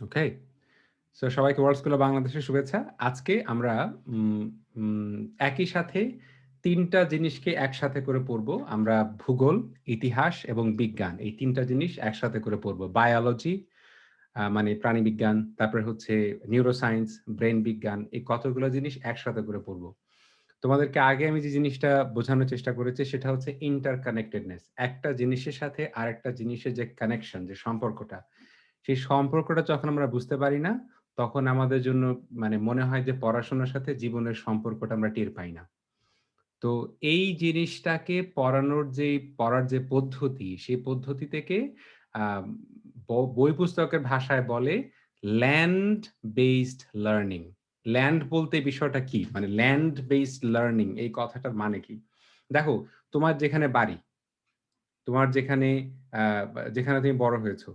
ওকে, so সবাইকে world school of বাংলাদেশের শুভেচ্ছা। আজকে আমরা একই সাথে ৩টা জিনিসকে একসাথে করে পড়ব। আমরা ভূগোল, ইতিহাস এবং বিজ্ঞান এই ৩টা জিনিস একসাথে করে পড়ব। বায়োলজি মানে প্রাণীবিজ্ঞান, তারপরে হচ্ছে নিউরোসায়েন্স, ব্রেইন বিজ্ঞান এই কতগুলো জিনিস একসাথে করে পড়ব। তোমাদেরকে আগে আমি যে জিনিসটা বোঝানোর চেষ্টা করেছি সেটা হচ্ছে ইন্টারকানেক্টেডনেস। একটা জিনিসের সাথে আরেকটা জিনিসের যে কানেকশন, যে সম্পর্কটা, সেই সম্পর্কটা যখন আমরা বুঝতে পারি না, তখন আমাদের জন্য মানে মনে হয় যে পড়াশোনার সাথে জীবনের সম্পর্কটা আমরা টের পাই না। তো এই জিনিসটাকে পড়ার যে পদ্ধতি, সেই পদ্ধতি থেকে আ বই পুস্তকের ভাষায় বলে ল্যান্ড বেসড লার্নিং। ল্যান্ড বলতে বিষয়টা কি? মানে ল্যান্ড বেসড লার্নিং এই কথাটার মানে কি? দেখো, তোমার যেখানে বাড়ি, তোমার আ যেখানে তুমি বড় হয়েছো,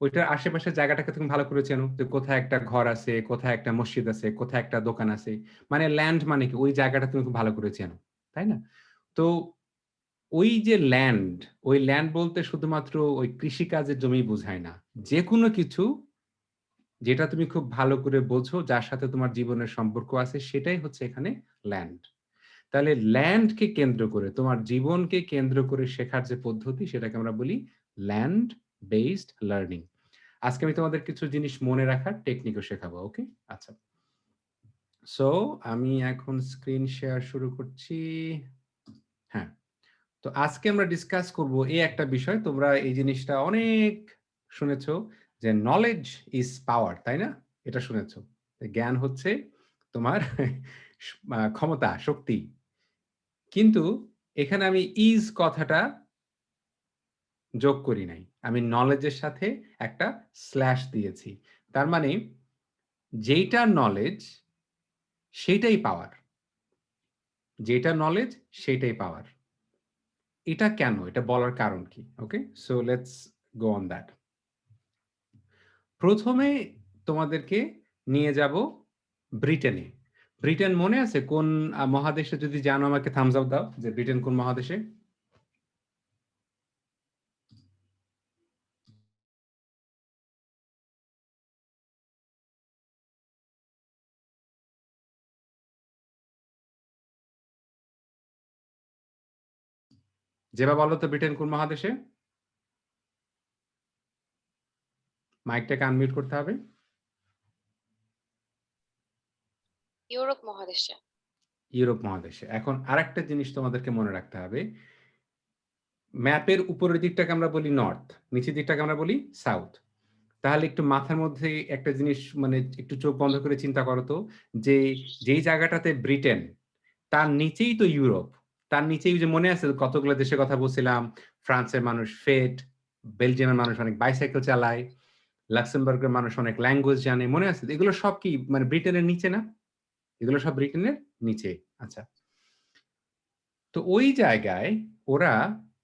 ওইটার আশেপাশের জায়গাটাকে তুমি ভালো করে চেনো। যে কোথায় একটা ঘর আছে, কোথায় একটা মসজিদ আছে, কোথায় একটা দোকান আছে। মানে ল্যান্ড মানে কি? ওই জায়গাটা তুমি খুব ভালো করে চেনো। তাই না? তো ওই যে ল্যান্ড, ওই ল্যান্ড বলতে শুধুমাত্র ওই কৃষিকাজের জমি বোঝায় না। যেকোনো কিছু যেটা তুমি খুব ভালো করে বোঝো, যার সাথে তোমার জীবনের সম্পর্ক আছে সেটাই হচ্ছে এখানে ল্যান্ড। তাহলে ল্যান্ডকে কেন্দ্র করে, তোমার জীবনকে কেন্দ্র করে শেখার যে পদ্ধতি সেটাকে আমরা বলি ল্যান্ড বেসড লার্নিং। আজকে আমি তোমাদের কিছু জিনিস মনে রাখার টেকনিকও শেখাবো। ওকে? আচ্ছা। সো আমি এখন স্ক্রিন শেয়ার শুরু করছি। হ্যাঁ। তো আজকে আমরা ডিসকাস করব এই একটা বিষয়। তোমরা এই জিনিসটা অনেক শুনেছ যে নলেজ ইজ পাওয়ার, তাই না? এটা শুনেছ। জ্ঞান হচ্ছে তোমার ক্ষমতা, শক্তি। কিন্তু এখানে আমি ইজ কথাটা যোগ করি নাই। আমি নলেজের সাথে একটা স্ল্যাশ দিয়েছি। তার মানে যেইটা নলেজ সেইটাই পাওয়ার। যেটা নলেজ সেইটাই পাওয়ার। এটা কেন? এটা বলার কারণ কি? Okay? So let's go on that. ১ম এ তোমাদেরকে নিয়ে যাব ব্রিটেনে। ব্রিটেন মনে আছে কোন মহাদেশে? যদি জানো আমাকে থামস আপ দাও যে ব্রিটেন কোন মহাদেশে? যেবা বলো তো ব্রিটেন কোন মহাদেশে? মাইকটাকে আনমিউট করতে হবে। ইউরোপ মহাদেশে। ইউরোপ মহাদেশে। এখন আরেকটা জিনিস তোমাদেরকে মনে রাখতে হবে। ম্যাপের উপরের দিকটাকে আমরা বলি নর্থ, নিচের দিকটাকে আমরা বলি সাউথ। তাহলে একটু মাথার মধ্যে একটা জিনিস মানে একটু চোখ বন্ধ করে চিন্তা করো তো যে, যেই জায়গাটাতে ব্রিটেন, তার নিচেই তো ইউরোপ। তার নিচেই যে মনে আছে কতগুলো দেশের কথা বলছিলাম, ফ্রান্সের মানুষ ফেট, বেলজিয়ামের মানুষ অনেক বাইসাইকেল চালায়, লাক্সেমবার্গের মানুষ অনেক ল্যাঙ্গুয়েজ জানে। মনে আছে? এগুলো সব কি মানে ব্রিটেনের নিচে না? এগুলো সব ব্রিটেনের নিচে। আচ্ছা। তো ওই জায়গায় ওরা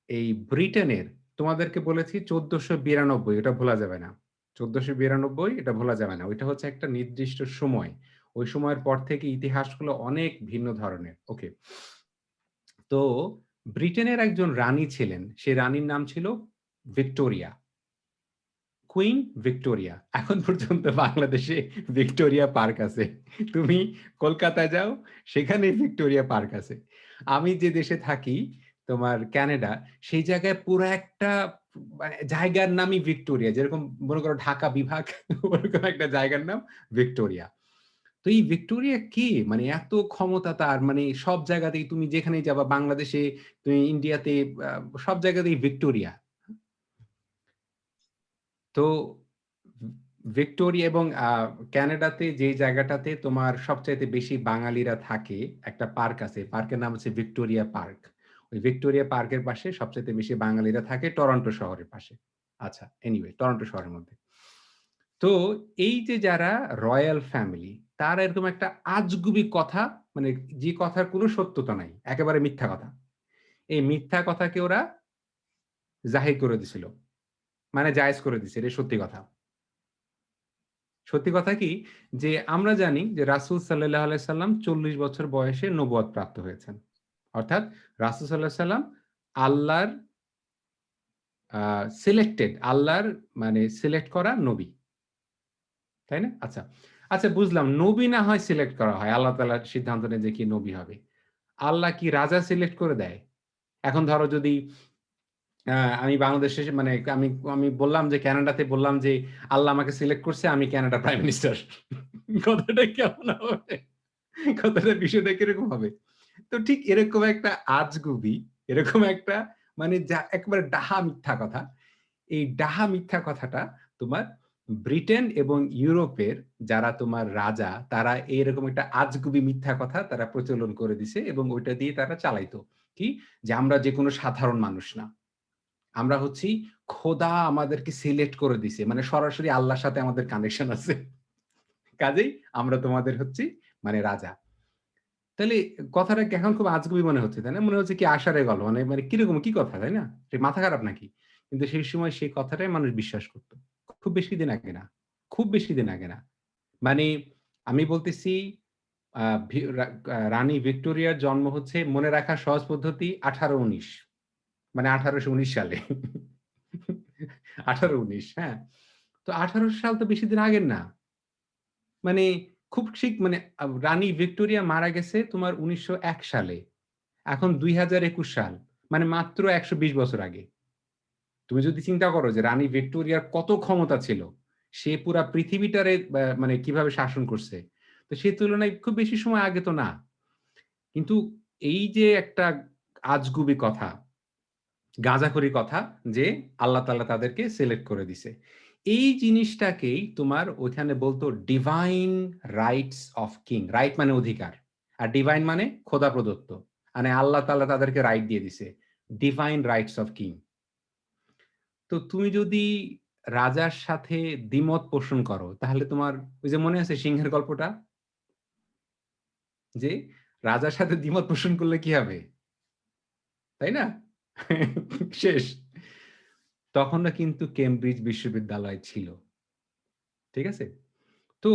এই ব্রিটেনের, তোমাদেরকে বলেছি ১৪৯২, এটা ভোলা যাবে না। ১৪৯২ এটা ভোলা যাবে না। ওইটা হচ্ছে একটা নির্দিষ্ট সময়। ওই সময়ের পর থেকে ইতিহাসগুলো অনেক ভিন্ন ধরনের। ওকে। তো ব্রিটেনের একজন রানী ছিলেন। সেই রানীর নাম ছিল ভিক্টোরিয়া। Queen Victoria. এখন পর্যন্ত বাংলাদেশে ভিক্টোরিয়া পার্ক আছে। তুমি কলকাতায় যাও, সেখানেই ভিক্টোরিয়া পার্ক আছে। আমি যে দেশে থাকি, তোমার ক্যানাডা, সেই জায়গায় পুরা একটা মানে জায়গার নামই ভিক্টোরিয়া। যেরকম মনে করো ঢাকা বিভাগ, ওরকম একটা জায়গার নাম ভিক্টোরিয়া। তো এই ভিক্টোরিয়া কে? মানে এত ক্ষমতা তার, মানে সব জায়গাতেই তুমি যেখানেই যাবা, বাংলাদেশে, তুমি ইন্ডিয়াতে, আ সব জায়গাতেই ভিক্টোরিয়া। তো ভিক্টোরিয়া এবং ক্যানাডাতে যে জায়গাটাতে তোমার সবচাইতে বেশি বাঙালিরা থাকে, একটা পার্ক আছে। পার্কের নাম হচ্ছে ভিক্টোরিয়া পার্ক। ওই ভিক্টোরিয়া পার্কের পাশে সবচাইতে বেশি বাঙালিরা থাকে টরন্টো শহরের পাশে। আচ্ছা, এনিওয়ে টরন্টো শহরের মধ্যে। তো এই যে যারা রয়াল ফ্যামিলি, তারা এরকম একটা আজগুবি কথা, মানে যে কথার কোনো সত্যতা নাই। একেবারে মিথ্যা কথা। এই মিথ্যা কথাকে ওরা জাহির করে দিছিল। মানে জায়েজ করে দিছে। এটা সত্যি কথা। সত্যি কথা কি? যে আমরা জানি যে রাসূল সাল্লাল্লাহু আলাইহি সাল্লাম ৪০ বছর বয়সে নবুয়ত প্রাপ্ত হয়েছেন। অর্থাৎ রাসূল সাল্লাল্লাহু আলাইহি সাল্লাম আল্লাহর আ সিলেক্টেড, আল্লাহর মানে সিলেক্ট করা নবী। তাই না? আচ্ছা। আচ্ছা বুঝলাম নবী না হয় সিলেক্ট করা হয়। আল্লাহ তাআলা সিদ্ধান্ত নেন যে কে নবী হবে। আল্লাহ কি রাজা সিলেক্ট করে দেয়? এখন ধরো যদি আ আমি বাংলাদেশে মানে আমি আমি বললাম যে কানাডাতে বললাম যে আল্লাহ আমাকে সিলেক্ট করছে আমি কানাডার প্রাইম মিনিস্টার। কথাটা কেমন হবে? কথাটার বিষয়টা কিরকম হবে? তো ঠিক এরকম একটা আজগুবি, এরকম একটা মানে যা একেবারে ডাহা মিথ্যা কথা। এই ডাহা মিথ্যা কথাটা তোমার ব্রিটেন এবং ইউরোপের যারা তোমার রাজা, তারা এরকম একটা আজগুবি মিথ্যা কথা তারা প্রচলন করে দিছে এবং ওইটা দিয়ে তারা চালাইতো। কি? যে আমরা যেকোনো সাধারণ মানুষ না। আমরা হচ্ছি খোদা আমাদেরকে সিলেক্ট করে দিছে। মানে সরাসরি আল্লাহর সাথে আমাদের কানেকশন আছে। কাজেই আমরা তোমাদের হচ্ছি মানে রাজা। তাইলে কথাটা কি এখন খুব আজগুবি মনে হচ্ছে, তাই না? মনে হচ্ছে কি আষাঢ়ে গল্প। মানে মানে কিরকম কি কথা, তাই না? সে মাথা খারাপ নাকি? কিন্তু সেই সময় সেই কথাটাই মানুষ বিশ্বাস করত। খুব বেশি দিন আগে না। খুব বেশি দিন আগে না। মানে আমি বলতেছি আ ভি রা রানী ভিক্টোরিয়ার জন্ম হচ্ছে মনে রাখার সহজ পদ্ধতি ১৮১৯ মানে ১৮১৯ সালে। ১৮১৯ হ্যাঁ? তো ১৮০০ সাল তো বেশি দিন আগের না। মানে খুব ঠিক মানে রানী ভিক্টোরিয়া মারা গেছে তোমার ১৯০১ সালে। এখন ২০২১ সাল। মানে মাত্র ১২০ বছর আগে। তুমি যদি চিন্তা করো যে রানী ভিক্টোরিয়ার কত ক্ষমতা ছিল, সে পুরা পৃথিবীটারে মানে কিভাবে শাসন করছে। তো সেই তুলনায় খুব বেশি সময় আগে তো না। কিন্তু এই যে একটা আজগুবি কথা, গাঁজাখুরি কথা যে আল্লাহ তাআলা তাদেরকে সিলেক্ট করে দিছে। এই জিনিসটাকেই তোমার ওইখানে বলতো divine rights of king. Right মানে অধিকার। আর ডিভাইন মানে খোদা প্রদত্ত। মানে আল্লাহ তাআলা তাদেরকে রাইট দিয়ে দিছে। Divine rights of king. তো তুমি যদি রাজার সাথে দ্বিমত পোষণ করো, তাহলে তোমার ওই যে মনে আছে সিংহের গল্পটা? যে রাজার সাথে দ্বিমত পোষণ করলে কি হবে? তাই না? শেষ। তখনও কিন্তু কেমব্রিজ বিশ্ববিদ্যালয় ছিল। ঠিক আছে? তো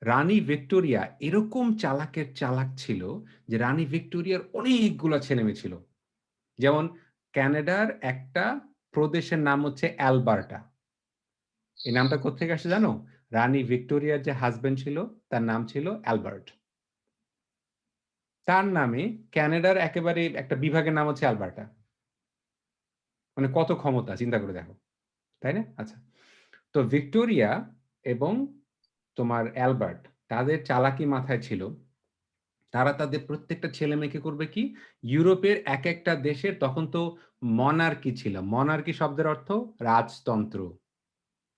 রানী ভিক্টোরিয়া এরকম চালাকের চালাক ছিল যে রানী ভিক্টোরিয়ার অনেকগুলা ছেলেমেয়ে ছিল। যেমন ক্যানাডার একটা প্রদেশের নাম হচ্ছে অ্যালবার্টা। এই নামটা কোত্থেকে আসছে জানো? রানী ভিক্টোরিয়ার যে হাসব্যান্ড ছিল তার নাম ছিল অ্যালবার্ট। তার নামে ক্যানাডার একেবারে একটা বিভাগের নাম হচ্ছে অ্যালবার্টা। মানে কত ক্ষমতা চিন্তা করে দেখো। তাই না? আচ্ছা। তো ভিক্টোরিয়া এবং তোমার অ্যালবার্ট তাদের চালাকি মাথায় ছিল। তারা তাদের প্রত্যেকটা ছেলেমেয়েকে করবে কি? ইউরোপের একেকটা দেশের তখন তো মনার্কি ছিল। মনার্কি শব্দের অর্থ রাজতন্ত্র।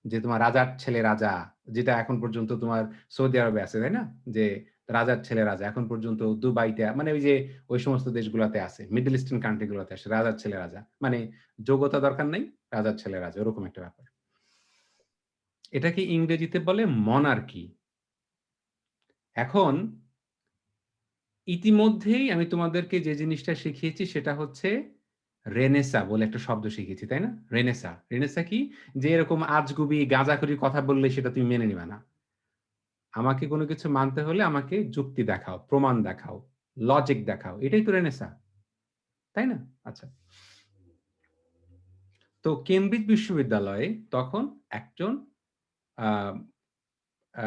যে তোমার রাজার ছেলে রাজা, যেটা এখন পর্যন্ত তোমার সৌদি আরবে আছে, তাই না? যে রাজার ছেলে রাজা। এখন পর্যন্ত দুবাইতে মানে ওই যে ওই সমস্ত দেশগুলাতে আছে। মিডল ইস্টার্ন কান্ট্রি গুলাতে আসে রাজার ছেলে রাজা। মানে যোগ্যতা দরকার নাই, রাজার ছেলে রাজা। ওরকম একটা ব্যাপার। এটাকে ইংরেজিতে বলে মনার্কি। এখন ইতিমধ্যেই আমি তোমাদেরকে যে জিনিসটা শিখিয়েছি সেটা হচ্ছে রেনেসা বলে একটা শব্দ শিখেছি, তাই না? রেনেসা। রেনেসা কি? যে এরকম আজগুবি গাঁজাখুরি কথা বললে সেটা তুমি মেনে নিবা না। আমাকে কোনো কিছু মানতে হলে আমাকে যুক্তি দেখাও, প্রমাণ দেখাও, লজিক দেখাও। এটাই তো রেনেসা। তাই না? আচ্ছা। তো কেমব্রিজ বিশ্ববিদ্যালয়ে তখন একজন আ আ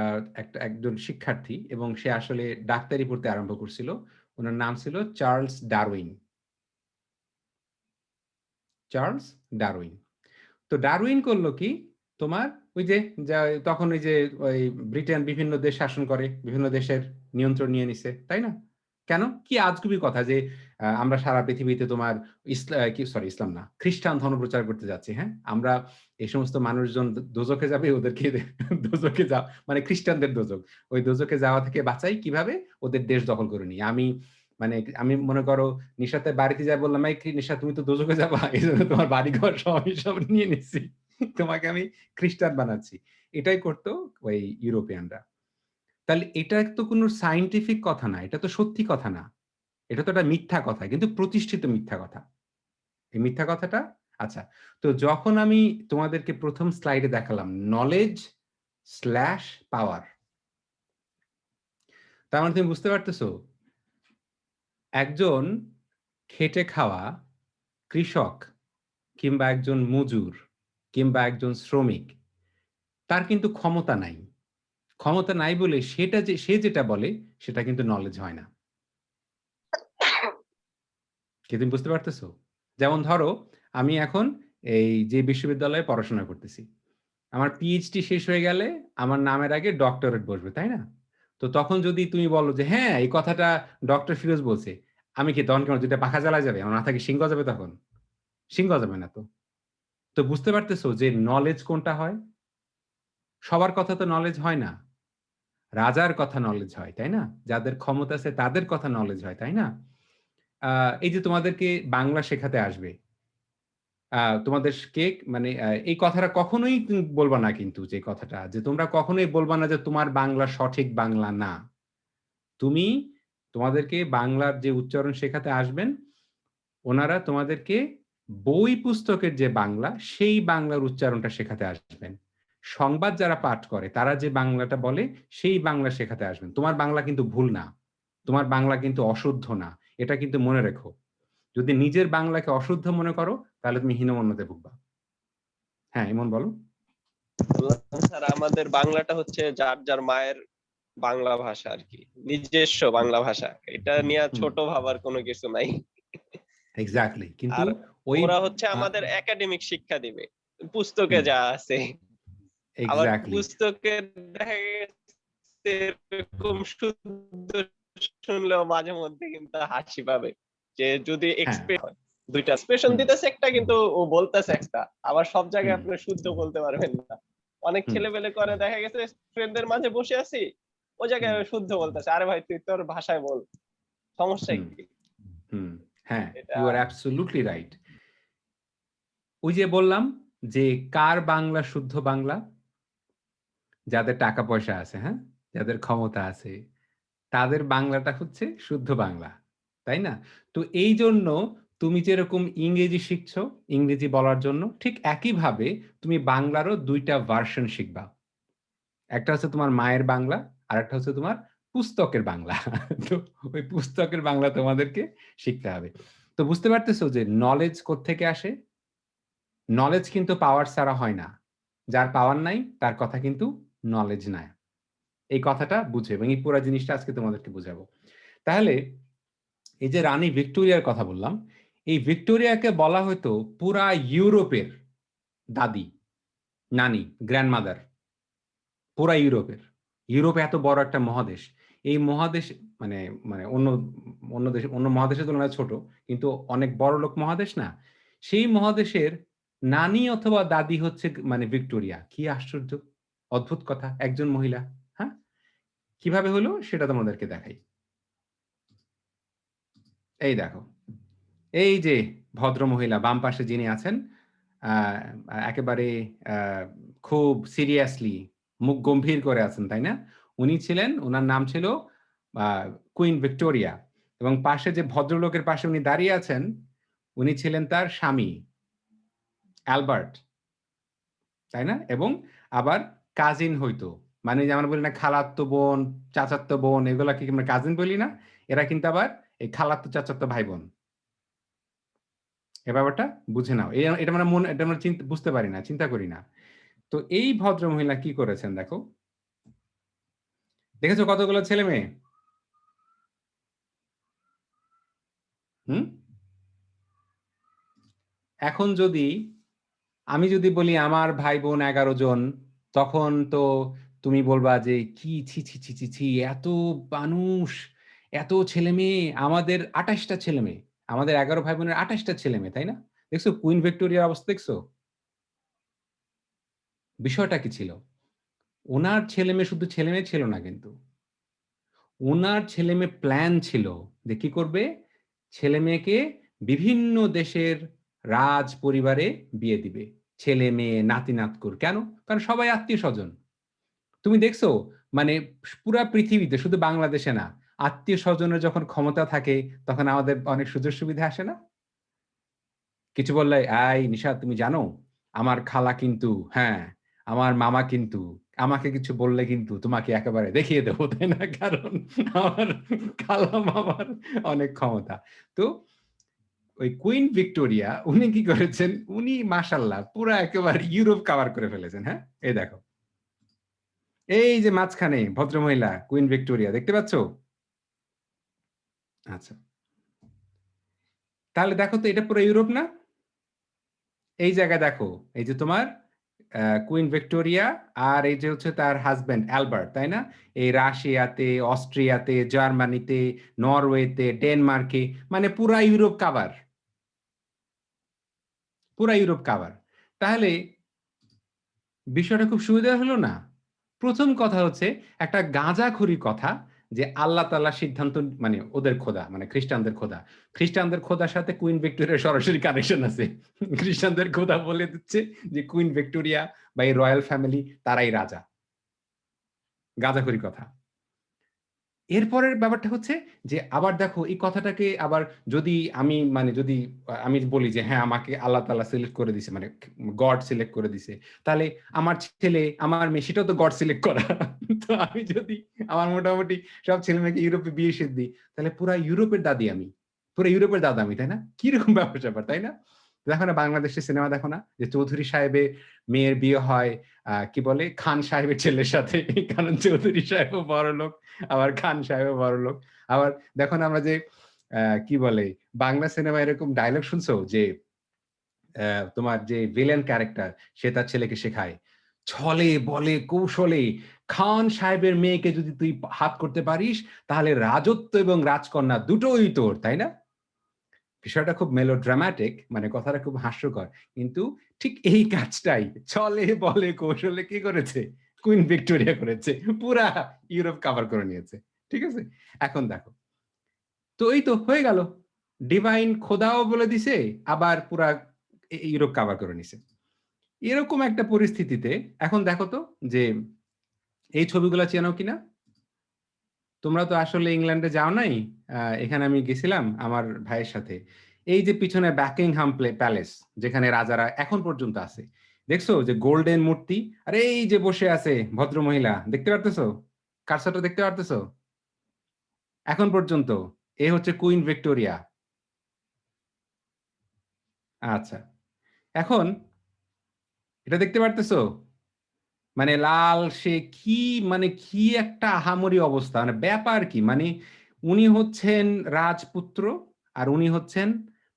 একজন শিক্ষার্থী এবং সে আসলে ডাক্তারি পড়তে আরম্ভ করছিল। উনার নাম ছিল চার্লস ডারউইন। Charles Darwin. তো ডারউইন করল কি? তোমার ওই যে যা তখন ওই যে ওই ব্রিটেন বিভিন্ন দেশ শাসন করে, বিভিন্ন দেশের নিয়ন্ত্রণ নিয়ে নিছে। তাই না? কেন? কি আজগুবি কথা যে আমরা সারা পৃথিবীতে তোমার ইসলাম না, খ্রিস্টান ধর্ম প্রচার করতে যাচ্ছি, হ্যাঁ? আমরা এই সমস্ত মানুষজন দোজখে যাবে ওদেরকে দোজখে মানে খ্রিস্টানদের দোজখ। ওই দোজখে যাওয়া থেকে বাঁচাই কিভাবে? ওদের দেশ দখল করে নিয়ে। মানে আমি মনে করো নিশাতের বাড়িতে যাই বললাম, "এই নিশা তুমি তো দোজখে যাবা। এজন্য তোমার বাড়িঘর সব আমি সব নিয়ে নিচ্ছি। তোমাকে আমি খ্রিস্টান বানাচ্ছি।" এটাই করত ওই ইউরোপিয়ানরা। তাহলে এটা তো কোন সায়েন্টিফিক কথা না। এটা তো সত্যি কথা না। এটা তো একটা মিথ্যা কথা। কিন্তু প্রতিষ্ঠিত মিথ্যা কথা। এই মিথ্যা কথাটা আচ্ছা। তো যখন আমি তোমাদেরকে ১ম স্লাইডে দেখালাম knowledge স্ল্যাশ পাওয়ার। তার মানে তুমি বুঝতে পারতেছো? একজন খেটে খাওয়া কৃষক কিংবা একজন মজুর কিংবা একজন শ্রমিক তার কিন্তু ক্ষমতা নাই। ক্ষমতা নাই বলে সে যেটা বলে সেটা কিন্তু নলেজ হয় না। কি তুমি বুঝতে পারতেছো? যেমন ধরো আমি এখন এই যে বিশ্ববিদ্যালয়ে পড়াশোনা করতেছি। আমার পিএইচডি শেষ হয়ে গেলে আমার নামের আগে ডক্টরেট বসবে, তাই না? তো তখন যদি তুমি বলো যে, "হ্যাঁ, এই কথাটা ডক্টর ফিরোজ বলছে।" আমি কি তখন কেমন ২ টা পাখা জ্বালা যাবে? আমার মাথা কি শিং গজাবে তখন? শিং গজাবে না তো। তো বুঝতে পারতেছো যে নলেজ কোনটা হয়? সবার কথা তো নলেজ হয় না। রাজার কথা নলেজ হয়, তাই না? যাদের ক্ষমতা আছে তাদের কথা নলেজ হয়, তাই না? আ এই যে তোমাদেরকে বাংলা শেখাতে আসবে। তোমাদেরকে মানে এই কথাটা কখনোই বলবা না কিন্তু যে কথাটা যে তোমরা কখনোই বলবা না যে তোমার বাংলা সঠিক বাংলা না। তুমি তোমাদেরকে বাংলার যে উচ্চারণ শেখাতে আসবেন, উনারা তোমাদেরকে বই পুস্তকের যে বাংলা, সেই বাংলার উচ্চারণটা শেখাতে আসবেন। সংবাদ যারা পাঠ করে, তারা যে বাংলাটা বলে, সেই বাংলা শেখাতে আসবেন। তোমার বাংলা কিন্তু ভুল না। তোমার বাংলা কিন্তু অশুদ্ধ না। এটা কিন্তু মনে রেখো। যদি নিজের বাংলাকে অশুদ্ধ মনে করো, তাহলে তুমি হীনমন্যতায় ভুগবা। হ্যাঁ, ইমন বলো। স্যার আমাদের বাংলাটা হচ্ছে যার যার মায়ের বাংলা ভাষা আর কি, নিজস্ব বাংলা ভাষা। এটা নিয়ে হুম, ছোট ভাবার কোনো কিছু নাই। এক্সাক্টলি। কিন্তু আর ওই ওরা হচ্ছে আ আমাদের একাডেমিক শিক্ষা দিবে পুস্তকে হুম, যা আছে। আবার এক্সাক্টলি। পুস্তকে দেখা গেছে এরকম শুদ্ধ শুনলেও মাঝে মধ্যে কিন্তু হাসি পাবে, যে যদি হ্যাঁ, এক্সপ্রেস হয়, দুইটা এক্সপ্রেশন হুম, দিতেছে একটা কিন্তু ও বলতেছে একটা, আবার সব জায়গায় হুম, আপনি শুদ্ধ বলতে পারবেন না। অনেক হুম, ছেলেপেলে করে দেখা গেছে ফ্রেন্ডদের মাঝে বসে আছি, ও জায়গায় হুম, শুদ্ধ বলতেছে, আরে ভাই তুই তোর ভাষায় বল, সমস্যা হুম, কি? হুম। হ্যাঁ, এটা ইউ আর অ্যাবসোলিউটলি রাইট। ওই যে বললাম যে কার বাংলা শুদ্ধ বাংলা? যাদের টাকা পয়সা আছে, হ্যাঁ? যাদের ক্ষমতা আছে, তাদের বাংলাটা হচ্ছে শুদ্ধ বাংলা। তাই না? তো এইজন্য তুমি যেরকম ইংরেজি শিখছো, ইংরেজি বলার জন্য, ঠিক একইভাবে তুমি বাংলারও ২ টা ভার্সন শিখবা। একটা হচ্ছে তোমার মায়ের বাংলা, আরেকটা হচ্ছে তোমার পুস্তকের বাংলা। তো ওই পুস্তকের বাংলা তোমাদেরকে শিখতে হবে। তো বুঝতে পারতেছো যে নলেজ কোত্থেকে আসে? নলেজ কিন্তু পাওয়ার ছাড়া হয় না। যার পাওয়ার নাই তার কথা কিন্তু নলেজ না। এই কথাটা বুঝো এবং এই পুরা জিনিসটা আজকে তোমাদেরকে বুঝাবো। তাহলে এই যে রানী ভিক্টোরিয়ার কথা বললাম, এই ভিক্টোরিয়াকে বলা হইতো পুরা ইউরোপের দাদি, নানি, গ্র্যান্ডমাদার। পুরা ইউরোপের। ইউরোপ এত বড় একটা মহাদেশ। এই মহাদেশ মানে মানে অন্য মহাদেশের তুলনায় ছোট। কিন্তু অনেক বড়লোক মহাদেশ না? সেই মহাদেশের নানি অথবা দাদি হচ্ছে মানে ভিক্টোরিয়া। কি আশ্চর্য! অদ্ভুত কথা। একজন মহিলা। হ্যাঁ? কিভাবে হলো সেটা তোমাদেরকে দেখাই। এই দেখো। এই যে ভদ্রমহিলা বাম পাশে যিনি আছেন, আ একেবারে আ খুব সিরিয়াসলি মুখ গম্ভীর করে আছেন, তাই না? উনি ছিলেন উনার নাম ছিল আ কুইন ভিক্টোরিয়া এবং পাশে যে ভদ্রলোকের পাশে উনি দাঁড়িয়ে আছেন, উনি ছিলেন তার স্বামী অ্যালবার্ট, তাই না? এবং আবার কাজিন হইতো। মানে যে আমরা বলি না খালাতো বোন, চাচাতো বোন এগুলাকে আমরা কাজিন বলি না? এরা কিন্তু আবার এই খালাতো চাচাতো ভাই-বোন। এই ব্যাপারটা বুঝে নাও। এটা আমরা বুঝতে পারি না, চিন্তা করি না। তো এই ভদ্রমহিলা কি করেছেন দেখো। দেখেছো কতগুলো ছেলেমেয়ে? হুম? এখন যদি আমি যদি বলি আমার ভাই-বোন ১১ জন, তখন তো তুমি বলবা যে, "কি ছি, ছি, ছি, ছি, ছি এত মানুষ, এত ছেলেমেয়ে, আমাদের ২৮ টা ছেলেমেয়ে। আমাদের ১১ ভাই-বোনের ২৮ টা ছেলেমেয়ে, তাই না?" দেখছো কুইন ভিক্টোরিয়ার অবস্থা দেখছো? বিষয়টা কি ছিল? উনার ছেলেমেয়ে শুধু ছেলেমেয়ে ছিল না কিন্তু। উনার ছেলেমেয়ে প্ল্যান ছিল যে কি করবে? ছেলেমেয়েকে বিভিন্ন দেশের রাজ পরিবারে বিয়ে দিবে। ছেলে-মেয়ে, নাতি-নাতকুর। কেন? কারণ সবাই আত্মীয়স্বজন। তুমি দেখছো মানে পুরা পৃথিবীতে শুধু বাংলাদেশে না, আত্মীয়স্বজনের যখন ক্ষমতা থাকে তখন আমাদের অনেক সুযোগ সুবিধা আসে না? কিছু বললে, "এই নিশাত তুমি জানো? আমার খালা কিন্তু হ্যাঁ, আমার মামা কিন্তু আমাকে কিছু বললে কিন্তু তোমাকে একেবারে দেখিয়ে দেব।" তাই না? কারণ আমার খালা মামার অনেক ক্ষমতা। তো ওই কুইন ভিক্টোরিয়া উনি কি করেছেন? উনি মাশাআল্লাহ পুরা একেবারে ইউরোপ কভার করে ফেলেছেন। হ্যাঁ? এই দেখো। এই যে মাঝখানে ভদ্রমহিলা কুইন ভিক্টোরিয়া দেখতে পাচ্ছ? আচ্ছা। তাহলে দেখো তো এটা পুরো ইউরোপ না? এই জায়গায় দেখো, এই যে তোমার কুইন ভিক্টোরিয়া আর এই যে হচ্ছে তার হাসব্যান্ড অ্যালবার্ট, তাই না? এই রাশিয়াতে, অস্ট্রিয়াতে, জার্মানিতে, নরওয়েতে, ডেনমার্কে, মানে পুরা ইউরোপ কাভার। পুরা ইউরোপ কাভার। তাহলে বিষয়টা খুব সুবিধার হলো না? প্রথম কথা হচ্ছে একটা গাঁজাখুরি কথা যে আল্লাহ তাআলা সিদ্ধান্ত, মানে ওদের খোদা, মানে খ্রিস্টানদের খোদা। খ্রিস্টানদের খোদার সাথে কুইন ভিক্টোরিয়ার সরাসরি কানেকশন আছে। খ্রিস্টানদের খোদা বলে দিচ্ছে যে কুইন ভিক্টোরিয়া বা এই রয়্যাল ফ্যামিলি তারাই রাজা। গাঁজাখুরি কথা। এরপরের ব্যাপারটা হচ্ছে যে আবার দেখো এই কথাটাকে আবার যদি আমি, মানে যদি আমি বলি যে হ্যাঁ আমাকে আল্লাহ তাআলা সিলেক্ট করে দিছে, মানে গড সিলেক্ট করে দিছে, তাহলে আমার ছেলে আমার মেয়ে সেটাও তো গড সিলেক্ট করা। তো আমি যদি আমার মোটামুটি সব ছেলে মেয়েকে ইউরোপে বিয়ে দিই, তাহলে পুরা ইউরোপের দাদি আমি, পুরো ইউরোপের দাদা আমি, তাই না? কিরকম ব্যাপার স্যাপার, তাই না? দেখো না বাংলাদেশের সিনেমা, দেখো না যে চৌধুরী সাহেবের মেয়ের বিয়ে হয় কি বলে খান সাহেবের ছেলের সাথে, কারণ চৌধুরী সাহেবও বড় লোক, আবার খান সাহেবও বড়লোক। আবার দেখুন আমরা যে কি বলে বাংলা সিনেমায় এরকম ডায়লগ শুনছো যে তোমার যে ভিলেন ক্যারেক্টার সে তার ছেলেকে শেখায়, ছলে বলে কৌশলে খান সাহেবের মেয়েকে যদি তুই হাত করতে পারিস তাহলে রাজত্ব এবং রাজকন্যা দুটোই তোর, তাই না? বিষয়টা খুব মেলোড্রামাটিক, মানে কথাটা খুব হাস্যকর, কিন্তু ঠিক এই কাজটাই ছলে বলে কৌশলে কি করেছে কুইন ভিক্টোরিয়া করেছে, পুরা ইউরোপ কভার করে নিয়েছে। ঠিক আছে, এখন দেখো তো এই তো হয়ে গেল, ডিভাইন খোদাও বলে দিছে, আবার পুরা ইউরোপ কভার করে নিছে। এরকম একটা পরিস্থিতিতে এখন দেখো তো যে এই ছবিগুলা চেনো কিনা? তোমরা তো আসলে ইংল্যান্ডে যাও নাই। এখানে আমি গেছিলাম আমার ভাইয়ের সাথে। এই যে পিছনে বাকিংহাম প্যালেস, যেখানে রাজারা এখন পর্যন্ত আছে, দেখছো যে গোল্ডেন মূর্তি, আর এই যে বসে আছে ভদ্রমহিলা, দেখতে পারতেছো? কারসারটা দেখতে পারতেছো? এখন পর্যন্ত এ হচ্ছে কুইন ভিক্টোরিয়া। আচ্ছা, এখন এটা দেখতে পারতেছো? মানে লাল সে কি, মানে কি একটা আহামরি অবস্থা, মানে ব্যাপার কি, মানে উনি হচ্ছেন রাজপুত্র আর উনি হচ্ছেন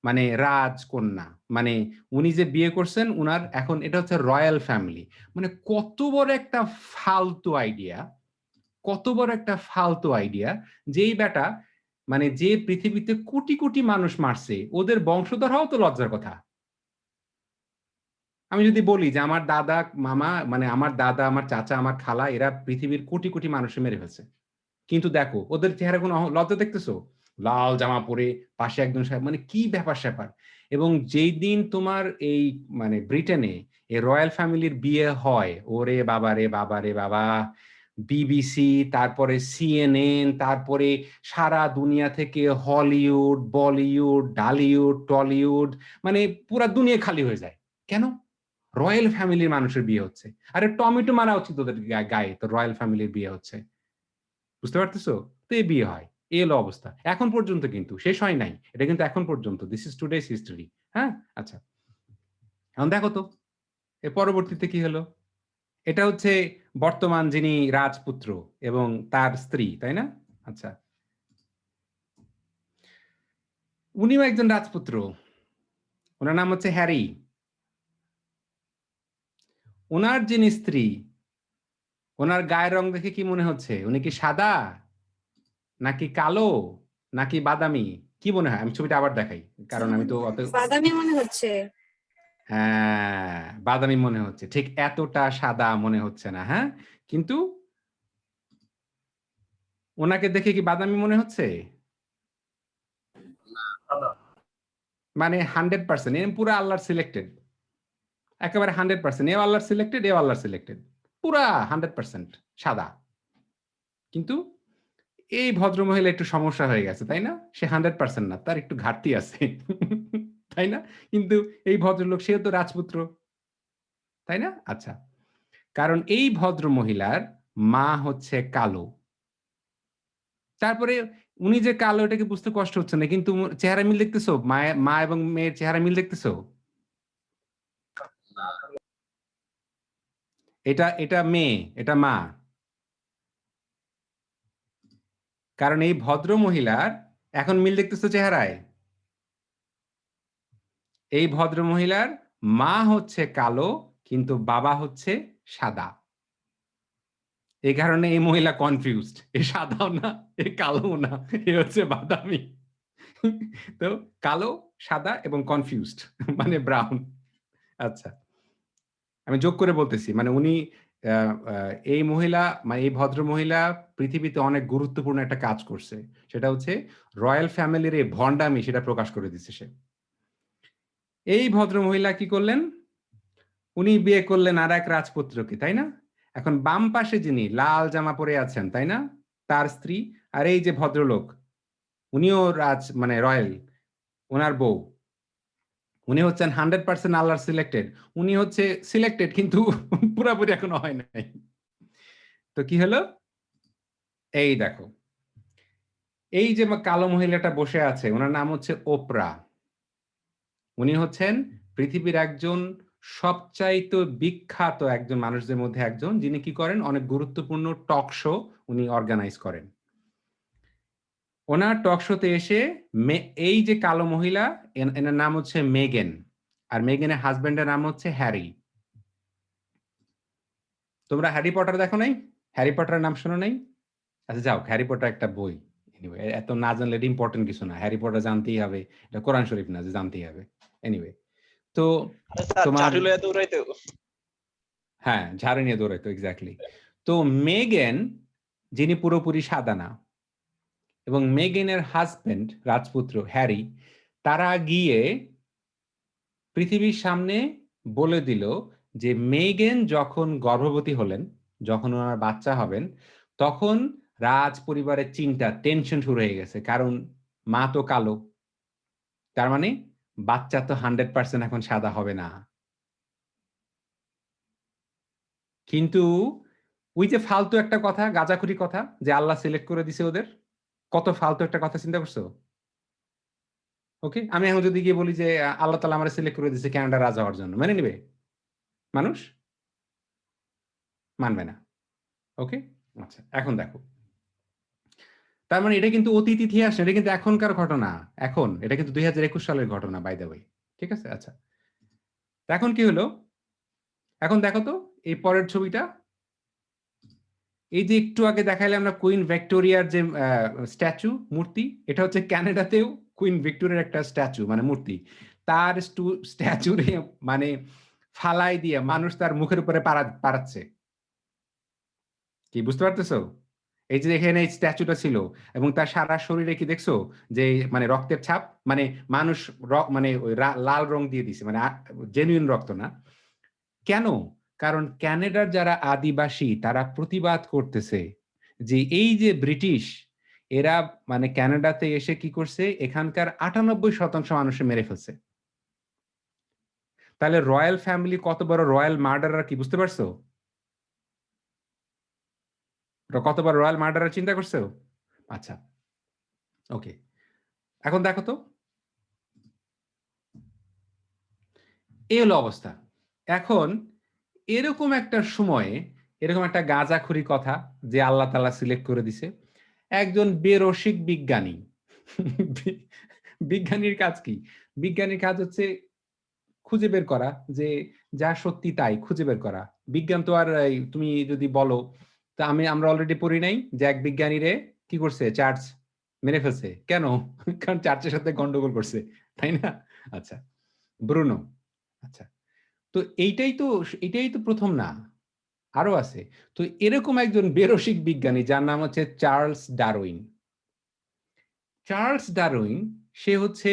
মানে রাজকন্যা, মানে উনি যে বিয়ে করছেন উনার এখন এটা হচ্ছে রয়্যাল ফ্যামিলি। মানে কত বড় একটা ফালতু আইডিয়া, কত বড় একটা ফালতু আইডিয়া, যেই বেটা মানে যে পৃথিবীতে কোটি কোটি মানুষ মারছে ওদের বংশধর হওয়া তো লজ্জার কথা। আমি যদি বলি যে আমার দাদা, মামা, মানে আমার দাদা, আমার চাচা, আমার খালা এরা পৃথিবীর কোটি কোটি মানুষের মেরে ফেলছে, কিন্তু দেখো ওদের চেহারা কোনো লজ্জা দেখতেছো? লাল জামা পরে পাশে একজন সাহেব, মানে কি ব্যাপার স্যাপার। এবং যেই দিন তোমার এই মানে ব্রিটেনে এই রয়্যাল ফ্যামিলির বিয়ে হয়, ওরে বাবা রে বাবা রে বাবা, বিবিসি, তারপরে সিএনএন, তারপরে সারা দুনিয়া থেকে হলিউড, বলিউড, ডালিউড, টলিউড, মানে পুরা দুনিয়া খালি হয়ে যায়। কেন? রয়্যাল ফ্যামিলির মানুষের বিয়ে হচ্ছে। আরে টমেটো মারা উচিত ওদের গায়ে, তো রয়্যাল ফ্যামিলির বিয়ে হচ্ছে। বুঝতে পারতেছো? তো এই বিয়ে হয়, এই হলো অবস্থা এখন পর্যন্ত, কিন্তু শেষ হয় নাই, এটা কিন্তু এখন পর্যন্ত, দিস ইজ টুডেস হিস্টরি। হ্যাঁ, আচ্ছা, এখন দেখো তো এর পরবর্তীতে কি হলো। এটা হচ্ছে বর্তমান যিনি রাজপুত্র এবং তার স্ত্রী, তাই না? আচ্ছা, উনিও একজন রাজপুত্র, ওনার নাম হচ্ছে হ্যারি। ওনার যিনি স্ত্রী, ওনার গায়ের রং দেখে কি মনে হচ্ছে? উনি কি সাদা নাকি কালো নাকি বাদামি? কি মনে হয়? আমি ছবিটা আবার দেখাই, কারণ আমি তো অত, বাদামি মনে হচ্ছে। হ্যাঁ, বাদামি মনে হচ্ছে, ঠিক এতটা সাদা মনে হচ্ছে না, হ্যাঁ, কিন্তু ওনাকে দেখে কি বাদামি মনে হচ্ছে? মানে 100% এ পুরা আল্লাহর সিলেক্টেড, একেবারে 100%, এও আল্লাহর সিলেক্টেড, এও আল্লাহর সিলেক্টেড, পুরা 100% সাদা। কিন্তু এই ভদ্রমহিলা একটু সমস্যা হয়ে গেছে, তাই না? সে 100% না, তার একটু ঘাটতি আছে। তাই না? কিন্তু এই ভদ্রলোক সেও তো রাজপুত্র, তাই না? আচ্ছা, কারণ এই ভদ্র মহিলার মা হচ্ছে কালো। তারপরে উনি যে কালো এটাকে বুঝতে কষ্ট হচ্ছে না, কিন্তু চেহারা মিল দেখতেছো? মা এবং মেয়ের চেহারা মিল দেখতেছো? এটা এটা মেয়ে, এটা মা। কারণ এই ভদ্র মহিলার এখন মিল দেখতেছো চেহারায়? এই ভদ্র মহিলার মা হচ্ছে কালো কিন্তু বাবা হচ্ছে সাদা। এই কারণে এই মহিলা কনফিউজড। এ সাদাও না, এ কালোও না, এ হচ্ছে বাদামি। তো কালো, সাদা এবং কনফিউজড মানে ব্রাউন। আচ্ছা। আমি যোগ করে বলতেছি। মানে উনি আ আ এই মহিলা এই ভদ্র মহিলা পৃথিবীতে অনেক গুরুত্বপূর্ণ একটা কাজ করছে। সেটা হচ্ছে রয়াল ফ্যামিলির এই ভন্ডামি সেটা প্রকাশ করে দিছে সে। এই ভদ্র মহিলা কি করলেন? উনি বিয়ে করলেন আরেক রাজপুত্রকে, তাই না? এখন বাম পাশে যিনি লাল জামা পরে আছেন, তাই না? তার স্ত্রী। আর এই যে ভদ্রলোক, উনিও মানে রয়াল, উনার বউ। উনি হচ্ছেন 100% আল্লাহর সিলেক্টেড। উনি হচ্ছে সিলেক্টেড কিন্তু পুরাপুরি এখনো হয় নাই। তো কি হলো? এই দেখো। এই যে কালো মহিলাটা বসে আছে, উনার নাম হচ্ছে ওপরা। উনি হচ্ছেন পৃথিবীর একজন সবচাইতে বিখ্যাত একজন মানুষদের মধ্যে একজন, যিনি কি করেন? অনেক গুরুত্বপূর্ণ টক শো উনি অর্গানাইজ করেন। উনার টক শোতে এসে এই যে কালো মহিলা, এনার নাম হচ্ছে মেগান। আর মেগানের হাসব্যান্ডের নাম হচ্ছে হ্যারি। তোমরা হ্যারি পটার দেখো নাই? হ্যারি পটারের নাম শোনো নাই? আচ্ছা যাও, হ্যারি পটার একটা বই। এনিওয়ে এত না জানলে এটা ইম্পোর্টেন্ট কিছু না। হ্যারি পটার জানতেই হবে। এটা কোরআন শরীফ না যে জানতেই হবে। এনিওয়ে তো আচ্ছা, তোমার চাটু লইয়া দৌড়াইতো। হ্যাঁ, ঝাড়ু নিয়ে দৌড়াইতো এক্সাক্টলি। তো মেগান যিনি পুরোপুরি সাদা না এবং মেগানের হাসব্যান্ড রাজপুত্র হ্যারি, তারা গিয়ে পৃথিবীর সামনে বলে দিল যে মেগান যখন গর্ভবতী হলেন, যখন ওনার বাচ্চা হবেন, তখন রাজ পরিবারের চিন্তা টেনশন শুরু হয়ে গেছে। কারণ মা তো কালো। তার মানে বাচ্চা তো 100% এখন সাদা হবে না। কিন্তু ওই যে ফালতু একটা কথা, গাঁজাখুরি কথা যে আল্লাহ সিলেক্ট করে দিছে ওদের। কত ফালতু একটা কথা চিন্তা করছো? ওকে? আমি এখন যদি গিয়ে বলি যে আল্লাহ তাআলা আমারে সিলেক্ট করে দিছে কানাডার রাজা হওয়ার জন্য। মেনে নিবে? মানুষ? মানবে না। ওকে? আচ্ছা, এখন দেখো। তার মানে এটা কিন্তু অতীত ইতিহাস না, এটা কিন্তু এখনকার ঘটনা। এখন এটা কিন্তু ২০২১ সালের ঘটনা বাই দ্য ওয়ে। ঠিক আছে? আচ্ছা। তো এখন কি হলো? এখন দেখো তো এই পরের ছবিটা। এই যে একটু আগে দেখাইলাম না কুইন ভিক্টোরিয়ার যে স্ট্যাচু, মূর্তি, এটা হচ্ছে ক্যানাডাতেও কুইন ভিক্টোরিয়ার একটা স্ট্যাচু মানে মূর্তি। তার স্ট্যাচুরে মানে ফালাই দিয়ে মানুষ তার মুখের উপরে পাড়াচ্ছে। কি বুঝতে পারতেছো? এই যে এখানে এই স্ট্যাচুটা ছিল এবং তার সারা শরীরে কি দেখছো? যে মানে রক্তের ছাপ, মানে মানুষ মানে ওই লাল রং দিয়ে দিছে। মানে জেনুইন রক্ত না। কেন? কারণ ক্যানাডার যারা আদিবাসী তারা প্রতিবাদ করতেছে যে এই যে ব্রিটিশ, এরা মানে ক্যানাডাতে এসে কি করছে? এখানকার ৯৮% মানুষকে মেরে ফেলছে। তাহলে রয়াল ফ্যামিলি কত বড় রয়াল মার্ডারার কি বুঝতে পারছো? ওরা কত বড় রয়াল মার্ডারার চিন্তা করছো? আচ্ছা, ওকে। এখন দেখো তো, এই হলো অবস্থা। এখন এরকম একটা সময়ে এরকম একটা গাঁজাখুরি কথা যে আল্লাহ তাআলা সিলেক্ট করে দিছে। একজন বেরসিক বিজ্ঞানী। বিজ্ঞানীর কাজ কি? বিজ্ঞানীর কাজ হচ্ছে খুঁজে বের করা যে যা সত্যি তাই খুঁজে বের করা। বিজ্ঞান তো আর এই তুমি যদি বলো, তা আমরা অলরেডি পড়ি নাই যে এক বিজ্ঞানীরে কি করছে? চার্চ মেরে ফেলছে। কেন? কারণ চার্চের সাথে গন্ডগোল করছে। তাই না? আচ্ছা, ব্রুনো। আচ্ছা। তো এটাই তো ১ম না। আরো আছে। তো এরকম একজন বেরসিক বিজ্ঞানী যার নাম হচ্ছে চার্লস ডারউইন। চার্লস ডারউইন সে হচ্ছে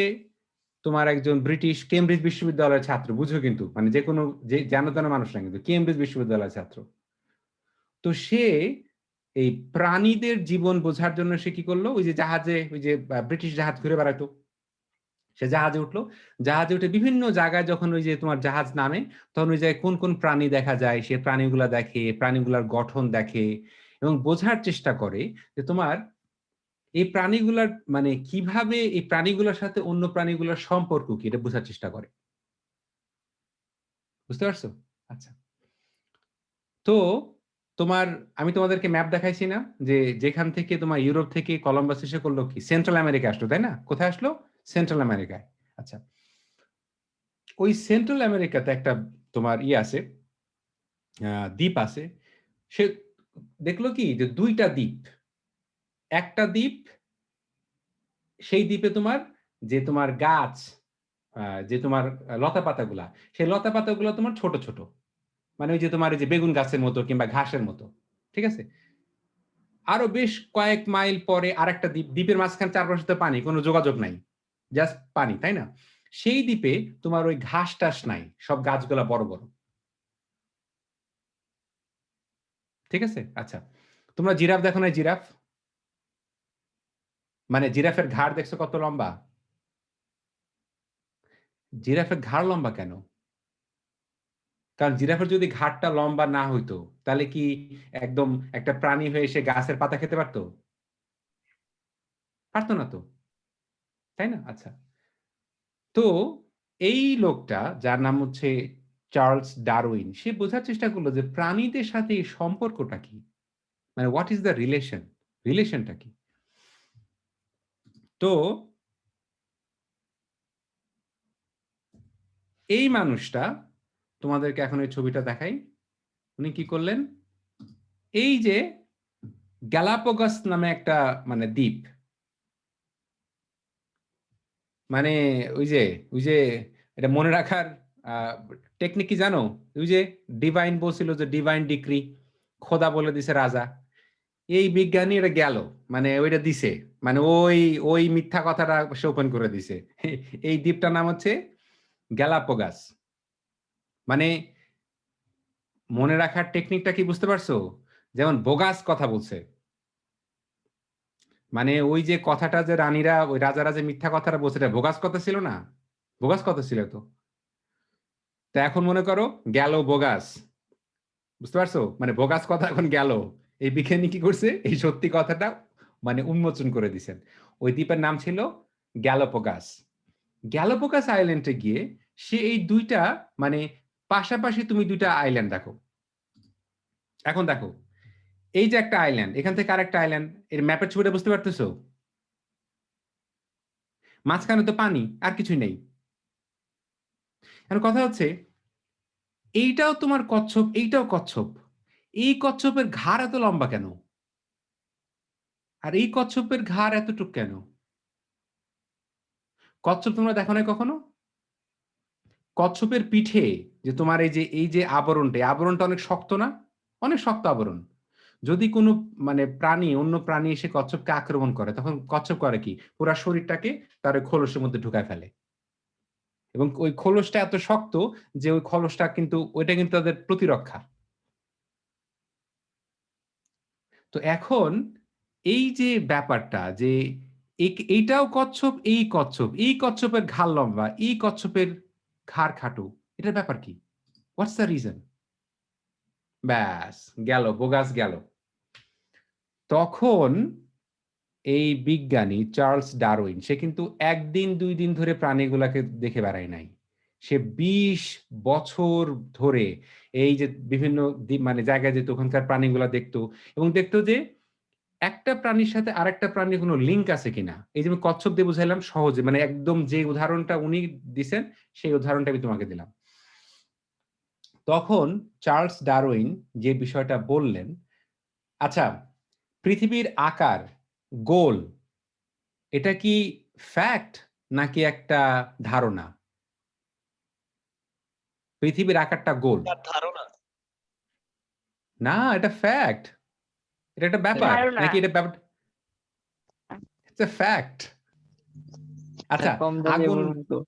তোমার একজন ব্রিটিশ কেমব্রিজ বিশ্ববিদ্যালয়ের ছাত্র। বুঝো কিন্তু মানে যেকোনো যে জানা মানুষ না কিন্তু কেমব্রিজ বিশ্ববিদ্যালয়ের ছাত্র। তো সে এই প্রাণীদের জীবন বোঝার জন্য সে কি করলো? ওই যে জাহাজে ওই যে ব্রিটিশ জাহাজ ঘুরে বেড়াতো। সে জাহাজে উঠলো। জাহাজে উঠে বিভিন্ন জায়গায় যখন ওই যে তোমার জাহাজ নামে, তখন ওই জায়গায় কোন, কোন প্রাণী দেখা যায়, সে প্রাণীগুলা দেখে, প্রাণীগুলার গঠন দেখে এবং বোঝার চেষ্টা করে যে তোমার এই প্রাণীগুলার মানে কিভাবে এই প্রাণীগুলোর সাথে অন্য প্রাণীগুলোর সম্পর্ক কি এটা বোঝার চেষ্টা করে। বুঝতে পারছো? আচ্ছা। তো তোমার আমি তোমাদেরকে ম্যাপ দেখাইছি না, যে যেখান থেকে তোমার ইউরোপ থেকে কলম্বাস এসে করলো কি সেন্ট্রাল আমেরিকা আসলো, তাই না? কোথায় আসলো? সেন্ট্রাল আমেরিকায়। আচ্ছা, ওই সেন্ট্রাল আমেরিকাতে একটা তোমার আছে, দ্বীপ আছে। সে দেখলো কি যে দুইটা দ্বীপ, একটা দ্বীপ, সেই দ্বীপে তোমার যে তোমার গাছ, যে তোমার লতা পাতাগুলা, সেই লতা পাতাগুলো তোমার ছোট ছোট, মানে ওই যে তোমার এই যে বেগুন গাছের মতো কিংবা ঘাসের মতো, ঠিক আছে? আরো বেশ কয়েক মাইল পরে আরেকটা দ্বীপ, দ্বীপের মাঝখানে চারপাশে তো পানি, কোনো যোগাযোগ নাই, জাস্ট পানি, তাই না? সেই দ্বীপে তোমার ওই ঘাস টাস নাই, সব গাছগুলা বড় বড়, ঠিক আছে? আচ্ছা, তোমরা জিরাফ দেখো না? জিরাফ, মানে জিরাফের ঘাড় দেখছো কত লম্বা? জিরাফের ঘাড় লম্বা কেন? কারণ জিরাফের যদি ঘাড়টা লম্বা না হইতো, তাহলে কি একদম একটা প্রাণী হয়ে এসে গাছের পাতা খেতে পারতো? পারতো না তো, তাই না? আচ্ছা, তো এই লোকটা যার নাম হচ্ছে চার্লস ডারউইন, সে বোঝার চেষ্টা করলো যে প্রাণীদের সাথে এই সম্পর্কটা কি, মানে হোয়াট ইজ দ্য রিলেশন, রিলেশনটা কি? তো এই মানুষটা, তোমাদেরকে এখন এই ছবিটা দেখাই, উনি কি করলেন, এই যে গ্যালাপাগোস নামে একটা মানে দ্বীপ, মানে ওই যে এটা মনে রাখার টেকনিক কি জানো? ওই যে ডিভাইন বলছিল যে ডিভাইন ডিক্রি, খোদা বলে দিছে রাজা, এই বিজ্ঞানী এটা গেল, মানে ওইটা দিছে, মানে ওই ওই মিথ্যা কথাটা সে ওপেন করে দিছে। এই দ্বীপটার নাম হচ্ছে গ্যালাপাগোস। মানে মনে রাখার টেকনিকটা কি বুঝতে পারছো? যেমন বোগাস কথা বলছে, মানে ওই যে কথাটা যে রানীরা ওই রাজারা যে মিথ্যা কথাটা বলছে, এটা বোগাস কথা ছিল না? বোগাস কথা ছিল তো। তা এখন মনে করো গেল বোগাস, বুঝতে পারছো? মানে বোগাস কথা এখন গেল, এই বিজ্ঞানী কি করছে, এই সত্যি কথাটা মানে উন্মোচন করে দিছেন। ওই দ্বীপের নাম ছিল গ্যালাপাগোস। গ্যালাপাগোস আইল্যান্ডে গিয়ে সে এই দুইটা মানে পাশাপাশি তুমি দুইটা আইল্যান্ড দেখো। এখন দেখো, এই যে একটা আইল্যান্ড, এখান থেকে আরেকটা আইল্যান্ড, এর ম্যাপের ছবিটা বুঝতে পারতেছো? মাঝখানে তো পানি, আর কিছুই নেই। এখন কথা হচ্ছে, এইটাও তোমার কচ্ছপ, এইটাও কচ্ছপ, এই কচ্ছপের ঘাড় এত লম্বা কেন? আর এই কচ্ছপের ঘাড় এতটুক কেন? কচ্ছপ তোমরা দেখো না কখনো? কচ্ছপের পিঠে যে তোমার এই যে আবরণটা, এই আবরণটা অনেক শক্ত না? অনেক শক্ত আবরণ। যদি কোনো মানে প্রাণী, অন্য প্রাণী এসে কচ্ছপকে আক্রমণ করে, তখন কচ্ছপ করে কি, পুরা শরীরটাকে তার ওই খোলসের মধ্যে ঢুকায় ফেলে, এবং ওই খোলসটা এত শক্ত যে ওই খোলসটা কিন্তু ওইটা কিন্তু তাদের প্রতিরক্ষা। তো এখন এই যে ব্যাপারটা যে এইটাও কচ্ছপ, এই কচ্ছপ, এই কচ্ছপের ঘাড় লম্বা, এই কচ্ছপের ঘাড় খাটো, এটার ব্যাপার কি? What's the reason? ব্যাস, গেল বোগাস গেল। তখন এই বিজ্ঞানী চার্লস ডারউইন, সে কিন্তু একদিন দুই দিন ধরে প্রাণীগুলাকে দেখে বেড়ায় নাই, সে ২০ বছর ধরে এই যে বিভিন্ন মানে জায়গায় যেত, ওখানকার প্রাণীগুলা দেখতো, এবং দেখতো যে একটা প্রাণীর সাথে আরেকটা প্রাণীর কোনো লিঙ্ক আছে কিনা। এই যে আমি কচ্ছপ দিয়ে বুঝাইলাম সহজে, মানে একদম যে উদাহরণটা উনি দিছেন সেই উদাহরণটা আমি তোমাকে দিলাম। তখন চার্লস ডারউইন যে বিষয়টা বললেন, আচ্ছা, পৃথিবীর আকার গোল, এটা কি ফ্যাক্ট নাকি একটা ধারণা? পৃথিবীর আকারটা গোল, তার ধারণা। না এটা ফ্যাক্ট, এটা একটা ব্যাপার ধারণা। নাকি? এটা ব্যাপার, ইটস এ ফ্যাক্ট। আচ্ছা, কম দামে আগুন, বলুন তো।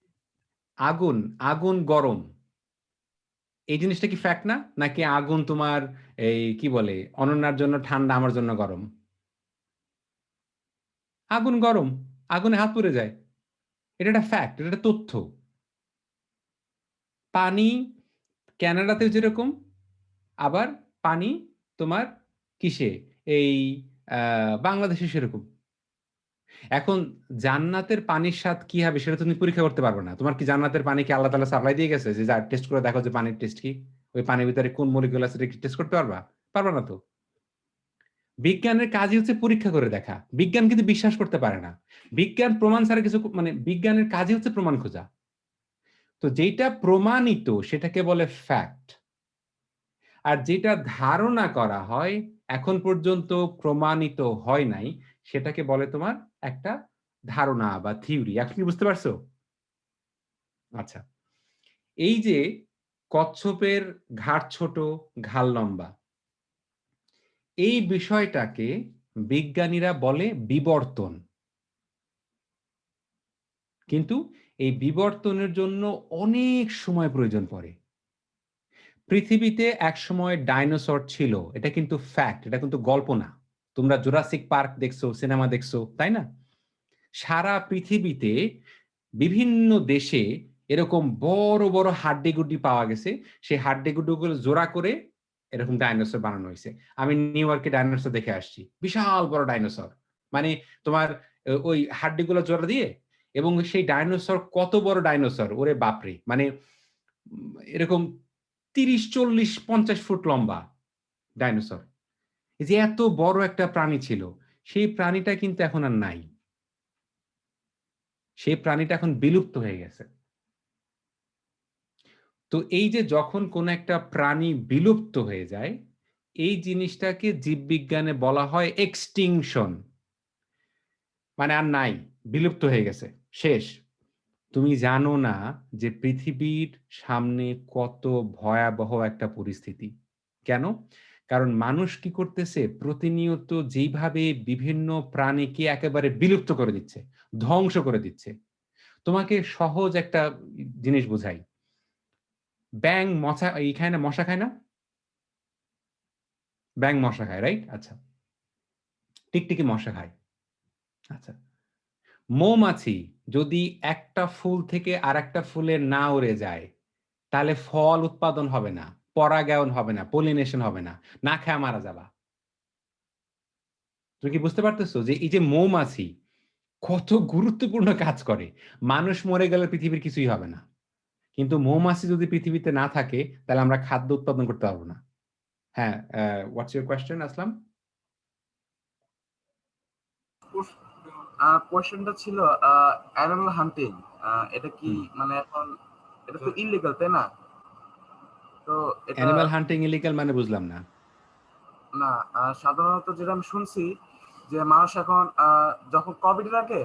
আগুন, আগুন গরম, এই জিনিসটা কি ফ্যাক্ট না? নাকি আগুন তোমার এই কি বলে, অনন্যার জন্য ঠান্ডা, আমার জন্য গরম? আগুন গরম, আগুনে হাত পুড়ে যায়, এটা একটা ফ্যাক্ট, এটা একটা তথ্য। পানি কানাডাতেও যেরকম, আবার পানি তোমার কিসে, এই বাংলাদেশে সেরকম। এখন জান্নাতের পানির স্বাদ কি হবে সেটা তুমি পরীক্ষা করতে পারবে না। তোমার কি জান্নাতের পানি কি আল্লাহ তাআলা সাপ্লাই দিয়ে গেছে যে যা টেস্ট করে দেখো যে পানির টেস্ট কি, ওই পানির ভিতরে কোন মলিকিউল আছে এটা কি টেস্ট করতে পারবা? পারবা না তো। বিজ্ঞানের কাজই হচ্ছে পরীক্ষা করে দেখা। বিজ্ঞান কিন্তু বিশ্বাস করতে পারে না। বিজ্ঞান প্রমাণ ছাড়া কিছু মানে বিজ্ঞানের কাজই হচ্ছে প্রমাণ খোঁজা। তো যেটা প্রমাণিত সেটাকে বলে ফ্যাক্ট। আর যেটা ধারণা করা হয় এখন পর্যন্ত প্রমাণিত হয় নাই সেটাকে বলে তোমার একটা ধারণা বা থিওরি। এখন কি বুঝতে পারছো? আচ্ছা। এই যে কচ্ছপের ঘাড় ছোট, ঘাড় লম্বা। এই বিষয়টাকে বিজ্ঞানীরা বলে বিবর্তন। কিন্তু এই বিবর্তনের জন্য অনেক সময় প্রয়োজন পড়ে। পৃথিবীতে একসময় ডাইনোসর ছিল। এটা কিন্তু ফ্যাক্ট, এটা কিন্তু গল্প না। তোমরা জুরাসিক পার্ক দেখছো, সিনেমা দেখছো, তাই না? সারা পৃথিবীতে বিভিন্ন দেশে এরকম বড়, বড় হাড্ডি-গুড্ডি পাওয়া গেছে। সেই হাড্ডি-গুড্ডিগুলো জোড়া করে এরকম ডাইনোসর বানানো হইছে। আমি নিউ ইয়র্কে ডাইনোসর দেখে আসছি। বিশাল বড় ডাইনোসর। মানে তোমার ওই হাড্ডিগুলো জোড়া দিয়ে এবং সেই ডাইনোসর কত বড় ডাইনোসর ওরে বাপরে! মানে এরকম ৩০, ৪০, ৫০ ফুট লম্বা ডাইনোসর। এই যে এত বড় একটা প্রাণী ছিল, সেই প্রাণীটা কিন্তু এখন আর নাই। সেই প্রাণীটা এখন বিলুপ্ত হয়ে গেছে। তো এই যে যখন কোন একটা প্রাণী বিলুপ্ত হয়ে যায়, এই জিনিসটাকে জীববিজ্ঞানে বলা হয় এক্সটিংশন। মানে আর নাই, বিলুপ্ত হয়ে গেছে, শেষ। তুমি জানো না যে পৃথিবীর সামনে কত ভয়াবহ একটা পরিস্থিতি। কেন? কারণ মানুষ কি করতেছে? প্রতিনিয়ত যেইভাবে বিভিন্ন প্রাণীকে একেবারে বিলুপ্ত করে দিচ্ছে, ধ্বংস করে দিচ্ছে। তোমাকে সহজ একটা জিনিস বুঝাই। ব্যাঙ মশা খায় না, মশা খায় না? ব্যাঙ মশা খায়, রাইট? আচ্ছা। টিকটিকি মশা খায়। আচ্ছা। মৌমাছি যদি একটা ফুল থেকে আরেকটা ফুলে না উড়ে যায়, তাহলে ফল উৎপাদন হবে না, পরাগায়ন হবে না, পলিনেশন হবে না। না খায়া মারা যাবা। তুমি কি বুঝতে পারতেছো যে এই যে মৌমাছি কত গুরুত্বপূর্ণ কাজ করে? মানুষ মরে গেলে পৃথিবীর কিছুই হবে না। কিন্তু মৌমাছি যদি পৃথিবীতে না থাকে তাহলে আমরা খাদ্য উৎপাদন করতে পারব না। হ্যাঁ, হোয়াটস ইউর কোয়েশ্চেন আসলাম? কোশ্চেনটা ছিল অ্যানিমাল হান্টিং, এটা কি হুম। মানে এখন এটা তো ইলিগাল তাই না? তো এটা অ্যানিমাল হান্টিং ইলিগাল মানে বুঝলাম না। না, সাধারণত যেটা আমি শুনছি যে মানুষ এখন যখন কোভিড আগে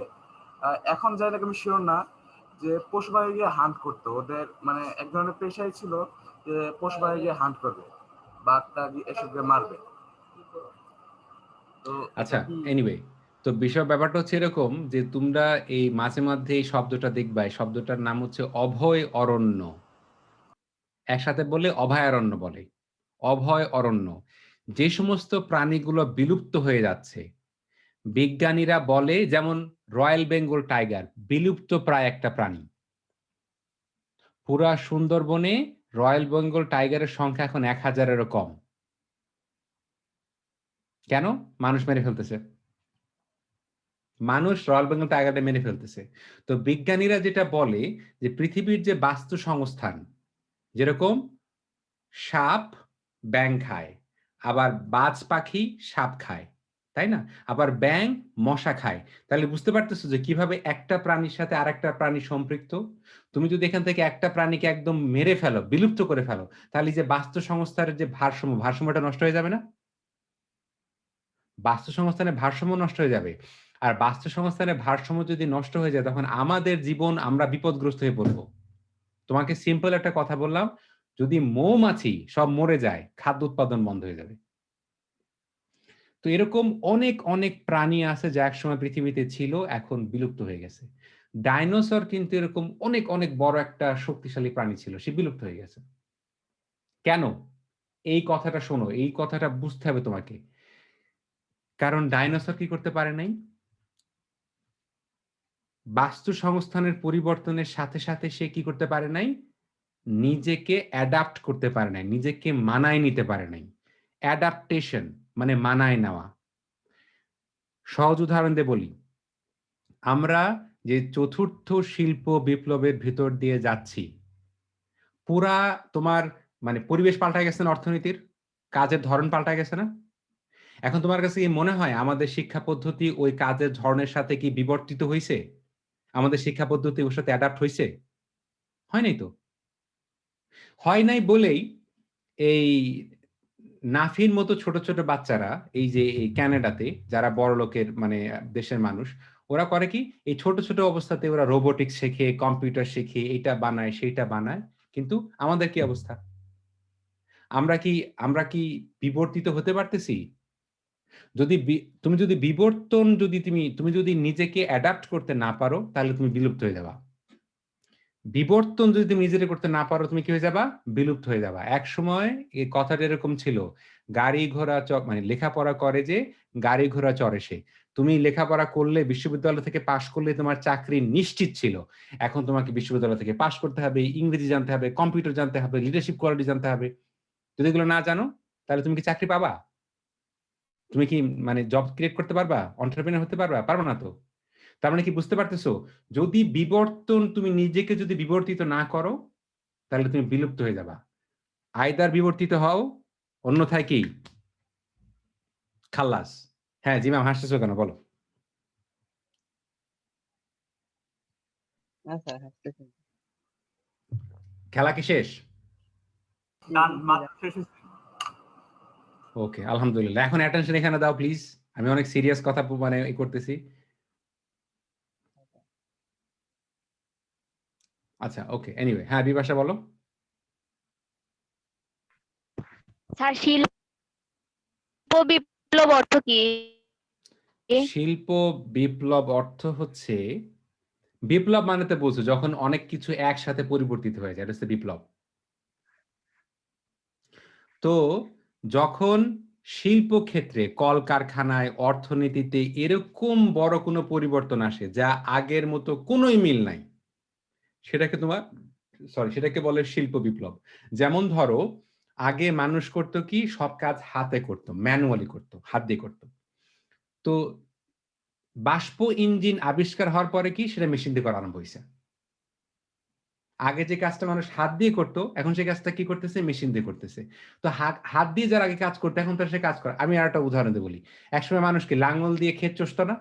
এখন যাই নাকি আমি শিওর না যে পশু পাখি গিয়ে হান্ট করতো, ওদের মানে এক ধরনের পেশাই ছিল যে পশু পাখি গিয়ে হান্ট করবে, বাঘটা এসব গিয়ে মারবে। তো এটা আচ্ছা, কি এনিওয়ে তো ব্যাপারটা হচ্ছে এরকম যে তোমরা এই মাঝে মধ্যে এই শব্দটা দেখবা। এই শব্দটার নাম হচ্ছে অভয় অরণ্য। একসাথে বললে অভয়ারণ্য বলে। অভয় অরণ্য। যে সমস্ত প্রাণীগুলো বিলুপ্ত হয়ে যাচ্ছে, বিজ্ঞানীরা বলে যেমন রয়্যাল বেঙ্গল টাইগার বিলুপ্ত প্রায় একটা প্রাণী। পুরা সুন্দরবনে রয়্যাল বেঙ্গল টাইগারের সংখ্যা এখন ১,০০০-এরও কম। কেন? মানুষ মেরে ফেলতেছে। মানুষ রয়্যাল বেঙ্গল টাইগারটা মেরে ফেলতেছে। তো বিজ্ঞানীরা যেটা বলে যে পৃথিবীর যে বাস্তু সংস্থান, যেরকম সাপ ব্যাঙ খায়, আবার বাজ পাখি সাপ খায়, তাই না? আবার ব্যাঙ মশা খায়। তাহলে বুঝতে পারতেছো যে কিভাবে একটা প্রাণীর সাথে আরেকটা প্রাণী সম্পৃক্ত। তুমি যদি এখান থেকে একটা প্রাণীকে একদম মেরে ফেলো, বিলুপ্ত করে ফেলো, তাহলে যে বাস্তু সংস্থার যে ভারসাম্যটা নষ্ট হয়ে যাবে না? বাস্তু সংস্থানের ভারসাম্য নষ্ট হয়ে যাবে। আর বাস্তু সংস্থানের ভারসাম্য যদি নষ্ট হয়ে যায় তখন আমাদের জীবন আমরা বিপদগ্রস্ত হয়ে পড়ব। তোমাকে সিম্পল একটা কথা বললাম, যদি মৌমাছি সব মরে যায়, খাদ্য উৎপাদন বন্ধ হয়ে যাবে। তো এরকম অনেক, অনেক প্রাণী আছে যা একসময় পৃথিবীতে ছিল, এখন বিলুপ্ত হয়ে গেছে। ডাইনোসর কিন্তু এরকম অনেক, অনেক বড় একটা শক্তিশালী প্রাণী ছিল। সে বিলুপ্ত হয়ে গেছে। কেন? এই কথাটা শোনো, এই কথাটা বুঝতে হবে তোমাকে। কারণ ডাইনোসর কি করতে পারে নাই? বাস্তু সংস্থানের পরিবর্তনের সাথে, সাথে সে কি করতে পারে নাই? নিজেকে অ্যাডাপ্ট করতে পারে নাই। নিজেকে মানায় নিতে পারে নাই। অ্যাডাপ্টেশন মানে মানায় নেওয়া। সহজ উদাহরণ দিয়ে বলি। আমরা যে ৪র্থ শিল্প বিপ্লবের ভেতর দিয়ে যাচ্ছি, পুরা তোমার মানে পরিবেশ পাল্টায় গেছে না অর্থনীতির? কাজের ধরন পাল্টা গেছে না? এখন তোমার কাছে কি মনে হয় আমাদের শিক্ষা পদ্ধতি ওই কাজের ধরনের সাথে কি বিবর্তিত হইছে? আমাদের শিক্ষা পদ্ধতি ওর সাথে অ্যাডাপ্ট হইছে? হয় নাই তো। হয় নাই বলেই এই নাফির মতো ছোট, ছোট বাচ্চারা এই যে এই ক্যানাডাতে যারা বড়লোকের মানে দেশের মানুষ, ওরা করে কি? এই ছোট, ছোট অবস্থাতে ওরা রোবোটিক্স শেখে, কম্পিউটার শেখে, এইটা বানায়, সেইটা বানায়। কিন্তু আমাদের কি অবস্থা? আমরা কি আমরা কি বিবর্তিত হতে পারতেছি? যদি তুমি যদি বিবর্তন যদি তুমি যদি নিজেকে অ্যাডাপ্ট করতে না পারো, তাহলে তুমি বিলুপ্ত হয়ে যাবা। বিবর্তন যদি তুমি নিজেরে করতে না পারো, তুমি কি হয়ে যাবা? বিলুপ্ত হয়ে যাবা। একসময় এই কথাটা এরকম ছিল, গাড়ি ঘোড়া মানে লেখাপড়া করে যে গাড়ি ঘোড়া চড়ে সে। তুমি লেখাপড়া করলে বিশ্ববিদ্যালয় থেকে পাশ করলে তোমার চাকরি নিশ্চিত ছিল। এখন তোমাকে বিশ্ববিদ্যালয় থেকে পাশ করতে হবে, ইংরেজি জানতে হবে, কম্পিউটার জানতে হবে, লিডারশিপ কোয়ালিটি জানতে হবে। যদি এগুলো না জানো, তাহলে তুমি কি চাকরি পাবা? তুমি কি মানে জব ক্রিয়েট করতে পারবা? এন্টারপ্রেনার হতে পারবা? পারবা না তো। তার মানে কি বুঝতে পারতেছো? যদি বিবর্তন তুমি নিজেকে যদি বিবর্তিত না করো, তাহলে তুমি বিলুপ্ত হয়ে যাবা। আইদার বিবর্তিত হও, অন্যথায় কি? খাল্লাস। হ্যাঁ, জি ম্যাম হাসতেছো কেন বলো? না স্যার হাসতেছি না। খেলা কি শেষ? গান মাত্র শেষ হয়েছে। ওকে, আলহামদুলিল্লাহ। এখন অ্যাটেনশন এখানে দাও প্লিজ। আমি অনেক সিরিয়াস কথা মানে করতেছি। আচ্ছা, ওকে। এনিওয়ে, হ্যাঁ বিপাশা বলো। স্যার শিল্প বিপ্লব অর্থ কি? শিল্প বিপ্লব অর্থ হচ্ছে, বিপ্লব মানে তো বুঝো যখন অনেক কিছু একসাথে পরিবর্তিত হয়ে যায়, এটা হচ্ছে বিপ্লব। তো যখন শিল্পক্ষেত্রে, কলকারখানায়, অর্থনীতিতে এরকম বড় কোনো পরিবর্তন আসে যা আগের মতো কোনোই মিল নাই, সেটাকে বলে শিল্প বিপ্লব। যেমন ধরো, আগে মানুষ করতো কি, সব কাজ হাতে করতো, ম্যানুয়ালি করতো, হাত দিয়ে করতো। তো বাষ্প ইঞ্জিন আবিষ্কার হওয়ার পরে কি সেটা মেশিন দিয়ে করা আরম্ভ হয়েছে। আগে যে কাজটা মানুষ হাত দিয়ে করতো, এখন সেই কাজটা কি করতেছে? মেশিন দিয়ে করতেছে। তো হাত দিয়ে যারা আগে কাজ করতো, এখন তারা সে কাজ করে। আমি আর একটা উদাহরণ দিয়ে বলি। একসময় মানুষ কি লাঙ্গল দিয়ে ক্ষেত চষতো না?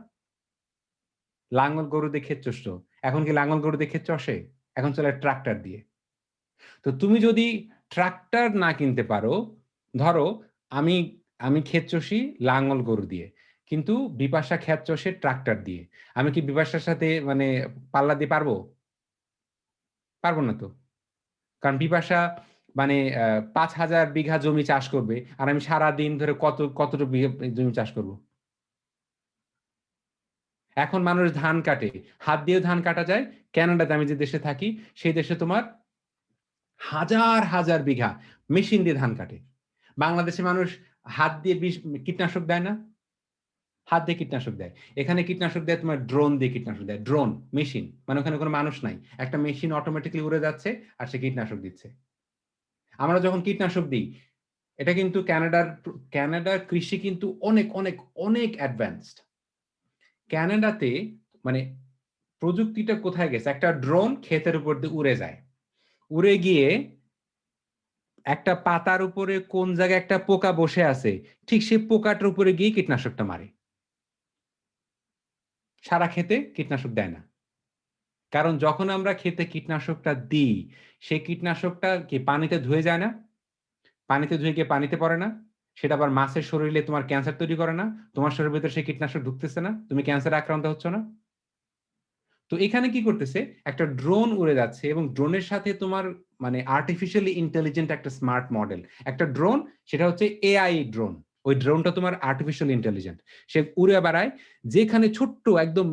লাঙ্গল গরু দিয়ে ক্ষেত চষতো। এখন কি লাঙ্গল গরু দিয়ে ক্ষেত চষে? এখন চলে ট্রাক্টর দিয়ে। তো তুমি যদি ট্রাক্টর না কিনতে পারো, ধরো আমি আমি ক্ষেত চষি লাঙ্গল গরু দিয়ে, কিন্তু বিপাশা ক্ষেত চষে ট্রাক্টর দিয়ে। আমি কি বিপাশার সাথে মানে পাল্লা দিয়ে পারবো? পারবো না তো। কারণ বিপাশা মানে ৫,০০০ বিঘা জমি চাষ করবে, আর আমি সারাদিন ধরে কতটুকু বিঘা জমি চাষ করব? এখন মানুষ ধান কাটে, হাত দিয়েও ধান কাটা যায়। কানাডাতে আমি যে দেশে থাকি, সেই দেশে তোমার হাজার হাজার বিঘা মেশিন দিয়ে ধান কাটে। বাংলাদেশে মানুষ হাত দিয়ে কীটনাশক দেয় না? হাত দিয়ে কীটনাশক দেয়। এখানে কীটনাশক দেয় তোমার ড্রোন দিয়ে কীটনাশক দেয়। ড্রোন মেশিন, মানে ওখানে কোনো মানুষ নাই, একটা মেশিন অটোমেটিক্যালি উড়ে যাচ্ছে আর সে কীটনাশক দিচ্ছে। আমরা যখন কীটনাশক দিই, এটা কিন্তু কানাডার কৃষি কিন্তু অনেক অনেক অনেক অ্যাডভান্সড। কানাডাতে মানে প্রযুক্তিটা কোথায় গেছে? একটা ড্রোন ক্ষেতের উপর দিয়ে উড়ে যায়, উড়ে গিয়ে একটা পাতার উপরে কোন জায়গায় একটা পোকা বসে আছে, ঠিক সেই পোকাটার উপরে গিয়ে কীটনাশকটা মারে। সারা ক্ষেতে কীটনাশক দেয় না। কারণ যখন আমরা ক্ষেতে কীটনাশকটা দিই, সেই কীটনাশকটা কি পানিতে ধুয়ে যায় না? পানিতে ধুয়ে গিয়ে পানিতে পড়ে না? সেটা আবার মাছের শরীরে তোমার ক্যান্সার তৈরি করে না? তোমার শরীরের ভিতরে সেই কীটনাশক ঢুকতেছে না? তুমি ক্যান্সারে আক্রান্ত হচ্ছ না? তো এখানে কি করতেছে? একটা ড্রোন উড়ে যাচ্ছে এবং ড্রোনের সাথে তোমার মানে আর্টিফিশিয়ালি ইন্টেলিজেন্ট একটা স্মার্ট মডেল। একটা ড্রোন, সেটা হচ্ছে এআই ড্রোন। ওই ড্রোনটা তোমার আর্টিফিশিয়াল ইন্টেলিজেন্ট। সে উড়ে বেড়ায়, যেখানে ছোট্ট একদম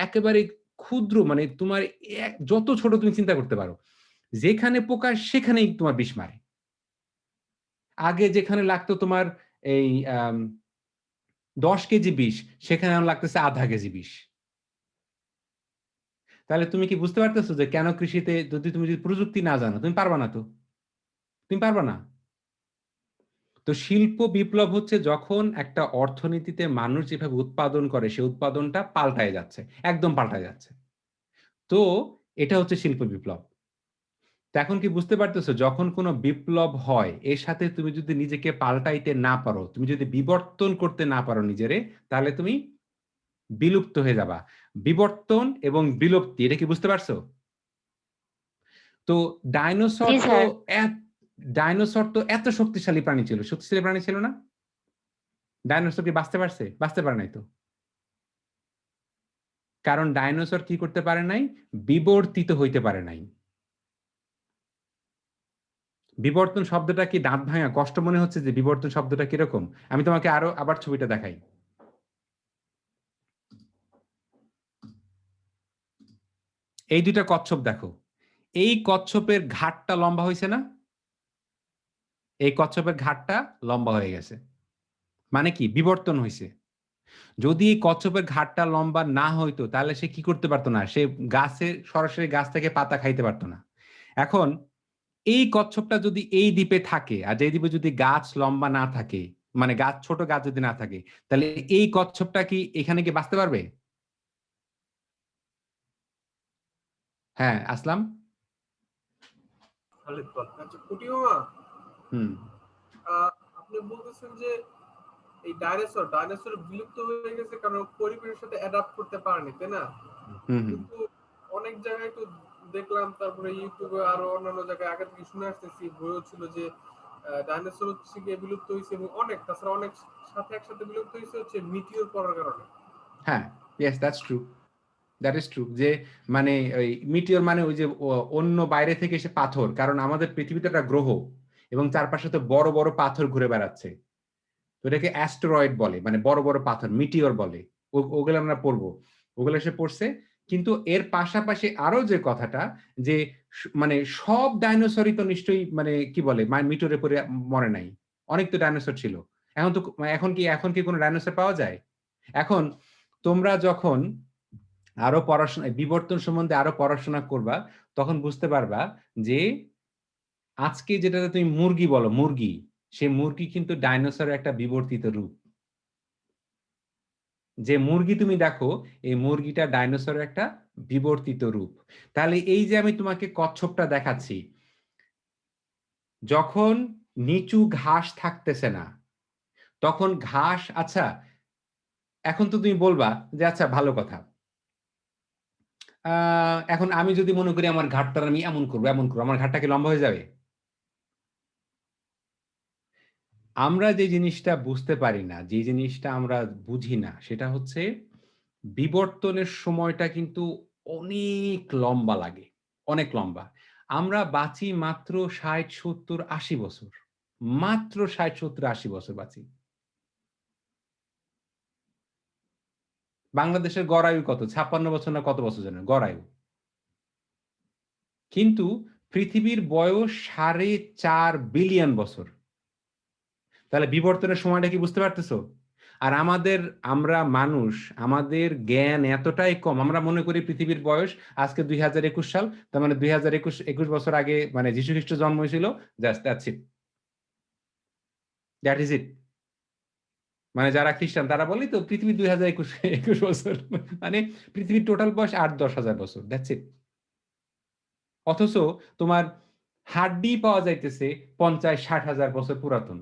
একেবারে ক্ষুদ্র, মানে তোমার যত ছোট তুমি চিন্তা করতে পারো, যেখানে পোকা সেখানেই তোমার বিষ মারে। আগে যেখানে লাগতো তোমার এই ১০ কেজি বিষ, সেখানে এখন লাগতেছে আধা কেজি বিষ। তাহলে তুমি কি বুঝতে পারতেছো যে কেন কৃষিতে তুমি যদি প্রযুক্তি না জানো, তুমি পারবা না তো। তুমি পারবা না। তো শিল্প বিপ্লব হচ্ছে যখন একটা অর্থনীতিতে মানুষ যেভাবে উৎপাদন করে, সেই উৎপাদনটা পাল্টায় যাচ্ছে, একদম পাল্টায় যাচ্ছে। তো এটা হচ্ছে শিল্প বিপ্লব। তো এখন কি বুঝতে পারতেছো, যখন কোনো বিপ্লব হয় এর সাথে তুমি যদি নিজেকে পাল্টাইতে না পারো, তুমি যদি বিবর্তন করতে না পারো নিজেরে, তাহলে তুমি বিলুপ্ত হয়ে যাবা। বিবর্তন এবং বিলুপ্তি, এটা কি বুঝতে পারছো? তো ডাইনোসর জি তো স্যার। এত ডাইনোসর তো এত শক্তিশালী প্রাণী ছিল, শক্তিশালী প্রাণী ছিল না? ডাইনোসর কি বাঁচতে পারছে? বাঁচতে পারে নাই তো। কারণ ডাইনোসর কি করতে পারে নাই? বিবর্তিত হইতে পারে নাই। বিবর্তন শব্দটা কি দাঁত ভাঙা কষ্ট মনে হচ্ছে যে বিবর্তন শব্দটা কিরকম? আমি তোমাকে আবার ছবিটা দেখাই। এই ২ টা কচ্ছপ দেখো। এই কচ্ছপের ঘাড়টা লম্বা হইছে না? এই কচ্ছপের ঘাড়টা লম্বা হয়ে গেছে। মানে কি? বিবর্তন হইছে। যদি এই কচ্ছপের ঘাড়টা লম্বা না হইতো তাহলে সে কি করতে পারত না? সে সরাসরি গাছ থেকে পাতা খাইতে পারত না। এখন এই কচ্ছপটা যদি এই দ্বীপে থাকে আর যে দ্বীপে যদি গাছ লম্বা না থাকে, মানে ছোট গাছ যদি না থাকে, তাহলে এই কচ্ছপটা কি এখানে কি বাঁচতে পারবে? হ্যাঁ, আসলাম? খালিদ বল। আচ্ছা কুটি মামা, হুম, আপনি বলতেছেন যে এই ডাইনোসর বিলুপ্ত হয়ে গেছে কারণ ও পরিবেশের সাথে অ্যাডাপ্ট করতে পারেনি, তাই না? হুম, হুম। কিন্তু অনেক জায়গায় তো দেখলাম, তারপরে ইউটিউবে আরো অন্যান্য জায়গায় আগে থেকে শুনে আসতেছি, বইও ছিল যে ডাইনোসর হচ্ছে গিয়ে বিলুপ্ত হয়েছে, এবং তাছাড়া অনেক সাথে একসাথে বিলুপ্ত হয়েছে হচ্ছে মিটিওর পড়ার কারণে। হ্যাঁ, yes that's true. That is true যে মানে ওই মিটিওর মানে ওই যে অন্য বাইরে থেকে এসে পাথর। কারণ আমাদের পৃথিবীতে একটা গ্রহ এবং চারপাশে তো বড়, বড় পাথর ঘুরে বেড়াচ্ছে। তো এটাকে অ্যাস্টেরয়েড বলে, মানে বড়, বড় পাথর, মিটিওর বলে। ওগুলো আমরা পড়বো। ওগুলো এসে পড়ছে। কিন্তু এর পাশাপাশি আরো যে কথাটা যে মানে সব ডাইনোসরই তো নিশ্চয়ই মানে কি বলে মিটিওরে পড়ে মরে নাই। অনেক তো ডাইনোসর ছিল। এখন কি কোনো ডাইনোসর পাওয়া যায়? এখন তোমরা যখন বিবর্তন সম্বন্ধে আরো পড়াশোনা করবা, তখন বুঝতে পারবা যে আজকে যেটাতে তুমি মুরগি বলো, মুরগি, সে মুরগি কিন্তু ডাইনোসরের একটা বিবর্তিত রূপ। যে মুরগি তুমি দেখো, এই মুরগিটা ডাইনোসরের একটা বিবর্তিত রূপ। তাহলে এই যে আমি তোমাকে কচ্ছপটা দেখাচ্ছি, যখন নিচু ঘাস থাকতেছে না, তখন ঘাস, আচ্ছা এখন তো তুমি বলবা যে আচ্ছা ভালো কথা। এখন আমি যদি মনে করি আমার ঘাড়টা আমি এমন করবো, আমার ঘাড়টা কি লম্বা হয়ে যাবে? আমরা যে জিনিসটা বুঝতে পারি না, যে জিনিসটা আমরা বুঝি না, সেটা হচ্ছে বিবর্তনের সময়টা কিন্তু অনেক লম্বা লাগে, অনেক লম্বা। আমরা বাঁচি মাত্র ৬০, ৭০, ৮০ বছর। মাত্র ৬০, ৭০, ৮০ বছর বাঁচি। বাংলাদেশের গড় আয়ু কত? ৫৬ বছর না কত বছর জানেন গড় আয়ু? কিন্তু পৃথিবীর বয়স ৪.৫ বিলিয়ন বছর। তাহলে বিবর্তনের সময়টা কি বুঝতে পারতেছো? আর আমরা মানুষ, আমাদের জ্ঞান এতটাই কম, আমরা মনে করি পৃথিবীর বয়স আজকে ২০২১ সাল, তার মানে ২০২১ বছর আগে মানে যীশু খ্রিস্ট জন্ম হয়েছিল, just that's it, that is it. মানে যারা খ্রিস্টান তারা বলে তো পৃথিবী ২০২১ বছর, মানে পৃথিবীর টোটাল বয়স ৮-১০ হাজার বছর, দ্যাটস ইট। অথচ তোমার হাড্ডি পাওয়া যাইতেছে ৫০-৬০ হাজার বছর পুরাতন।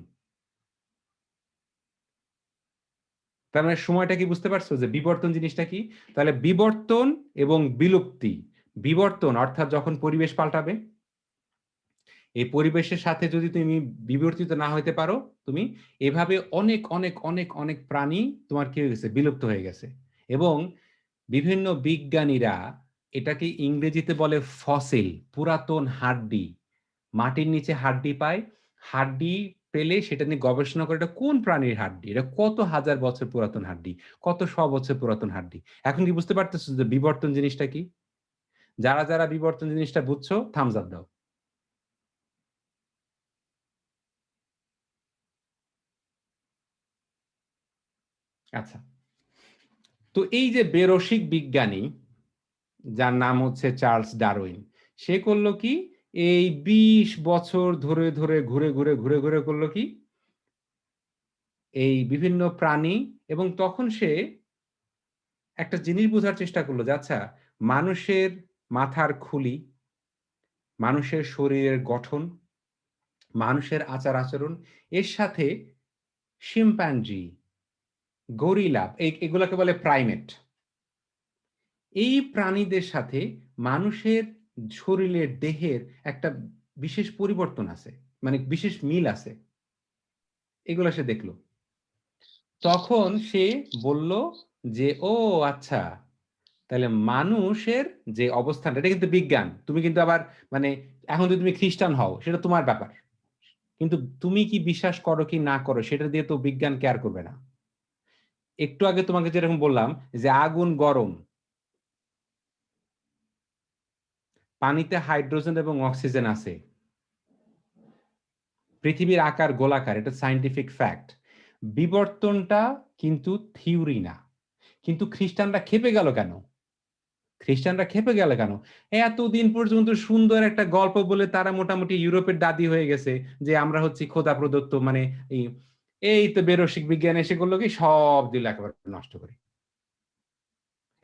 তার মানে সময়টা কি বুঝতে পারছো যে বিবর্তন জিনিসটা কি? তাহলে বিবর্তন এবং বিলুপ্তি। বিবর্তন অর্থাৎ যখন পরিবেশ পাল্টাবে, এই পরিবেশের সাথে যদি তুমি বিবর্তিত না হইতে পারো, তুমি এভাবে অনেক, অনেক, অনেক, অনেক প্রাণী তোমার কি হয়ে গেছে? বিলুপ্ত হয়ে গেছে। এবং বিভিন্ন বিজ্ঞানীরা এটাকে ইংরেজিতে বলে ফসিল, পুরাতন হাড্ডি। মাটির নিচে হাড্ডি পায়। হাড্ডি পেলে সেটা নিয়ে গবেষণা করে এটা কোন প্রাণীর হাড্ডি, এটা কত হাজার বছর পুরাতন হাড্ডি, কত শ বছর পুরাতন হাড্ডি। এখন কি বুঝতে পারতেছো যে বিবর্তন জিনিসটা কি? যারা বিবর্তন জিনিসটা বুঝছো থামস আপ দাও। আচ্ছা, তো এই যে বেরসিক বিজ্ঞানী যার নাম হচ্ছে চার্লস ডারউইন, সে করলো কি? এই ২০ বছর ধরে ধরে ঘুরে ঘুরে ঘুরে ঘুরে করলো কি? এই বিভিন্ন প্রাণী, এবং তখন সে একটা জিনিস বোঝার চেষ্টা করলো যে আচ্ছা, মানুষের মাথার খুলি, মানুষের শরীরের গঠন, মানুষের আচার আচরণ, এর সাথে শিম্পাঞ্জি, গরিলা এগুলাকে বলে প্রাইমেট। এই প্রাণীদের সাথে মানুষের শরীরের দেহের একটা বিশেষ পরিবর্তন আছে, মানে বিশেষ মিল আছে। এগুলো সে দেখলো। তখন সে বলল যে ও আচ্ছা, তাহলে মানুষের যে অবস্থানটা, এটা কিন্তু বিজ্ঞান। তুমি কিন্তু আবার মানে এখন যদি তুমি খ্রিস্টান হও সেটা তোমার ব্যাপার, কিন্তু তুমি কি বিশ্বাস করো কি না করো সেটা দিয়ে তো বিজ্ঞান কেয়ার করবে না। একটু আগে তোমাকে যেরকম বললাম যে আগুন গরম, পানিতে হাইড্রোজেন এবং অক্সিজেন আছে, পৃথিবীর আকার গোলাকার, এটা সায়েন্টিফিক ফ্যাক্ট। বিবর্তনটা কিন্তু থিওরি না। কিন্তু খ্রিস্টানরা খেপে গেল কেন? খ্রিস্টানরা খেপে গেল কেন? এতদিন পর্যন্ত সুন্দর একটা গল্প বলে তারা মোটামুটি ইউরোপের দাদি হয়ে গেছে যে আমরা হচ্ছি খোদা প্রদত্ত, মানে এই তো বেরসিক বিজ্ঞান এসে করলো কি সব দিল একেবারে নষ্ট করে।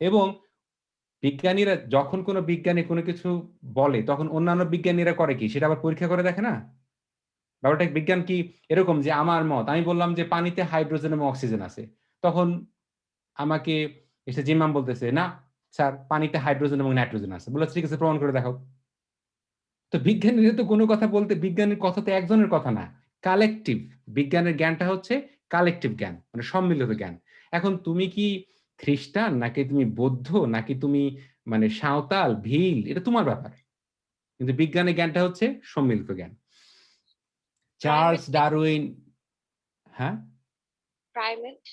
এবং বিজ্ঞানীরা যখন কোনো বিজ্ঞানী কোনো কিছু বলে তখন অন্যান্য বিজ্ঞানীরা করে কি সেটা আবার পরীক্ষা করে দেখে না। ব্যাপারটা বিজ্ঞান কি এরকম যে আমার মত, আমি বললাম যে পানিতে হাইড্রোজেন এবং অক্সিজেন আছে, তখন আমাকে এসে জিম্মাম বলতেছে না স্যার পানিতে হাইড্রোজেন এবং নাইট্রোজেন আছে, বলে ঠিক আছে প্রমাণ করে দেখাও। তো বিজ্ঞানীরা তো কোনো কথা বলতে, বিজ্ঞানের কথা তো একজনের কথা না, কালেকটিভ। বিজ্ঞানের জ্ঞানটা হচ্ছে কালেকটিভ জ্ঞান, মানে সম্মিলিত জ্ঞান। এখন তুমি কি খ্রিস্টান নাকি তুমি বৌদ্ধ নাকি তুমি মানে সাঁওতাল ভিল, এটা তোমার ব্যাপার, কিন্তু বিজ্ঞানের জ্ঞানটা হচ্ছে সম্মিলিত জ্ঞান। চার্লস ডারউইন, হ্যাঁ প্রাইমেট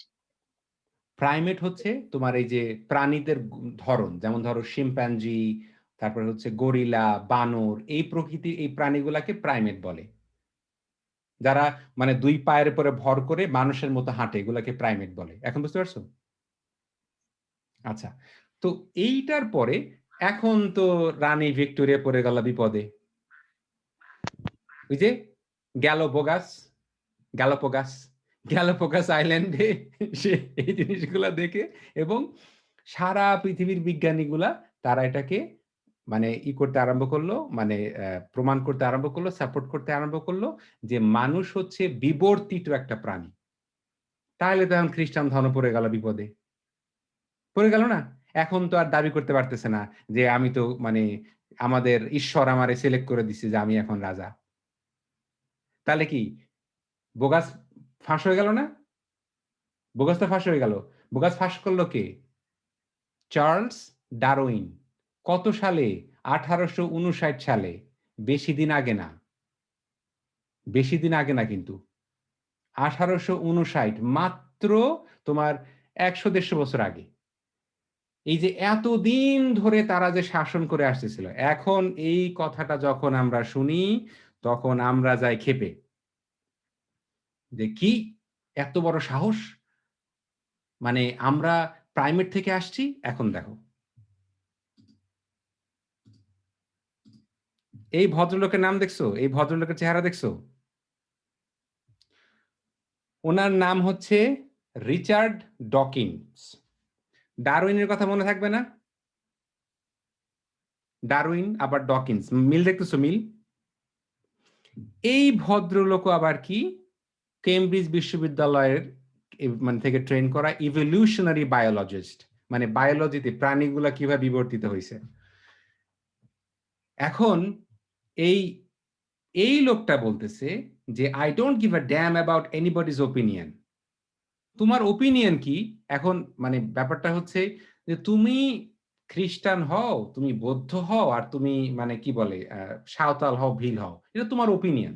প্রাইমেট হচ্ছে তোমার এই যে প্রাণীদের ধরন, যেমন ধরো শিম্পাঞ্জি, তারপরে হচ্ছে গরিলা, বানর, এই প্রকৃতির এই প্রাণীগুলাকে প্রাইমেট বলে। যারা মানে দুই পায়ের উপরে ভর করে মানুষের মতো হাঁটে, এগুলাকে প্রাইমেট বলে। এখন বুঝতে পারছো? আচ্ছা, তো এইটার পরে এখন তো রানী ভিক্টোরিয়া পড়ে গেল বিপদে। ওই যে গ্যালোপোগাস, গ্যালোপোগাস গ্যালোপোগাস আইল্যান্ডে সে এই জিনিসগুলা দেখে, এবং সারা পৃথিবীর বিজ্ঞানীগুলা তারা এটাকে মানে করতে আরম্ভ করলো, মানে প্রমাণ করতে আরম্ভ করলো, সাপোর্ট করতে আরম্ভ করলো যে মানুষ হচ্ছে বিবর্তিত একটা প্রাণী। তাহলে তো এখন খ্রিস্টান ধর্ম পড়ে গেল বিপদে, পড়ে গেল না? এখন তো আর দাবি করতে পারতেছে না যে আমি তো মানে আমাদের ঈশ্বর আমারে সিলেক্ট করে দিচ্ছে যে আমি এখন রাজা। তাহলে কি বোগাস ফাঁস হয়ে গেল না? বোগাস তো ফাঁস হয়ে গেল। বোগাস ফাঁস করলো কে? Charles Darwin. কত সালে? 1859 সালে। বেশি দিন আগে না, বেশি দিন আগে না কিন্তু 1859, মাত্র তোমার 100-150 বছর আগে। এই যে এতদিন ধরে তারা যে শাসন করে আসতেছিল, এখন এই কথাটা যখন আমরা শুনি তখন আমরা যাই ক্ষেপে যে কি এত বড় সাহস, মানে আমরা প্রাইমেট থেকে আসছি। এখন দেখো এই ভদ্রলোকের নাম দেখছো, এই ভদ্রলোকের চেহারা দেখছো? ওনার নাম হচ্ছে রিচার্ড ডকিন্স। ডারউইনের কথা মনে থাকবে না? ডারউইন আবার ডকিন্স, মিল দেখতেছো? মিল। এই ভদ্রলোক আবার কি কেমব্রিজ বিশ্ববিদ্যালয়ের মানে থেকে ট্রেন করা ইভলিউশনারি বায়োলজিস্ট, মানে বায়োলজিতে প্রাণীগুলা কিভাবে বিবর্তিত হয়েছে। এখন এই এই লোকটা বলতেছে যে I don't give a dam about anybody's opinion. তোমার ওপিনিয়ন কি? এখন মানে ব্যাপারটা হচ্ছে যে তুমি খ্রিস্টান হও, তুমি বৌদ্ধ হও, আর তুমি মানে কি বলে সাঁওতাল হও, ভিল হও, এটা তোমার ওপিনিয়ন।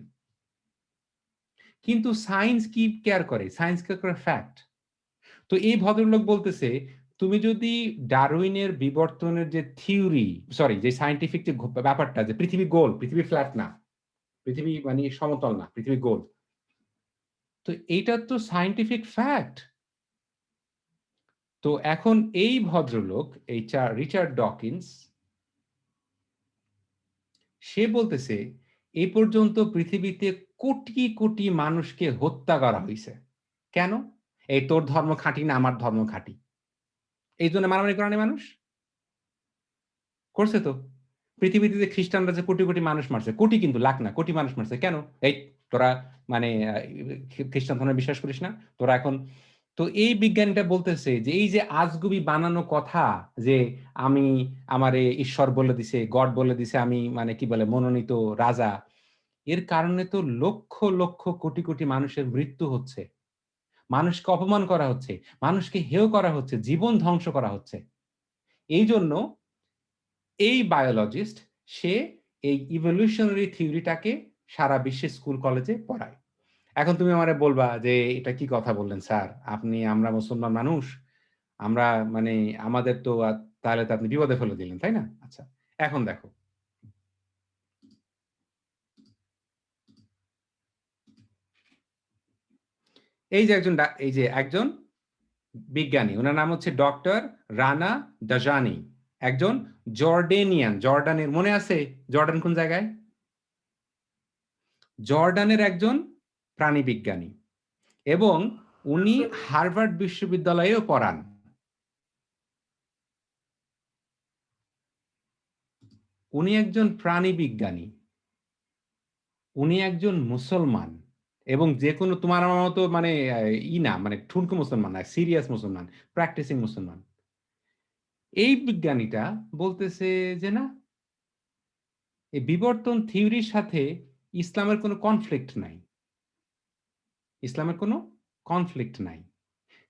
কিন্তু সায়েন্স কি কেয়ার করে? সায়েন্স কেয়ার করে ফ্যাক্ট। তো এই ভদ্রলোক বলতেছে তুমি যদি ডারউইনের বিবর্তনের যে থিওরি, সরি যে সায়েন্টিফিক যে ব্যাপারটা যে পৃথিবী গোল, পৃথিবী ফ্ল্যাট না, পৃথিবী মানে সমতল না, পৃথিবী গোল, তো এইটা তো সায়েন্টিফিক ফ্যাক্ট। তো এখন এই ভদ্রলোক এই রিচার্ড ডকিন্স সে বলতেছে এই পর্যন্ত পৃথিবীতে কোটি কোটি মানুষকে হত্যা করা হয়েছে। কেন? এই তোর ধর্ম খাঁটি না আমার ধর্ম খাঁটি, এই জন্য মারামারি করা নেই মানুষ করছে তো। পৃথিবীতে যে খ্রিস্টানরা যে কোটি কোটি মানুষ মারছে, কোটি কিন্তু লাখ না, কোটি মানুষ মারছে কেন? এই তোরা মানে খ্রিস্টান ধর্মে বিশ্বাস করিস না তোরা এখন? তো এই বিজ্ঞানীটা বলতেছে যে এই যে আজগুবি বানানো কথা যে আমি আমারে ঈশ্বর বলে দিছে, গড বলে দিছে, আমি মানে কি বলে মনোনীত রাজা, এর কারণে তো লক্ষ লক্ষ কোটি কোটি মানুষের মৃত্যু হচ্ছে, মানুষকে অপমান করা হচ্ছে, মানুষকে হেয় করা হচ্ছে, জীবন ধ্বংস করা হচ্ছে। এই জন্য এই বায়োলজিস্ট সে এই ইভলিউশনারি থিওরিটাকে সারা বিশ্বে স্কুল কলেজে পড়ায়। এখন তুমি আমারে বলবা যে এটা কি কথা বললেন স্যার, আমরা মুসলমান মানুষ, আমরা মানে আমাদের তো তাহলে তো আপনি বিপদে ফেলে দিলেন, তাই না? আচ্ছা, এখন দেখো এই যে একজন বিজ্ঞানী, ওনার নাম হচ্ছে ডক্টর রানা দাজানি, একজন জর্ডেনিয়ান। জর্ডানের মনে আছে জর্ডান কোন জায়গায়? জর্ডানের একজন প্রাণী বিজ্ঞানী, এবং উনি হার্ভার্ড বিশ্ববিদ্যালয়েও পড়ান। উনি একজন প্রাণী বিজ্ঞানী, উনি একজন মুসলমান, এবং যে কোনো তোমার আমার মতো মানে না মানে ঠুনকো মুসলমান না, সিরিয়াস মুসলমান, প্র্যাকটিসিং মুসলমান। এই বিজ্ঞানীটা বলতেছে যে না, এই বিবর্তন থিওরির সাথে ইসলামের কোনো কনফ্লিক্ট নাই, ইসলামের কোনো কনফ্লিক্ট নাই।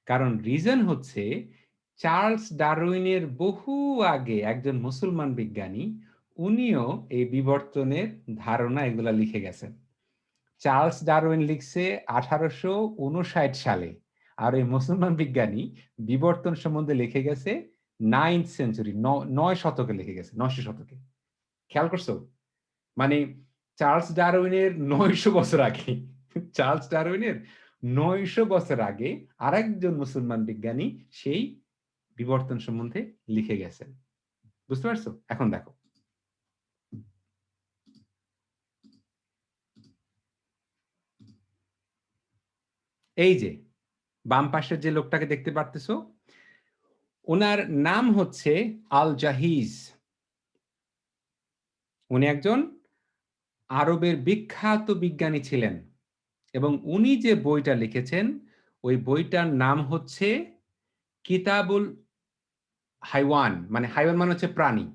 কারণ রিজন হচ্ছে চার্লস ডারউইনের বহু আগে একজন মুসলমান বিজ্ঞানী, উনিও এই বিবর্তনের ধারণা এগুলা লিখে গেছেন। চার্লস ডারউইন লিখছে 1859 সালে, আর এই মুসলমান বিজ্ঞানী বিবর্তন সম্বন্ধে লিখে গেছে 9th সেঞ্চুরি, 9 শতকে লিখে গেছে, 900 শতকে। খেয়াল করছো? মানে চার্লস ডারউইনের 900 বছর আগে, চার্লস ডারউইনের 900 বছর আগে আরেকজন মুসলমান বিজ্ঞানী সেই বিবর্তন সম্বন্ধে লিখে গেছেন। বুঝতে পারছো? এখন দেখো এই যে বাম পাশের যে লোকটাকে দেখতে পারতেছো, ওনার নাম হচ্ছে আল জাহিজ। উনি একজন আরবের বিখ্যাত বিজ্ঞানী ছিলেন, এবং উনি যে বইটা লিখেছেন ওই বইটার নাম হচ্ছে কিতাবুল হাইওয়ান, মানে হাইওয়ান মানে হচ্ছে প্রাণী,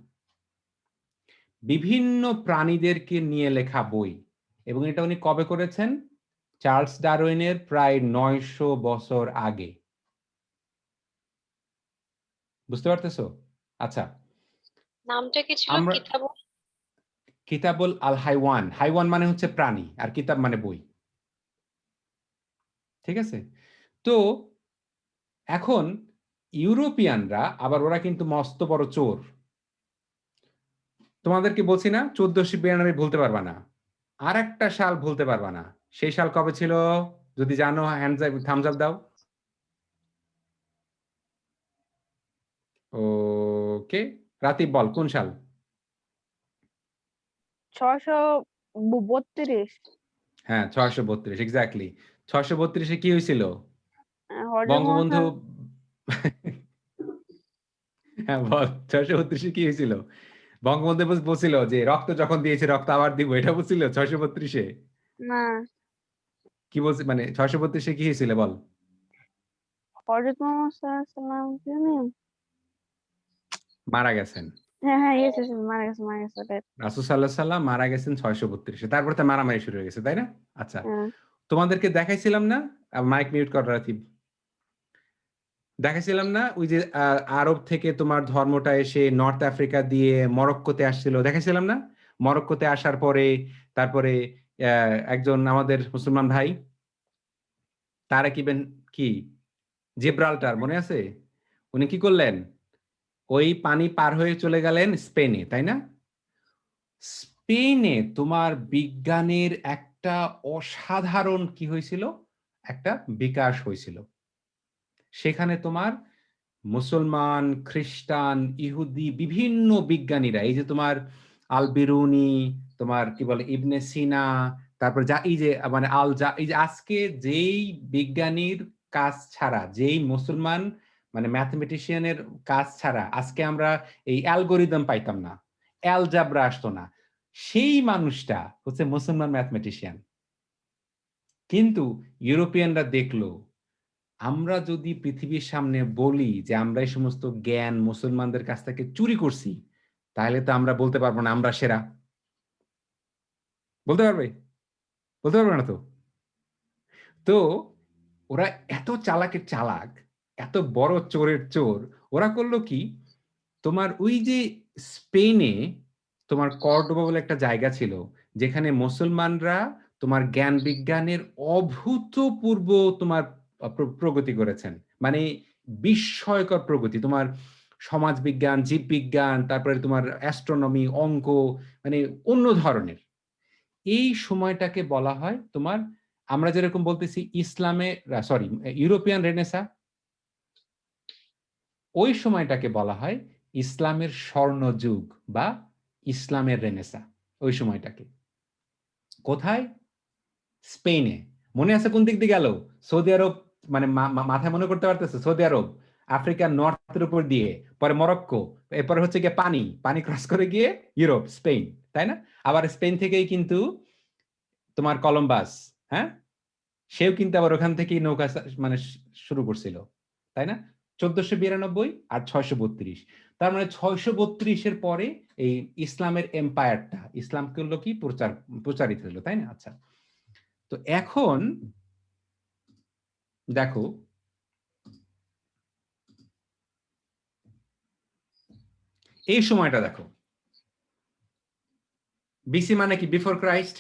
বিভিন্ন প্রাণীদেরকে নিয়ে লেখা বই। এবং এটা উনি কবে করেছেন? চার্লস ডারউইনের প্রায় 900 বছর আগে। বুঝতে পারতেছো? আচ্ছা, নামটা কি ছিল? আমরা কিতাবুল আল হাইওয়ান, হাইওয়ান মানে হচ্ছে প্রাণী, আর কিতাব মানে বই। ঠিক আছে? তো এখন ইউরোপিয়ানরা আবার ওরা কিন্তু মস্ত বড় চোর। তোমাদেরকে বলছি না 1492 ভুলতে পারবা না, আর একটা সাল ভুলতে পারবা না। সেই সাল কবে ছিল? যদি জানো থামস আপ দাও। ওকে, রাতিব বল কোন সাল? 632। হ্যাঁ, 632, এক্স্যাক্টলি। 632-এ কি হয়েছিল? হজরত বঙ্গবন্ধু মোহাম্মদ হ্যাঁ বল, 632-এ কি হয়েছিল? বঙ্গবন্ধু বলছিল যে রক্ত যখন দিয়েছে রক্ত আবার দিব, এটা বলছিল 632-এ? না, কি বলছে মানে 632-এ কি হয়েছিল বল? হজরত মোহাম্মদ সাল্লাল্লাহু আলাইহি ওয়াসাল্লাম মারা গেছেন। হ্যাঁ ইয়েস মারা গেছে right. রাসূল সাল্লাল্লাহু আলাইহি সাল্লাম মারা গেছেন 632-এ। তারপর তো মারামারি শুরু হয়ে গেছে, তাই না? আচ্ছা, হ্যাঁ তোমাদেরকে দেখাইছিলাম না, মাইক মিউট কর রাতিব, দেখাইছিলাম না ওই যে আরব থেকে তোমার ধর্মটা এসে নর্থ আফ্রিকা দিয়ে মরক্কোতে আসছিল, দেখাইছিলাম না? মরক্কোতে আসার পরে তারপরে একজন আমাদের মুসলমান ভাই তারেক ইবনে কি জিব্রাল্টার, মনে আছে? উনি কি করলেন? ওই পানি পার হয়ে চলে গেলেন স্পেনে, তাই না? স্পেনে তোমার বিজ্ঞানের একটা অসাধারণ কি হয়েছিল, একটা বিকাশ হয়েছিল। সেখানে তোমার মুসলমান, খ্রিস্টান, ইহুদি বিভিন্ন বিজ্ঞানীরা, এই যে তোমার আল বিরুনি, তোমার কি বলে ইবনে সিনা, তারপর যা এই যে মানে এই যে আজকে যেই বিজ্ঞানীর কাজ ছাড়া, যেই মুসলমান মানে ম্যাথমেটিশিয়ানের কাজ ছাড়া আজকে আমরা এই অ্যালগোরিদম পাইতাম না। অ্যালজাবরা আসতো না। সেই মানুষটা হচ্ছে মুসলমান ম্যাথমেটিশিয়ান। কিন্তু ইউরোপিয়ানরা দেখলো আমরা যদি পৃথিবীর সামনে বলি যে আমরা এই সমস্ত জ্ঞান মুসলমানদের কাছ থেকে চুরি করছি, তাহলে তো আমরা বলতে পারবো না আমরা সেরা। বলতে পারবে? বলতে পারবে না তো। তো ওরা এত চালাকের চালাক, এত বড় চোরের চোর, ওরা করলো কি, তোমার ওই যে স্পেনে তোমার কর্ডোবা বলে একটা জায়গা ছিল, যেখানে মুসলমানরা তোমার জ্ঞান বিজ্ঞানের অভূতপূর্ব তোমার প্রগতি করেছেন। মানে বিস্ময়কর প্রগতি। তোমার সমাজবিজ্ঞান, জীববিজ্ঞান, তারপরে তোমার অ্যাস্ট্রোনমি, অঙ্ক, মানে অন্য ধরনের। এই সময়টাকে বলা হয় তোমার, আমরা যেরকম বলতেছি ইসলামের, সরি, ইউরোপিয়ান রেনেসা, ওই সময়টাকে বলা হয় ইসলামের স্বর্ণযুগ বা ইসলামের রেনেসা। ওই সময়টাকে কোথায়? স্পেনে। মনে আছে কোন দিক দিয়ে গেল? সৌদি আরব, মানে মাথায় মনে করতে পারতেছে? সৌদি আরব, আফ্রিকার নর্থের উপর দিয়ে, পরে মরক্কো, এরপরে হচ্ছে গিয়ে পানি ক্রস করে গিয়ে ইউরোপ, স্পেন, তাই না? আবার স্পেন থেকেই কিন্তু তোমার কলম্বাস, হ্যাঁ, সেও কিন্তু আবার ওখান থেকেই নৌকা মানে শুরু করছিল, তাই না? 1492 আর 632। তার মানে 632-এর পরে এই ইসলামের এম্পায়ারটা, ইসলাম করলো কি প্রচারিত হলো, তাই না? আচ্ছা, তো এখন দেখো এই সময়টা দেখো, বিসি মানে কি? বিফোর ক্রাইস্ট,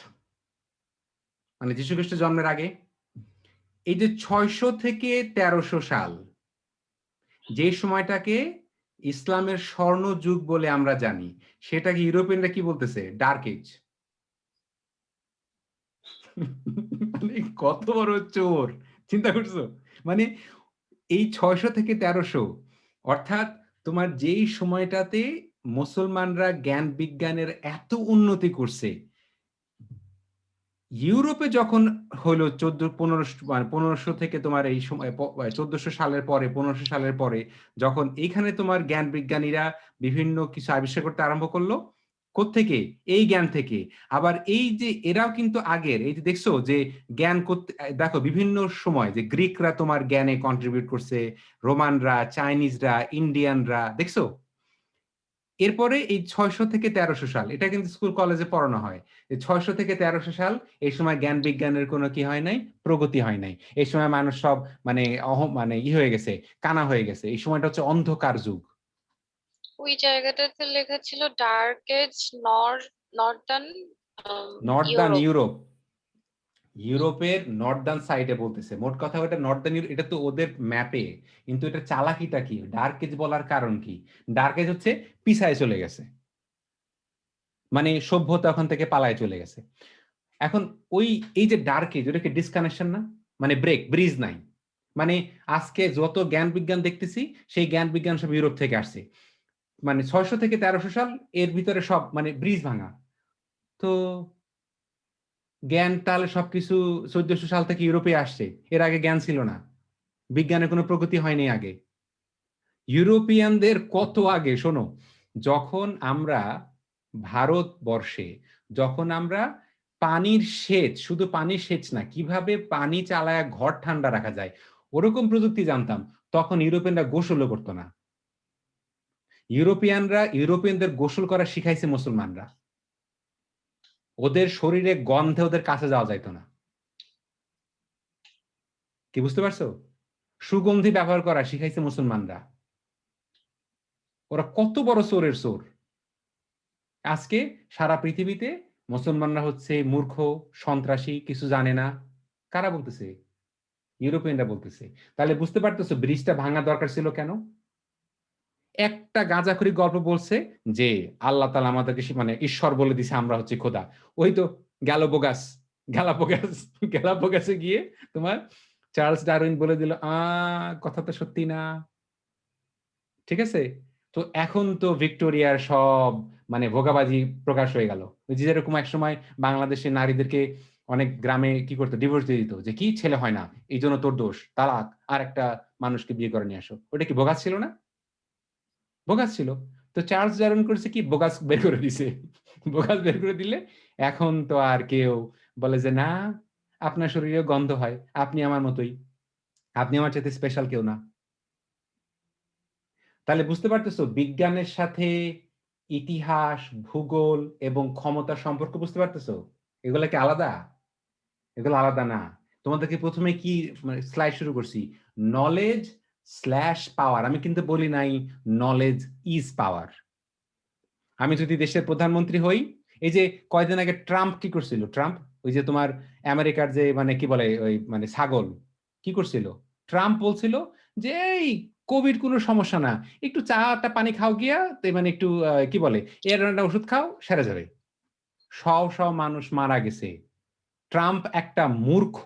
মানে যীশু খ্রিস্ট জন্মের আগে। এই যে 600 থেকে 1300 সাল, যে সময়টাকে ইসলামের স্বর্ণ যুগ বলে আমরা জানি, সেটাকে ইউরোপিয়ানরা কি বলতেছে? Dark age. মানে কত বড় চোর, চিন্তা করছো? মানে এই 600 থেকে 1300, অর্থাৎ তোমার যেই সময়টাতে মুসলমানরা জ্ঞান বিজ্ঞানের এত উন্নতি করছে, ইউরোপে যখন হলো 1500 থেকে তোমার এই সময় 1400 সালের পরে, 1500 সালের পরে, যখন এইখানে তোমার জ্ঞান বিজ্ঞানীরা বিভিন্ন কিছু আবিষ্কার করতে আরম্ভ করলো, কোত্থেকে? এই জ্ঞান থেকে। আবার এই যে এরাও কিন্তু আগের, এই যে দেখছো যে জ্ঞান করতে, দেখো বিভিন্ন সময় যে গ্রিকরা তোমার জ্ঞানে কন্ট্রিবিউট করছে, রোমানরা, চাইনিজরা, ইন্ডিয়ানরা, দেখছো? এরপরে এই 600 থেকে 1300 সাল, এটা কিন্তু স্কুল কলেজে পড়ানো হয়। 600 থেকে 1300 সাল, এই সময় জ্ঞান বিজ্ঞানের কোনো কি হয় নাই? প্রগতি হয় নাই। এই সময় মানুষ সব মানে মানে হয়ে গেছে, কানা হয়ে গেছে। এই সময়টা হচ্ছে অন্ধকার যুগ। ওই জায়গাটাতে লেখা ছিল dark age, northern northern Europe. Europe, ইউরোপের নর্দার্ন সাইডে বলতেছে। মোট কথা ওটা নর্দার্ন ইউরোপ, এটা তো ওদের ম্যাপে। কিন্তু এটা চালাকিটা কি? ডার্ক এজ বলার কারণ কি? ডার্ক এজ হচ্ছে পিছায় চলে গেছে, মানে সভ্যতা ওখান থেকে পালায় চলে গেছে। এখন ওই এই যে ডার্ক এজ, ওটাকে ডিসকানেকশন না, মানে ব্রিজ নাই। মানে আজকে যত জ্ঞান বিজ্ঞান দেখতেছি, সেই জ্ঞান বিজ্ঞান সব ইউরোপ থেকে আসছে। মানে 600 থেকে 1300 সাল, এর ভিতরে সব মানে ব্রিজ ভাঙা। তো জ্ঞান তাহলে সবকিছু 1400 সাল থেকে ইউরোপে আসছে, এর আগে জ্ঞান ছিল না, বিজ্ঞানের কোনো প্রগতি হয়নি আগে। ইউরোপিয়ানদের কত আগে শোনো, যখন আমরা ভারতবর্ষে, যখন আমরা পানির সেচ, শুধু পানির সেচ না, কিভাবে পানি চালায় ঘর ঠান্ডা রাখা যায়, ওরকম প্রযুক্তি জানতাম, তখন ইউরোপিয়ানরা গোসলও করতো না। ইউরোপিয়ানদের গোসল করা শিখাইছে মুসলমানরা। ওদের শরীরে গন্ধে ওদের কাছে যাওয়া যাইতো না। কি বুঝতে পারছো? সুগন্ধি ব্যবহার করা শিখাইছে মুসলমানরা। ওরা কত বড় চোরের চোর। আজকে সারা পৃথিবীতে মুসলমানরা হচ্ছে মূর্খ, সন্ত্রাসী, কিছু জানে না। কারা বলতেছে? ইউরোপিয়ানরা বলতেছে। তাহলে বুঝতে পারতেছো ব্রিজটা ভাঙা দরকার ছিল কেন? একটা গাঁজাখুরি গল্প বলছে যে আল্লাহ তাআলা আমাদেরকে মানে ঈশ্বর বলে দিছে আমরা হচ্ছে খোদা। ওই তো গ্যালাপোগাসে গিয়ে তোমার চার্লস ডারউইন বলে দিল, কথা তো সত্যি না। ঠিক আছে? তো এখন তো ভিক্টোরিয়ার সব মানে ভোগাবাজি প্রকাশ হয়ে গেল। ওই যে যেরকম এক সময় বাংলাদেশে নারীদেরকে অনেক গ্রামে কি করতো? ডিভোর্স দিয়ে দিত, যে কি ছেলে হয় না, এই জন্য তোর দোষ, তালাক, আর একটা মানুষকে বিয়ে করে নিয়ে আসো। ওটা কি ভোগাস ছিল না? ভোগাস ছিল। তো চার্লস ডারউইন করেছে কি, বোগাস বের করে দিছে। বোগাস বের করে দিলে এখন তো আর কেউ বলে যে না, আপনার শরীরে গন্ধ হয়, আপনি আমার মতোই, আপনি আমার চাইতে স্পেশাল কেউ না। তাহলে বুঝতে পারতেছো বিজ্ঞানের সাথে ইতিহাস, ভূগোল এবং ক্ষমতা সম্পর্ক বুঝতে পারতেছো? এগুলা কি আলাদা? এগুলো আলাদা না। তোমাদেরকে প্রথমে কি স্লাইড শুরু করছি, নলেজ স্ল্যাশ পাওয়ার। আমি কিন্তু বলি নাই নলেজ ইজ পাওয়ার। আমি যদি দেশের প্রধানমন্ত্রী হই, এই যে কয়দিন আগে ট্রাম্প কি করছিল, ট্রাম্প ওই যে তোমার আমেরিকার যে মানে কি বলে ওই মানে ছাগল কি করছিল, ট্রাম্প বলছিল যে এই কোভিড কোনো সমস্যা না, একটু চাটা পানি খাও গিয়া, মানে একটু কি বলে এর একটা ওষুধ খাও সেরে যাবে। সব মানুষ মারা গেছে। ট্রাম্প একটা মূর্খ,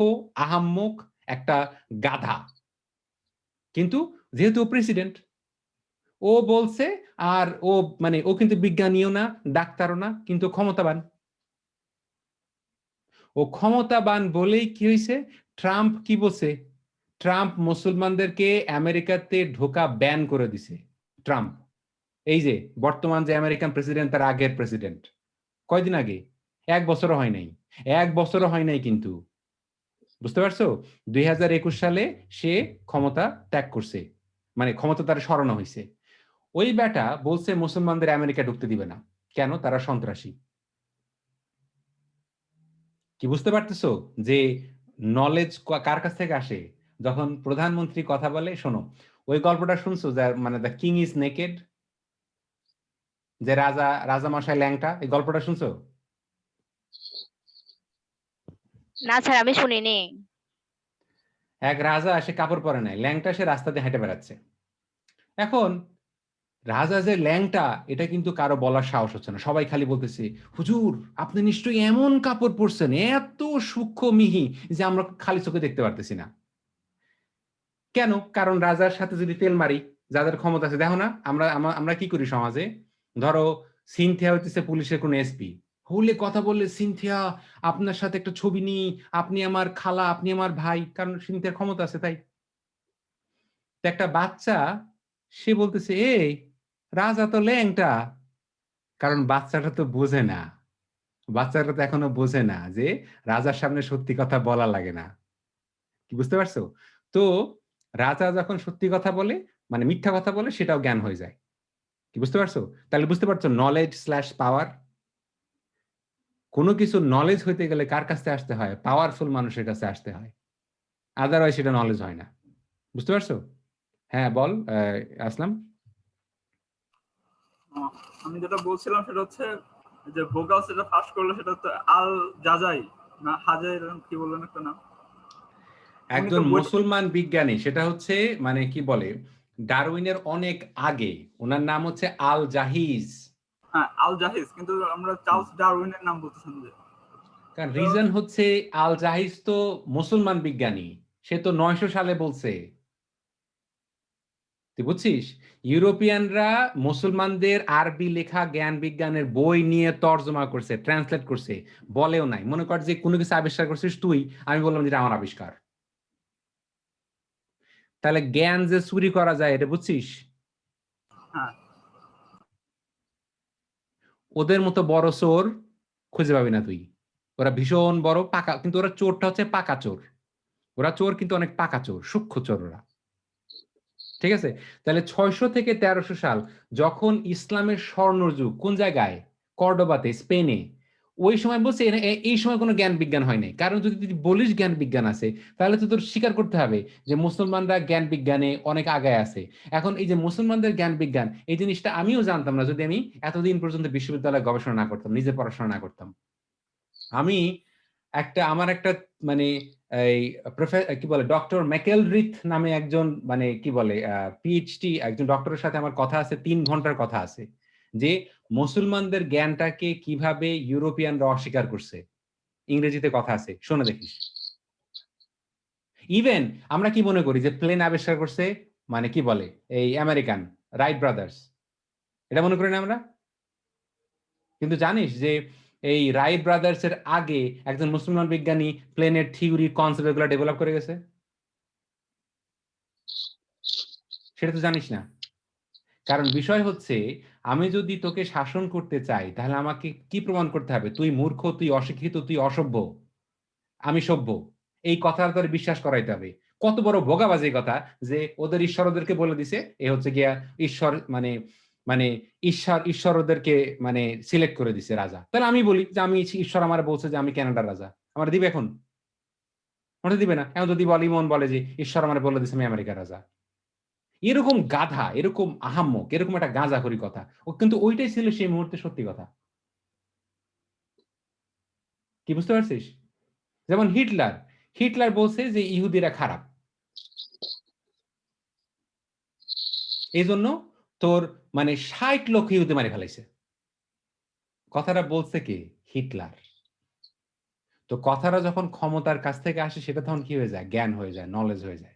আহাম্মক, একটা গাধা, কিন্তু যেহেতু প্রেসিডেন্ট ও বলছে, আর ও মানে ও কিন্তু বিজ্ঞানীও না, ডাক্তারও না, কিন্তু ক্ষমতাবান। ও ক্ষমতাবান বলেই কি হয়েছে, ট্রাম্প কি বলছে, ট্রাম্প মুসলমানদেরকে আমেরিকাতে ঢোকা ব্যান করে দিছে। ট্রাম্প, এই যে বর্তমান যে আমেরিকান প্রেসিডেন্ট, তার আগের প্রেসিডেন্ট, কয়দিন আগে, 1 বছরও হয় নাই, 1 বছরও হয় নাই কিন্তু। বুঝতে পারছো? 2021 সালে সে ক্ষমতা ত্যাগ করছে, মানে ক্ষমতা তার সরানো হয়েছে। ওই বেটা বলছে মুসলমানদের আমেরিকা ঢুকতে দিবে না, কেন? তারা সন্ত্রাসী। কি বুঝতে পারতেছো যে নলেজ কার কাছ থেকে আসে? যখন প্রধানমন্ত্রী কথা বলে, শোনো ওই গল্পটা শুনছো, যার মানে দ্য কিং ইজ নেকেড, যে রাজা মশাই ল্যাংটা, এই গল্পটা শুনছো? না স্যার, আমি শুনিনি। এক রাজা সে কাপড় পরে নাই, ল্যাংটা, সে রাস্তা দিয়ে হেঁটে বেড়াচ্ছে। এখন রাজা যে ল্যাংটা, এটা কিন্তু কারো বলার সাহস হচ্ছে না, সবাই খালি বলতেছে হুজুর আপনি নিশ্চয়ই এমন কাপড় পরছেন এত সূক্ষ্ম মিহি যে আমরা খালি চোখে দেখতে পারতেছি না। কেন? কারণ রাজার সাথে যদি তেল মারি, যাদের ক্ষমতা আছে, দেখো না আমরা আমরা কি করি সমাজে, ধরো সিনথিয়া হইতেছে পুলিশের কোন এসপি, হলে কথা বললে সিনথিয়া আপনার সাথে একটা ছবি নি, আপনি আমার খালা, আপনি আমার ভাই, কারণ সিনথিয়ার ক্ষমতা আছে তাই। তো একটা বাচ্চা সে বলতেছে এই রাজা তো ল্যাংটা, কারণ বাচ্চাটা তো বোঝে না, বাচ্চাটা তো এখনো বোঝে না যে রাজার সামনে সত্যি কথা বলা লাগে না। কি বুঝতে পারছো? তো রাজা যখন সত্যি কথা বলে, মানে মিথ্যা কথা বলে, সেটাও জ্ঞান হয়ে যায়। কি বুঝতে পারছো? তাহলে বুঝতে পারছো নলেজ স্ল্যাশ পাওয়ার। কোনো কিছু নলেজ হইতে গেলে কার কাছে আসতে হয়? পাওয়ারফুল মানুষের কাছে আসতে হয়, আদারওয়াইজ সেটা নলেজ হয় না। বুঝতে পারছো? হ্যাঁ বল আসলাম। আমি যেটা বলছিলাম সেটা হচ্ছে যে ভোগাল সেটা ফাঁস করলো, সেটা হচ্ছে আল জাজাই না হাজাই, কি বললেন একটা নাম, একজন মুসলমান বিজ্ঞানী, সেটা হচ্ছে মানে কি বলে ডারউইনের অনেক আগে, ওনার নাম হচ্ছে আল জাহিজ। হ্যাঁ আল জাহিজ, কিন্তু আমরা চার্লস ডারউইনের নাম বলতেছেন যে। কারণ রিজন হচ্ছে আল জাহিজ তো মুসলমান বিজ্ঞানী, সে তো 900 সালে বলছে। তুই বুঝছিস, ইউরোপিয়ানরা মুসলমানদের আরবি লেখা জ্ঞান বিজ্ঞানের বই নিয়ে তর্জমা করছে, ট্রান্সলেট করছে, বলেও নাই। মনে কর যে কোনো কিছু আবিষ্কার করছিস তুই, আমি বললাম যে এটা আমার আবিষ্কার। তাহলে জ্ঞান যে চুরি করা যায় এটা বুঝছিস? হ্যাঁ ওদের মতো বড় চোর খুঁজে পাবি না তুই। ওরা ভীষণ বড় পাকা, কিন্তু ওরা চোরটা হচ্ছে পাকা চোর। ওরা চোর কিন্তু অনেক পাকা চোর, সূক্ষ্ম চোর ওরা। ঠিক আছে? তাহলে 600 থেকে 1300 সাল, যখন ইসলামের স্বর্ণযুগ, কোন জায়গায়? কর্ডোবাতে, স্পেনে। ওই সময় বলছে এই সময় কোনো জ্ঞান বিজ্ঞান হয় নাই। কারণ যদি তুই বলিস জ্ঞান বিজ্ঞান আছে, তাহলে তো তোর স্বীকার করতে হবে যে মুসলমানরা জ্ঞান বিজ্ঞানে অনেক আগায় আছে। এখন এই যে মুসলমানদের জ্ঞান বিজ্ঞান, এই জিনিসটা আমিও জানতাম না যদি আমি এতদিন পর্যন্ত বিশ্ববিদ্যালয়ে গবেষণা না করতাম, নিজে পড়াশোনা না করতাম। আমি আমার একটা মানে এই কি বলে ডক্টর ম্যাকেলরিথ নামে একজন মানে কি বলে পিএইচডি একজন ডক্টরের সাথে আমার কথা আছে, 3 ঘন্টার কথা আছে, যে মুসলমানদের জ্ঞানটাকে কিভাবে ইউরোপিয়ানরা অস্বীকার করছে। ইংরেজিতে কথা আছে, শোনো দেখিস। ইভেন আমরা কি মনে করি যে প্লেন আবিষ্কার করছে মানে কি বলে এই আমেরিকান রাইট ব্রাদার্স, এটা মনে করি না আমরা? কিন্তু জানিস যে এই রাইট ব্রাদার্স এর আগে একজন মুসলমান বিজ্ঞানী প্লেনের থিওরি, কনসেপ্ট এগুলো ডেভেলপ করে গেছে? সেটা তো জানিস না। কারণ বিষয় হচ্ছে আমি যদি তোকে শাসন করতে চাই তাহলে আমাকে কি প্রমাণ করতে হবে? তুই মূর্খ, তুই অশিক্ষিত, তুই অসভ্য, আমি সভ্য। এই কথার তোর বিশ্বাস করাইতে হবে। কত বড় বোগাবাজি কথা যে ওদের ঈশ্বর ওদেরকে বলে দিছে এ হচ্ছে গিয়া ঈশ্বর মানে মানে ঈশ্বর ওদেরকে মানে সিলেক্ট করে দিছে রাজা। তাহলে আমি বলি যে আমি ঈশ্বর আমারে বলছে যে আমি কানাডার রাজা। আমার দিবে এখন? আমারে দিবে না। এখন যদি বলে ইমন বলে যে ঈশ্বর আমারে বলে দিছে আমি আমেরিকার রাজা। এরকম গাধা, এরকম আহাম্মক, এরকম একটা গাঁজাখড়ি কথা। ও কিন্তু ওইটাই ছিল সেই মুহূর্তে সত্যি কথা। কি বুঝতে পারছিস? যেমন হিটলার বলছে যে ইহুদিরা খারাপ। এইজন্য তোর মানে ৬০ লক্ষ ইহুদি মারি ফেলাইছে। কথাটা বলছে কে? হিটলার। তো কথাটা যখন ক্ষমতার কাছ থেকে আসে সেটা তখন কি হয়ে যায়? জ্ঞান হয়ে যায়, নলেজ হয়ে যায়।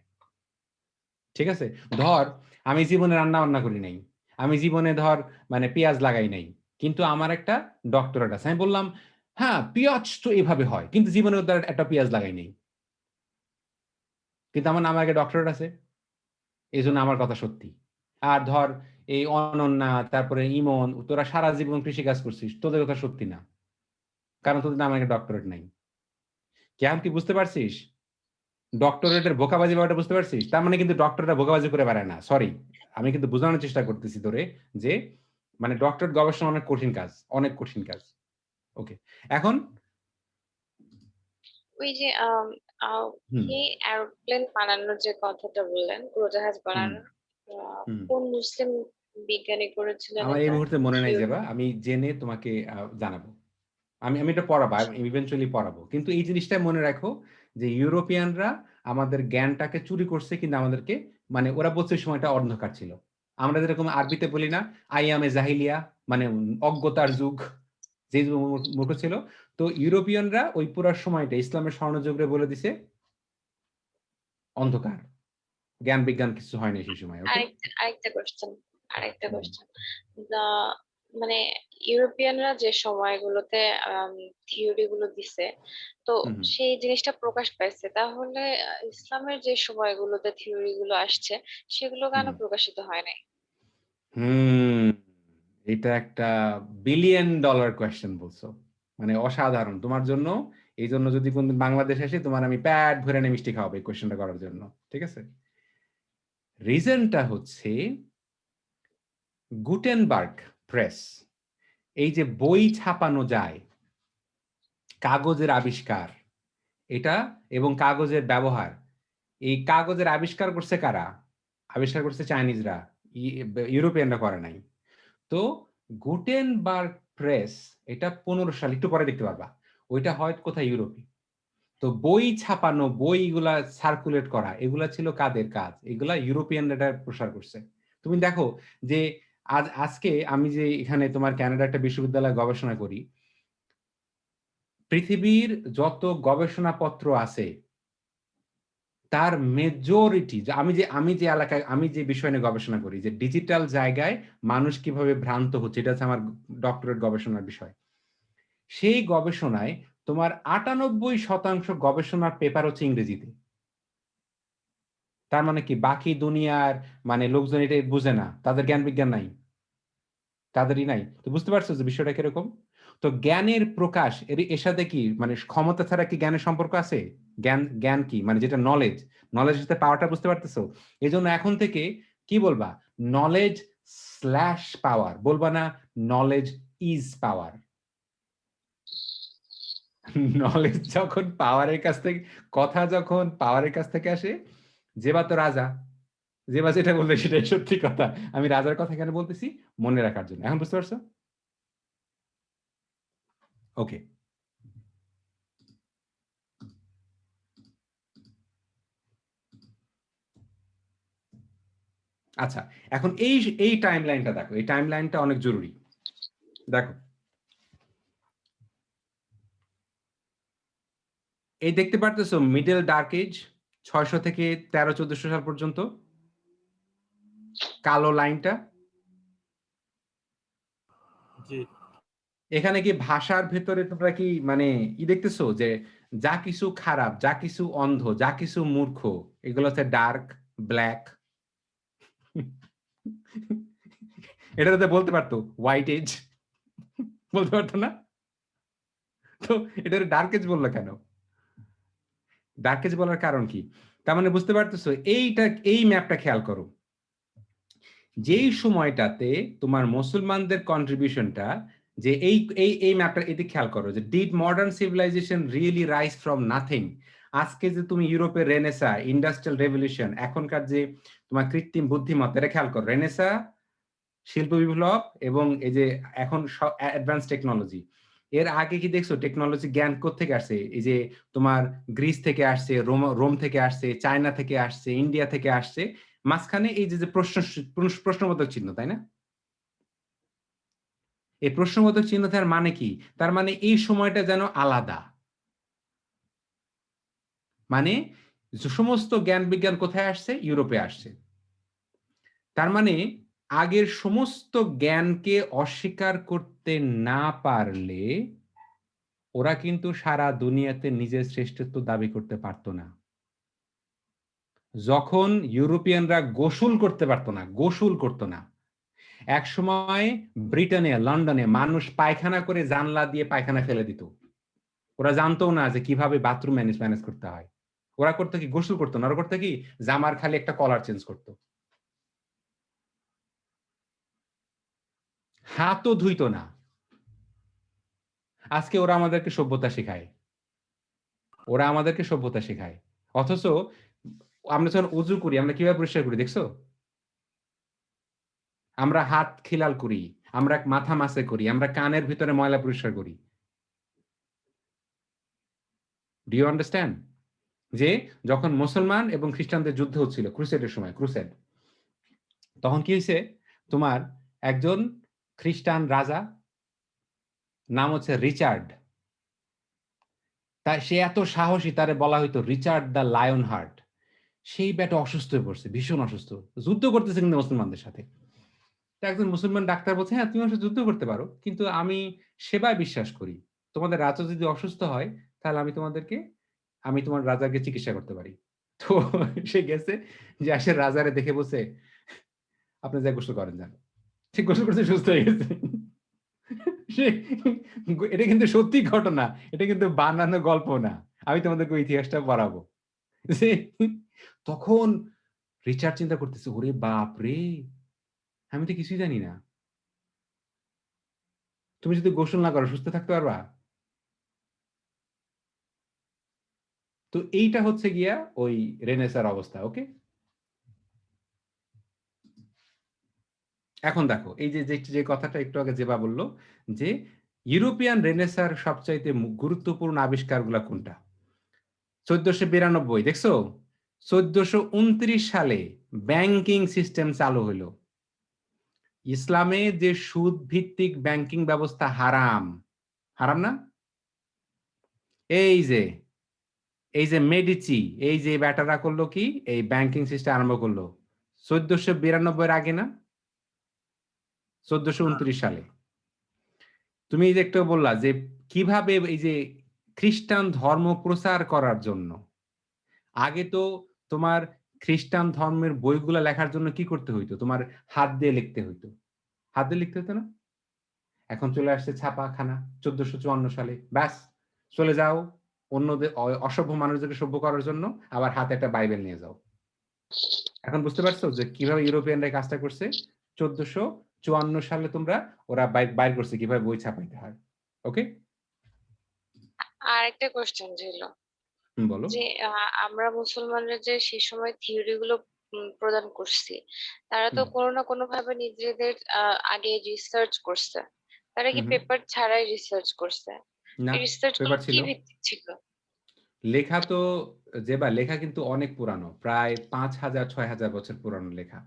ঠিক আছে? ধর আমি জীবনে রান্না-বান্না করি নাই। আমি জীবনে ধর মানে পেঁয়াজ লাগাই নাই। কিন্তু আমার একটা ডক্টরেট আছে। আমি বললাম, "হ্যাঁ, পেঁয়াজ তো এভাবে হয়।" কিন্তু জীবনে ওদের একটা পেঁয়াজ লাগাই নাই। কিন্তু আমার নামে আগে ডক্টরেট আছে। এজন্য আমার কথা সত্যি। আর ধর এই অনন্যা, তারপরে ইমন, তোরা সারা জীবন কৃষিকাজ করছিস। তোদের কথা সত্যি না। কারণ তোদের নামে আগে ডক্টরেট নাই। কেমন কি বুঝতে পারছিস? ডক্টরেটের বোকাবাজি ব্যাপারটা বুঝতে পারছিস? তার মানে কিন্তু ডক্টররা বোকাবাজি করে বেড়ায় না। সরি। আমি কিন্তু বোঝানোর চেষ্টা করতেছি তোরে যে মানে ডক্টরেট গবেষণা অনেক কঠিন কাজ। অনেক কঠিন কাজ। ওকে। এখন ওই যে হুম, এই এরোপ্লেন বানানোর যে কথাটা বললেন, উড়োজাহাজ হুম, বানানোর হুম। কোন মুসলিম বিজ্ঞানী করেছিলেন আমার এই এটা? মুহূর্তে মনে নাই Sure. যাবা। আমি জেনে তোমাকে জানাবো। আমি আমি এটা পড়াবো। আমি ইভেনচুয়ালি পড়াবো। কিন্তু এই জিনিসটা মনে রাখো যে ইউরোপিয়ানরা আমাদের জ্ঞানটাকে চুরি করছে কিন্তু আমাদেরকে মানে ওরা বলছে ওই সময়টা অন্ধকার ছিল। আমরা যেরকম আরবিতে বলি না আইয়ামে জাহিলিয়া মানে অজ্ঞতার যুগ যে যুগ মূর্খ ছিল। তো ইউরোপিয়ানরা ওই পুরা সময়টা ইসলামের স্বর্ণযুগে বলে দিছে অন্ধকার। জ্ঞান বিজ্ঞান কিছু হয় না সেই সময়। ওকে? আরেকটা কোশ্চেন আরেকটা হুম, কোশ্চেন দা মানে ইউরোপিয়ানরা যে সময়গুলোতে থিওরি গুলো দিছে, তো হুম, হুম, সেই জিনিসটা প্রকাশ পাইছে, তাহলে ইসলামের যে সময়গুলোতে থিওরি গুলো আসছে সেগুলো কেন হুম। প্রকাশিত হয় নাই? হুম, এটা একটা বিলিয়ন ডলার কোয়েশ্চেন বলছো। মানে অসাধারণ। তোমার জন্য এইজন্য যদি কোনদিন বাংলাদেশে আসি তোমার আমি পেট ভরে এনে মিষ্টি খাওয়াবো এই কোয়েশ্চেনটা করার জন্য। ঠিক আছে? রিজনটা হচ্ছে গুটেনবার্গ প্রেস। এই যে বই ছাপানো যায়, কাগজের আবিষ্কার এটা এবং কাগজের ব্যবহার। এই কাগজের আবিষ্কার করছে কারা? আবিষ্কার করছে চাইনিজরা। ইউরোপিয়ানরা করে নাই। তো গুটেনবার্গ প্রেস এটা 15 সাল একটু পরে দেখতে পারবা। ওইটা হয় কোথায়? ইউরোপে। তো বই ছাপানো, বইগুলা সার্কুলেট করা এগুলা ছিল কাদের কাজ? এগুলা ইউরোপিয়ানরা এটা প্রসার করছে। তুমি দেখো যে আজকে আমি যে এখানে তোমার কানাডা একটা বিশ্ববিদ্যালয়ে গবেষণা করি, পৃথিবীর যত গবেষণাপত্র আছে তার মেজরিটি আমি যে এলাকায় আমি যে বিষয় নিয়ে গবেষণা করি যে ডিজিটাল জায়গায় মানুষ কিভাবে ভ্রান্ত হচ্ছে এটা হচ্ছে আমার ডক্টরেট গবেষণার বিষয়। সেই গবেষণায় তোমার ৯৮% গবেষণার পেপার হচ্ছে ইংরেজিতে। তার মানে কি বাকি দুনিয়ার মানে লোকজন এটা বুঝে না। তাদের জ্ঞান বিজ্ঞান নাই। তাদেরই নাই। তো বুঝতে পারছো যে বিষয়টা কিরকম? তো জ্ঞানের প্রকাশ এর সাথে কি মানে ক্ষমতা ছাড়া কি জ্ঞানের সম্পর্ক আছে? জ্ঞান কি? মানে যেটা নলেজ, নলেজের সাথে পাওয়ারটা বুঝতে পারতেছো? এজন্য এখন থেকে কি বলবা? নলেজ স্ল্যাশ পাওয়ার। বলবা না নলেজ ইজ পাওয়ার। নলেজ যখন পাওয়ারের কাছ থেকে কথা যখন পাওয়ারের কাছ থেকে আসে, জেবা তো রাজা। জেবা যেটা বলবে সেটাই সত্যি কথা। আমি রাজার কথা কেন বলতেছি? মনে রাখার জন্য। এখন বুঝতে পারছো? ওকে। আচ্ছা, এখন এই টাইমলাইনটা দেখো। এই টাইমলাইনটা অনেক জরুরি। দেখো। এই দেখতে পারতেছো মিডল ডার্ক এজ ৬০০ থেকে ১৩-১৪০০ সাল পর্যন্ত কালো লাইনটা। জি। এখানে কি ভাষার ভেতরে তোমরা কি মানে দেখতেছো যে যা কিছু খারাপ, যা কিছু অন্ধ, যা কিছু মূর্খ এগুলো হচ্ছে ডার্ক, ব্ল্যাক। এটা তো বলতে পারতো হোয়াইট এজ, বলতে পারতো না? তো এটা ডার্ক এজ বললো কেন? ডার্ক এজ বলার কারণ কি? তার মানে বুঝতে পারতেছো, এই ম্যাপটা খেয়াল করো। যেই সময়টাতে তোমার মুসলমানদের কন্ট্রিবিউশনটা, যে এই ম্যাপটা এদিকে খেয়াল করো, যে did modern civilization really rise from nothing. আজকে যে তুমি ইউরোপের রেনেসা, ইন্ডাস্ট্রিয়াল রেভলিউশন, এখনকার যে তোমার কৃত্রিম বুদ্ধিমত্তা, এটা খেয়াল করো। রেনেসা, শিল্প বিপ্লব, এবং এই যে এখন অ্যাডভান্স টেকনোলজি। এর আগে কি দেখছো টেকনোলজি জ্ঞান কোত্থেকে আসছে? এই যে তোমার গ্রিস থেকে আসছে, রোম থেকে আসছে, চায়না থেকে আসছে, ইন্ডিয়া থেকে আসছে। মাঝখানে এই যে প্রশ্নবোধক চিহ্ন, তাই না? এই প্রশ্নবোধক চিহ্ন তার মানে কি? তার মানে এই সময়টা যেন আলাদা। মানে সমস্ত জ্ঞান বিজ্ঞান কোথায় আসছে? ইউরোপে আসছে। তার মানে আগের সমস্ত জ্ঞানকে অস্বীকার করতে না পারলে ওরা কিন্তু সারা দুনিয়াতে নিজের শ্রেষ্ঠত্ব দাবি করতে পারতো না। যখন ইউরোপিয়ানরা গোসল করতে পারতো না, গোসল করতো না, এক সময় ব্রিটেনে, লন্ডনে মানুষ পায়খানা করে জানলা দিয়ে পায়খানা ফেলে দিত। ওরা জানতো না যে কিভাবে বাথরুম ম্যানেজ করতে হয়। ওরা করতো কি? গোসল করতো না, ওরা করতো কি? জামার খালি একটা কলার চেঞ্জ করতো, হাতও ধুইতো না। আজকে ওরা আমাদেরকে সভ্যতা শেখায়, ওরা আমাদেরকে সভ্যতা শেখায়। অথচ আমরা যখন উজু করি, আমরা কিভাবে পরিষ্কার করি দেখছো? আমরা হাত খিলাল করি, আমরা মাথা মাসে করি, আমরা কানের ভিতরে ময়লা পরিষ্কার করি। Do you understand? যে যখন মুসলমান এবং খ্রিস্টানদের যুদ্ধ হচ্ছিল, ক্রুসেডের সময়, ক্রুসেড, তখন কি হয়েছে? তোমার একজন খ্রিস্টান রাজা, নাম হচ্ছে রিচার্ড। তাই সে এত সাহসী, তারে বলা হইতো রিচার্ড দ্য লায়ন হার্ট। সেই ব্যাটা অসুস্থ হয়ে পড়ছে, ভীষণ অসুস্থ, যুদ্ধ করতেছে কিন্তু মুসলমানদের সাথে। একজন মুসলমান ডাক্তার বলছে, হ্যাঁ তুমি অবশ্য যুদ্ধ করতে পারো, কিন্তু আমি সেবায় বিশ্বাস করি। তোমাদের রাজা যদি অসুস্থ হয়, তাহলে আমি তোমার রাজাকে চিকিৎসা করতে পারি। তো সে গেছে, যে আসে রাজারে দেখে বলছে, আপনি যা গোসল করেন যান। ঠিক গোসল করতে সুস্থ হয়ে গেছে। এটা কিন্তু সত্যি ঘটনা, এটা কিন্তু বানানো গল্প না। আমি তোমাদেরকে ইতিহাসটা পড়াবো। যে তখন রিচার্ড চিন্তা করতেছে, ওরে বাপ রে, আমি তো কিছুই জানি না। তুমি যদি গোসল না করো সুস্থ থাকতে পারবা? তো এইটা হচ্ছে গিয়া ওই রেনেসার অবস্থা। ওকে, এখন দেখো, এই যে কথাটা একটু আগে জেবা বললো, যে ইউরোপিয়ান রেনেসার সবচাইতে গুরুত্বপূর্ণ আবিষ্কারগুলা কোনটা? 1492, দেখছো? 1429 সালে ব্যাংকিং সিস্টেম চালু হইলো। ইসলামে যে সুদ ভিত্তিক ব্যাংকিং ব্যবস্থা হারাম, হারাম না? এই যে মেডিচি, এই যে ব্যাটারা করলো কি, এই ব্যাংকিং সিস্টেম আরম্ভ করলো 1492 এর আগে না, 1429 সালে। তুমি এই যে একটু বললা যে কিভাবে এই যে খ্রিস্টান ধর্ম প্রচার করার জন্য, আগে তো তোমার খ্রিস্টান ধর্মের বইগুলা লেখার জন্য কি করতে হইতো? তোমার হাত দিয়ে লিখতে হইতো, হাত দিয়ে লিখতে হতো না? এখন চলে আসছে ছাপাখানা 1454 সালে, ব্যাস চলে যাও অন্যদের, অসভ্য মানুষদেরকে সভ্য করার জন্য আবার হাতে একটা বাইবেল নিয়ে যাও। এখন বুঝতে পারছো যে কিভাবে ইউরোপিয়ানরা কাজটা করছে? 1454 সালে ওরা বাইর করছে কিভাবে বই ছাপাইতে হয়। ওকে, আর একটা কোশ্চেন ছিল বলো। যে আমরা মুসলমানরা যে সেই সময় থিওরি গুলো প্রদান করছি, তারা তো কোনো না কোনো ভাবে নিজেদের আগে রিসার্চ করছে। তারা কি পেপার ছাড়াই রিসার্চ করছে? না, রিসার্চ গুলো পেপার কি ছিল, ভিত্তিক ছিল? লেখা তো, লেখা কিন্তু অনেক পুরানো, প্রায় 5000-6000 বছর পুরানো লেখা।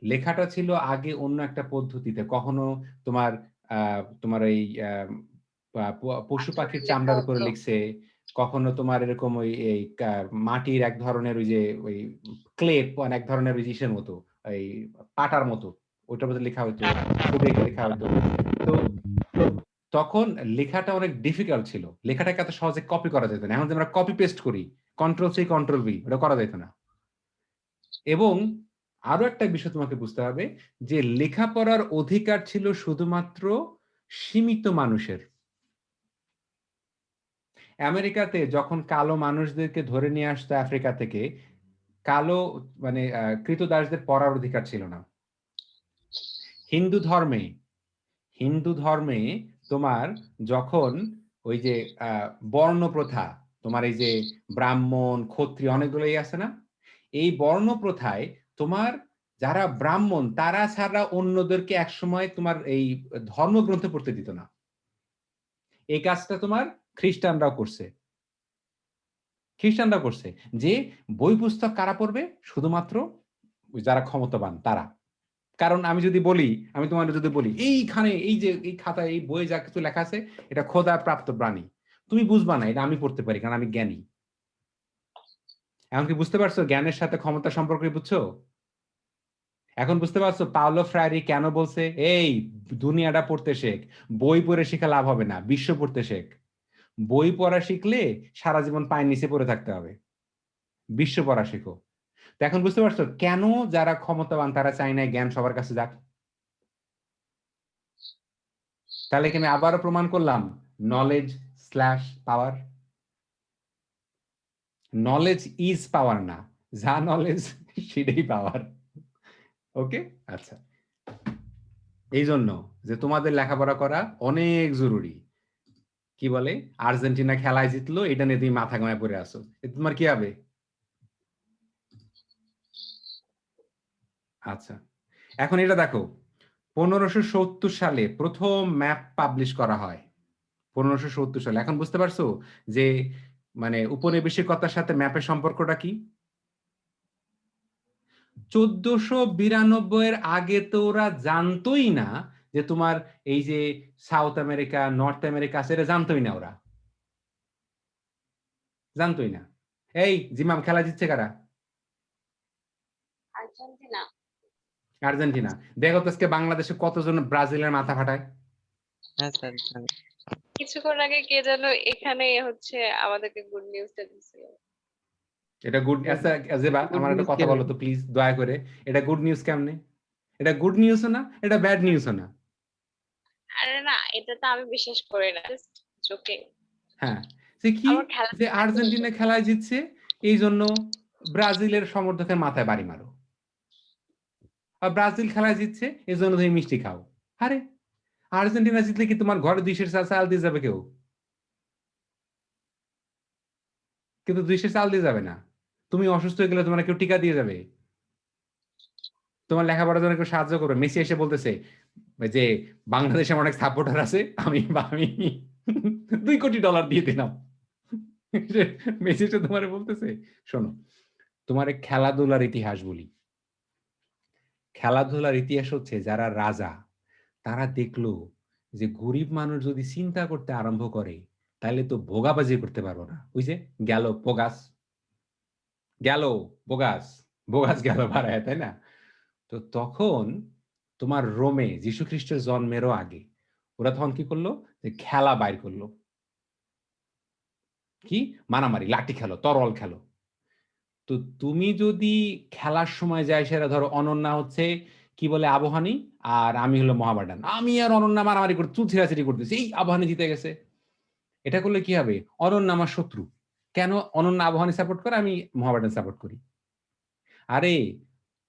লেখাটা ছিল আগে অন্য একটা পদ্ধতিতে, কখনো তোমার তোমার এই পশু পাখির পাথরে লেখা চামড়ার উপরে হতো। লিখছে, কখনো তোমার এরকম ওই এই মাটির এক ধরনের ওই যে ওই ক্লেপ, এক ধরনের ওই জিনিসের মতো, এই পাটার মতো, ওইটার মধ্যে লেখা হতো, ছবি এঁকে লেখা হতো। তো তখন লেখাটা অনেক ডিফিকাল্ট ছিল, লেখাটাকে এত সহজে কপি করা যেত না। এখন আমরা কপি পেস্ট করি, কন্ট্রোল সি কন্ট্রোল ভি, ওটা করা যেত না। এবং আরো একটা বিষয় তোমাকে বুঝতে হবে যে লেখাপড়ার অধিকার ছিল শুধুমাত্র সীমিত মানুষের। আমেরিকাতে যখন কালো মানুষদেরকে ধরে নিয়ে আসতো আফ্রিকা থেকে, কালো মানে কৃতদাসদের পড়ার অধিকার ছিল না। হিন্দু ধর্মে তোমার যখন ওই যে বর্ণ প্রথা, তোমার এই যে ব্রাহ্মণ ক্ষত্রিয় অনেকগুলোই আছে না, এই বর্ণ প্রথায় তোমার যারা ব্রাহ্মণ তারা ছাড়া অন্যদেরকে একসময় তোমার এই ধর্মগ্রন্থ পড়তে দিত না। এই কাজটা তোমার খ্রিস্টানরাও করছে। যে বই পুস্তক কারা পড়বে? শুধুমাত্র যারা ক্ষমতাবান তারা। কারণ আমি তোমার যদি বলি এইখানে এই যে এই খাতায় এই বইয়ে যা কিছু লেখা আছে এটা খোদা প্রাপ্ত বাণী, তুমি বুঝবা না, এটা আমি পড়তে পারি কারণ আমি জ্ঞানী। এখন কি বুঝতে পারছো জ্ঞানের সাথে ক্ষমতা সম্পর্কে? বুঝছো? এখন বুঝতে পারছো পাওলো ফ্রায়ারি কেন বলছে এই দুনিয়াটা পড়তে শেখ, বই পড়ে শিখা লাভ হবে না, বিশ্ব পড়তে শেখ। বই পড়া শিখলে সারা জীবন পায়ের নিচে পড়ে থাকতে হবে, বিশ্ব পড়া শিখো। তো এখন বুঝতে পারছো কেন যারা ক্ষমতাবান তারা চায় না জ্ঞান সবার কাছে যাক। তাহলে কি আমি আবারও প্রমাণ করলাম knowledge slash power. Knowledge is power না, যা নলেজ সেটাই পাওয়ার। ওকে, আচ্ছা, এই জন্য যে তোমাদের লেখাপড়া করা অনেক জরুরি। কি বলে আর্জেন্টিনা খেলায় জিতলো, এটা নিয়ে তুমি মাথা ঘামায় পড়ে আসো, তোমার কি হবে? আচ্ছা, এখন এটা দেখো 1570 সালে প্রথম ম্যাপ পাবলিশ করা হয়। 1570 সালে। এখন বুঝতে পারছো যে মানে উপনিবেশিকতার সাথে ম্যাপের সম্পর্কটা কি? 1492 এর আগে তো ওরা জানতোই না যে তোমার এই যে সাউথ আমেরিকা নর্থ আমেরিকা আছে, এটা জানতোই না, ওরা জানতোই না। এই জিমাম খেলা জিতছে কারা? আর্জেন্টিনা। আর্জেন্টিনা। দেখো তো আজকে বাংলাদেশে কতজন ব্রাজিলের মাথা ফাটায়। কিছুক্ষণ আগে কে যেন এখানে হচ্ছে আমাদেরকে গুড নিউজটা দিছিল। এটা গুড, আচ্ছা জেবা আমার একটা কথা বলো তো প্লিজ দয়া করে, এটা গুড নিউজ কেমনে? এটা গুড নিউজও না, এটা ব্যাড নিউজও না। আরে না, এটা তো আমি বিশ্বাস করি না, জাস্ট জোকিং। হ্যাঁ, যে কি যে আর্জেন্টিনা খেলায় জিতছে এই জন্য ব্রাজিলের সমর্থকের মাথায় বাড়ি মারো, আর ব্রাজিল খেলায় জিতছে এই জন্য তুমি মিষ্টি খাও। আরে আর্জেন্টিনা জিতলে কি তোমার ঘরে 200 চাল দিয়ে যাবে কেউ? কিন্তু 200 চাল দিয়ে যাবে না। তুমি অসুস্থ হয়ে গেলে তোমার কেউ টিকা দিয়ে যাবে, তোমার লেখাপড়ার জন্য কেউ সাহায্য করবে। মেসি এসে বলতেছে যে বাংলাদেশে অনেক সাপোর্টার আছে, আমি $2 কোটি দিয়ে দিলাম। মেসি তো তোমার বলতেছে শোনো, তোমার খেলাধুলার ইতিহাস বলি। খেলাধুলার ইতিহাস হচ্ছে যারা রাজা তারা দেখলো যে গরিব মানুষ যদি চিন্তা করতে আরম্ভ করে তাহলে তো ভোগাবাজি করতে পারবো না। ওই যে গেল বোগাস, বোগাস গেল ভাড়ায়, তাই না? তো তখন তোমার রোমে যীশু খ্রিস্টের জন্মেরও আগে ওরা তখন কি করলো যে খেলা বাইর করলো, কি মারামারি, লাঠি খেলো, তরল খেলো। তো তুমি যদি খেলার সময় যাই, সেটা ধরো অনন্যা হচ্ছে কি বলে আবাহনী আর আমি হলো মোহামেডান, আমি আর অনন্যা মারামারি করে চুল ছিঁড়াছিড়ি করতেছি, এই আবাহনী জিতে গেছে। এটা করলে কি হবে? অনন্যা আমার শত্রু। কেন? অনন্যা আবাহনী সাপোর্ট করে, আমি মোহামেডান সাপোর্ট করি। আরে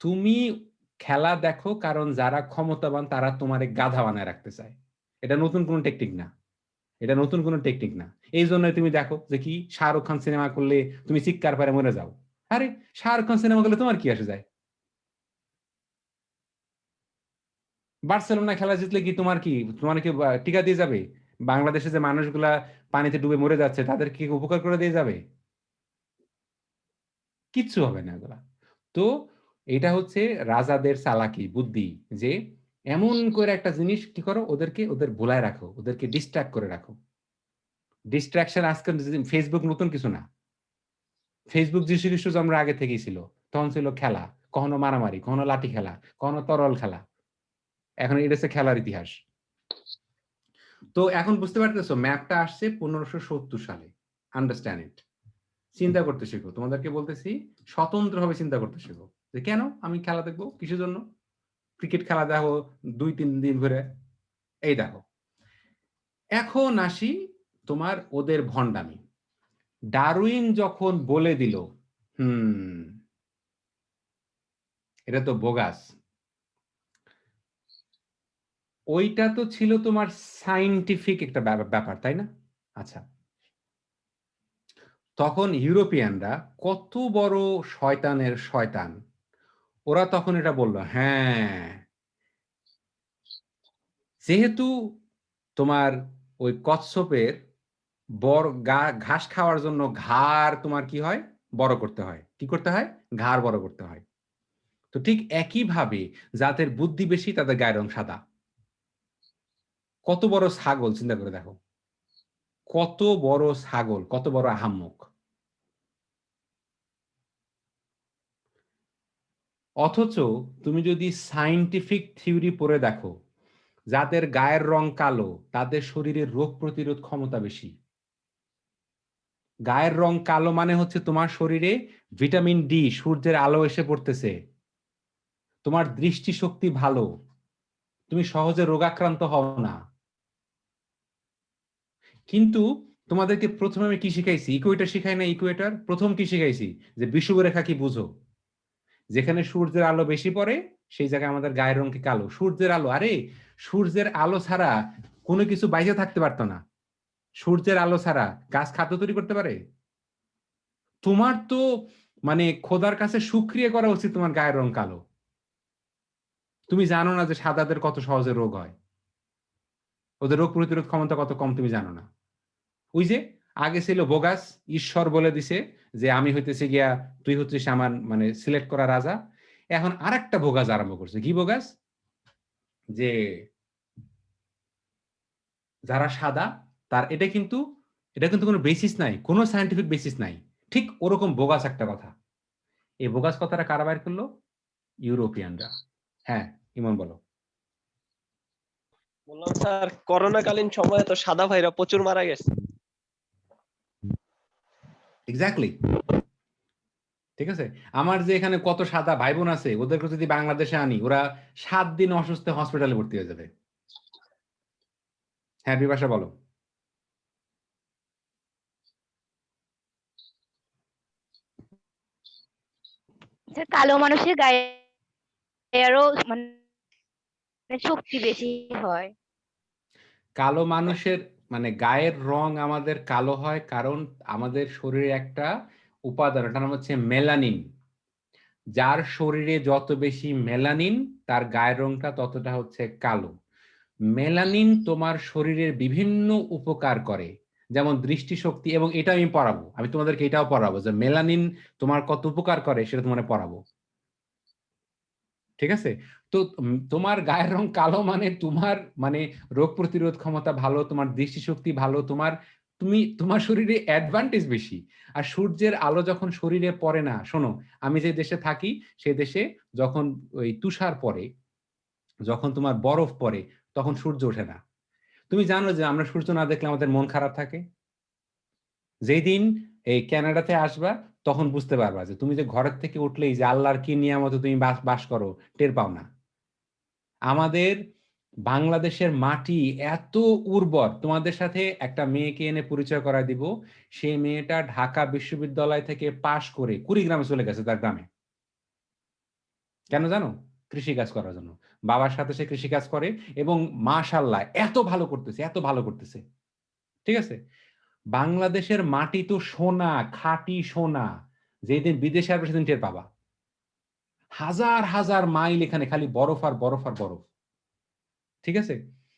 তুমি খেলা দেখো কারণ যারা ক্ষমতাবান তারা তোমারে গাধা বানায় রাখতে চায়। এটা নতুন কোনো টেকনিক না। এই জন্য তুমি দেখো যে কি শাহরুখ খান সিনেমা করলে তুমি চিৎকার পারে মরে যাও। আরে শাহরুখ খান সিনেমা করলে তোমার কি আসে যায়? বার্সেলোনা খেলা জিতলে কি তোমার কি টিকা দিয়ে যাবে? বাংলাদেশে যে মানুষগুলা পানিতে ডুবে মরে যাচ্ছে তাদের কি উপকার করে দিয়ে যাবে? কিচ্ছু হবে না এগুলা। তো এটা হচ্ছে রাজাদের চালাকি বুদ্ধি, যে এমন করে একটা জিনিস কি করো, ওদেরকে ওদের ভুলায় রাখো, ওদেরকে ডিস্ট্রাক্ট করে রাখো। ডিস্ট্রাকশন আজকে ফেসবুক নতুন কিছু না। ফেসবুক যীশু খ্রিস্ট জন্মের আগে থেকেই ছিল। তখন ছিল খেলা, কখনো মারামারি, কখনো লাঠি খেলা, কখনো তরল খেলা। এখন এটা হচ্ছে খেলার ইতিহাস। তো এখন বুঝতে পারতেছো ম্যাপটা আসছে 1570 সালে। Understand it. চিন্তা করতে শেখো, তোমাদেরকে বলতেছি স্বতন্ত্রভাবে চিন্তা করতে শেখো। যে কেন আমি খেলা দেখবো কিসের জন্য? ক্রিকেট খেলা দেখো 2-3 দিন ধরে। এই দেখো। এখন আসি তোমার ওদের ভন্ডামি। ডারউইন যখন বলে দিল, এটা তো বোগাস। ওইটা তো ছিল তোমার সায়েন্টিফিক একটা ব্যাপার, তাই না? আচ্ছা। তখন ইউরোপিয়ানরা কত বড় শয়তানের শয়তান, ওরা তখন এটা বলল, হ্যাঁ, যেহেতু তোমার ওই কচ্ছপের ঘাস খাওয়ার জন্য ঘাড় তোমার কি হয়, বড় করতে হয়। কি করতে হয়? ঘাড় বড় করতে হয়। তো ঠিক একইভাবে যাদের বুদ্ধি বেশি তাদের গায়ের রং সাদা। কত বড় ছাগল চিন্তা করে দেখো, কত বড় ছাগল, কত বড় আহাম্মক। অথচ তুমি যদি সায়েন্টিফিক থিওরি পড়ে দেখো, যাদের গায়ের রং কালো তাদের শরীরে রোগ প্রতিরোধ ক্ষমতা বেশি। গায়ের রং কালো মানে হচ্ছে তোমার শরীরে ভিটামিন ডি, সূর্যের আলো এসে পড়তেছে, তোমার দৃষ্টিশক্তি ভালো, তুমি সহজে রোগাক্রান্ত হও না। কিন্তু তোমাদেরকে প্রথমে আমি কি শিখাইছি? ইকুয়েটর শিখাই না? ইকুয়েটর প্রথম কি শিখাইছি? যে বিষুবরেখা কি বুঝো। যেখানে সূর্যের আলো বেশি পড়ে সেই জায়গায় আমাদের গায়ের রং কি কালো। সূর্যের আলো, আরে সূর্যের আলো ছাড়া কোনো কিছু বাইরে থাকতে পারতো না। সূর্যের আলো ছাড়া গাছ খাদ্য তৈরি করতে পারে? তোমার তো মানে খোদার কাছে শুকরিয়া করা উচিত তোমার গায়ের রং কালো। তুমি জানো না যে সাদাদের কত সহজে রোগ হয়, ওদের রোগ প্রতিরোধ ক্ষমতা কত কম, তুমি জানো না। ওই যে আগে ছিল বোগাস, ঈশ্বর বলে দিছে যে আমি হইতেছি গিয়া, তুই হচ্ছিস আমার মানে সিলেক্ট করা রাজা। এখন আরেকটা বোগাস আরম্ভ করছে। কি বোগাস? যে যারা সাদা তার এটা কিন্তু কোনো বেসিস নাই, কোনো সায়েন্টিফিক বেসিস নাই। ঠিক ওরকম বোগাস একটা কথা। এই বোগাস কথাটা কারা বাইর করলো? ইউরোপিয়ানরা। হ্যাঁ, ইমন বলো। বললাম স্যার, করোনাকালীন সময়ে তো সাদা ভাইরা প্রচুর মারা গেছে। এক্স্যাক্টলি, ঠিক আছে। আমার যে এখানে কত সাদা ভাই বোন আছে, ওদেরকে যদি বাংলাদেশে আনি, ওরা 7 দিন অসুস্থ হসপিটালে ভর্তি হয়ে যাবে। হ্যাঁ বিপাশা বলো। স্যার কালো মানুষের গায়ে আরো মানে শক্তি বেশি হয়। কালো মানুষের মানে গায়ের রং আমাদের কালো হয় কারণ আমাদের শরীরে একটা উপাদান, ওটার নাম হচ্ছে মেলানিন। যার শরীরে যত বেশি মেলানিন তার গায়ের রংটা ততটা হচ্ছে কালো। মেলানিন তোমার শরীরের বিভিন্ন উপকার করে, যেমন দৃষ্টিশক্তি, এবং এটা আমি পড়াবো, আমি তোমাদেরকে এটাও পড়াবো যে মেলানিন তোমার কত উপকার করে, সেটা তোমার পড়াবো। ঠিক আছে? তো তোমার গায়ের রং কালো মানে তোমার মানে রোগ প্রতিরোধ ক্ষমতা ভালো, তোমার দৃষ্টিশক্তি ভালো, তোমার শরীরে অ্যাডভান্টেজ বেশি। আর সূর্যের আলো যখন শরীরে পড়ে না, শোনো, আমি যে দেশে থাকি সেই দেশে যখন ওই তুষার পড়ে, যখন তোমার বরফ পড়ে, তখন সূর্য ওঠে না। তুমি জানো যে আমরা সূর্য না দেখলে আমাদের মন খারাপ থাকে। যেই দিন এই কানাডাতে আসবা তখন বুঝতে পারবা যে তুমি যে ঘরের থেকে উঠলেই যে আল্লাহর কি নিয়ামতে তুমি বাস করো টের পাও না। আমাদের বাংলাদেশের মাটি এত উর্বর, তোমাদের সাথে একটা মেয়েকে এনে পরিচয় করায় দিব। সেই মেয়েটা ঢাকা বিশ্ববিদ্যালয় থেকে পাশ করে কুড়িগ্রামে চলে গেছে, তার গ্রামে। কেন জানো? কৃষিকাজ করার জন্য। বাবার সাথে সে কৃষিকাজ করে এবং মাশাআল্লাহ এত ভালো করতেছে, এত ভালো করতেছে। ঠিক আছে? বাংলাদেশের মাটি তো সোনা, খাঁটি সোনা। যেদিন বিদেশে আসবে সেদিন টের পাবা। হাজার হাজার মাইল এখানে খালি বরফ আর বরফ আর বরফ। ঠিক আছে?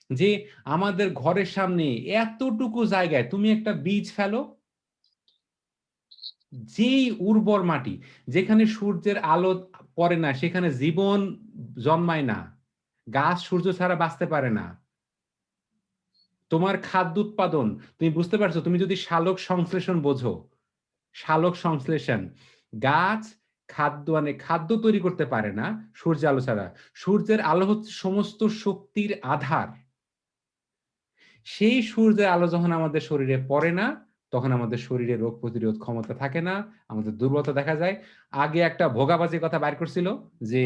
যে আমাদের ঘরের সামনে এতটুকু জায়গায় তুমি একটা বীজ ফেলো, যেই উর্বর মাটি, যেখানে সূর্যের আলো পড়ে না সেখানে জীবন জন্মায় না, গাছ সূর্য ছাড়া বাঁচতে পারে না। তোমার খাদ্য উৎপাদন, তুমি বুঝতে পারছো? তুমি যদি সালোক সংশ্লেষণ বোঝো, সালোক সংশ্লেষণ, গাছ খাদ্য তৈরি করতে পারে না সূর্যের আলো ছাড়া। সূর্যের আলো হচ্ছে সমস্ত শক্তির আধার। সেই সূর্যের আলো যখন আমাদের শরীরে পড়ে না, তখন আমাদের শরীরে রোগ প্রতিরোধ ক্ষমতা থাকে না, আমাদের দুর্বলতা দেখা যায়। আগে একটা ভোগাবাজি কথা বাইর করছিল যে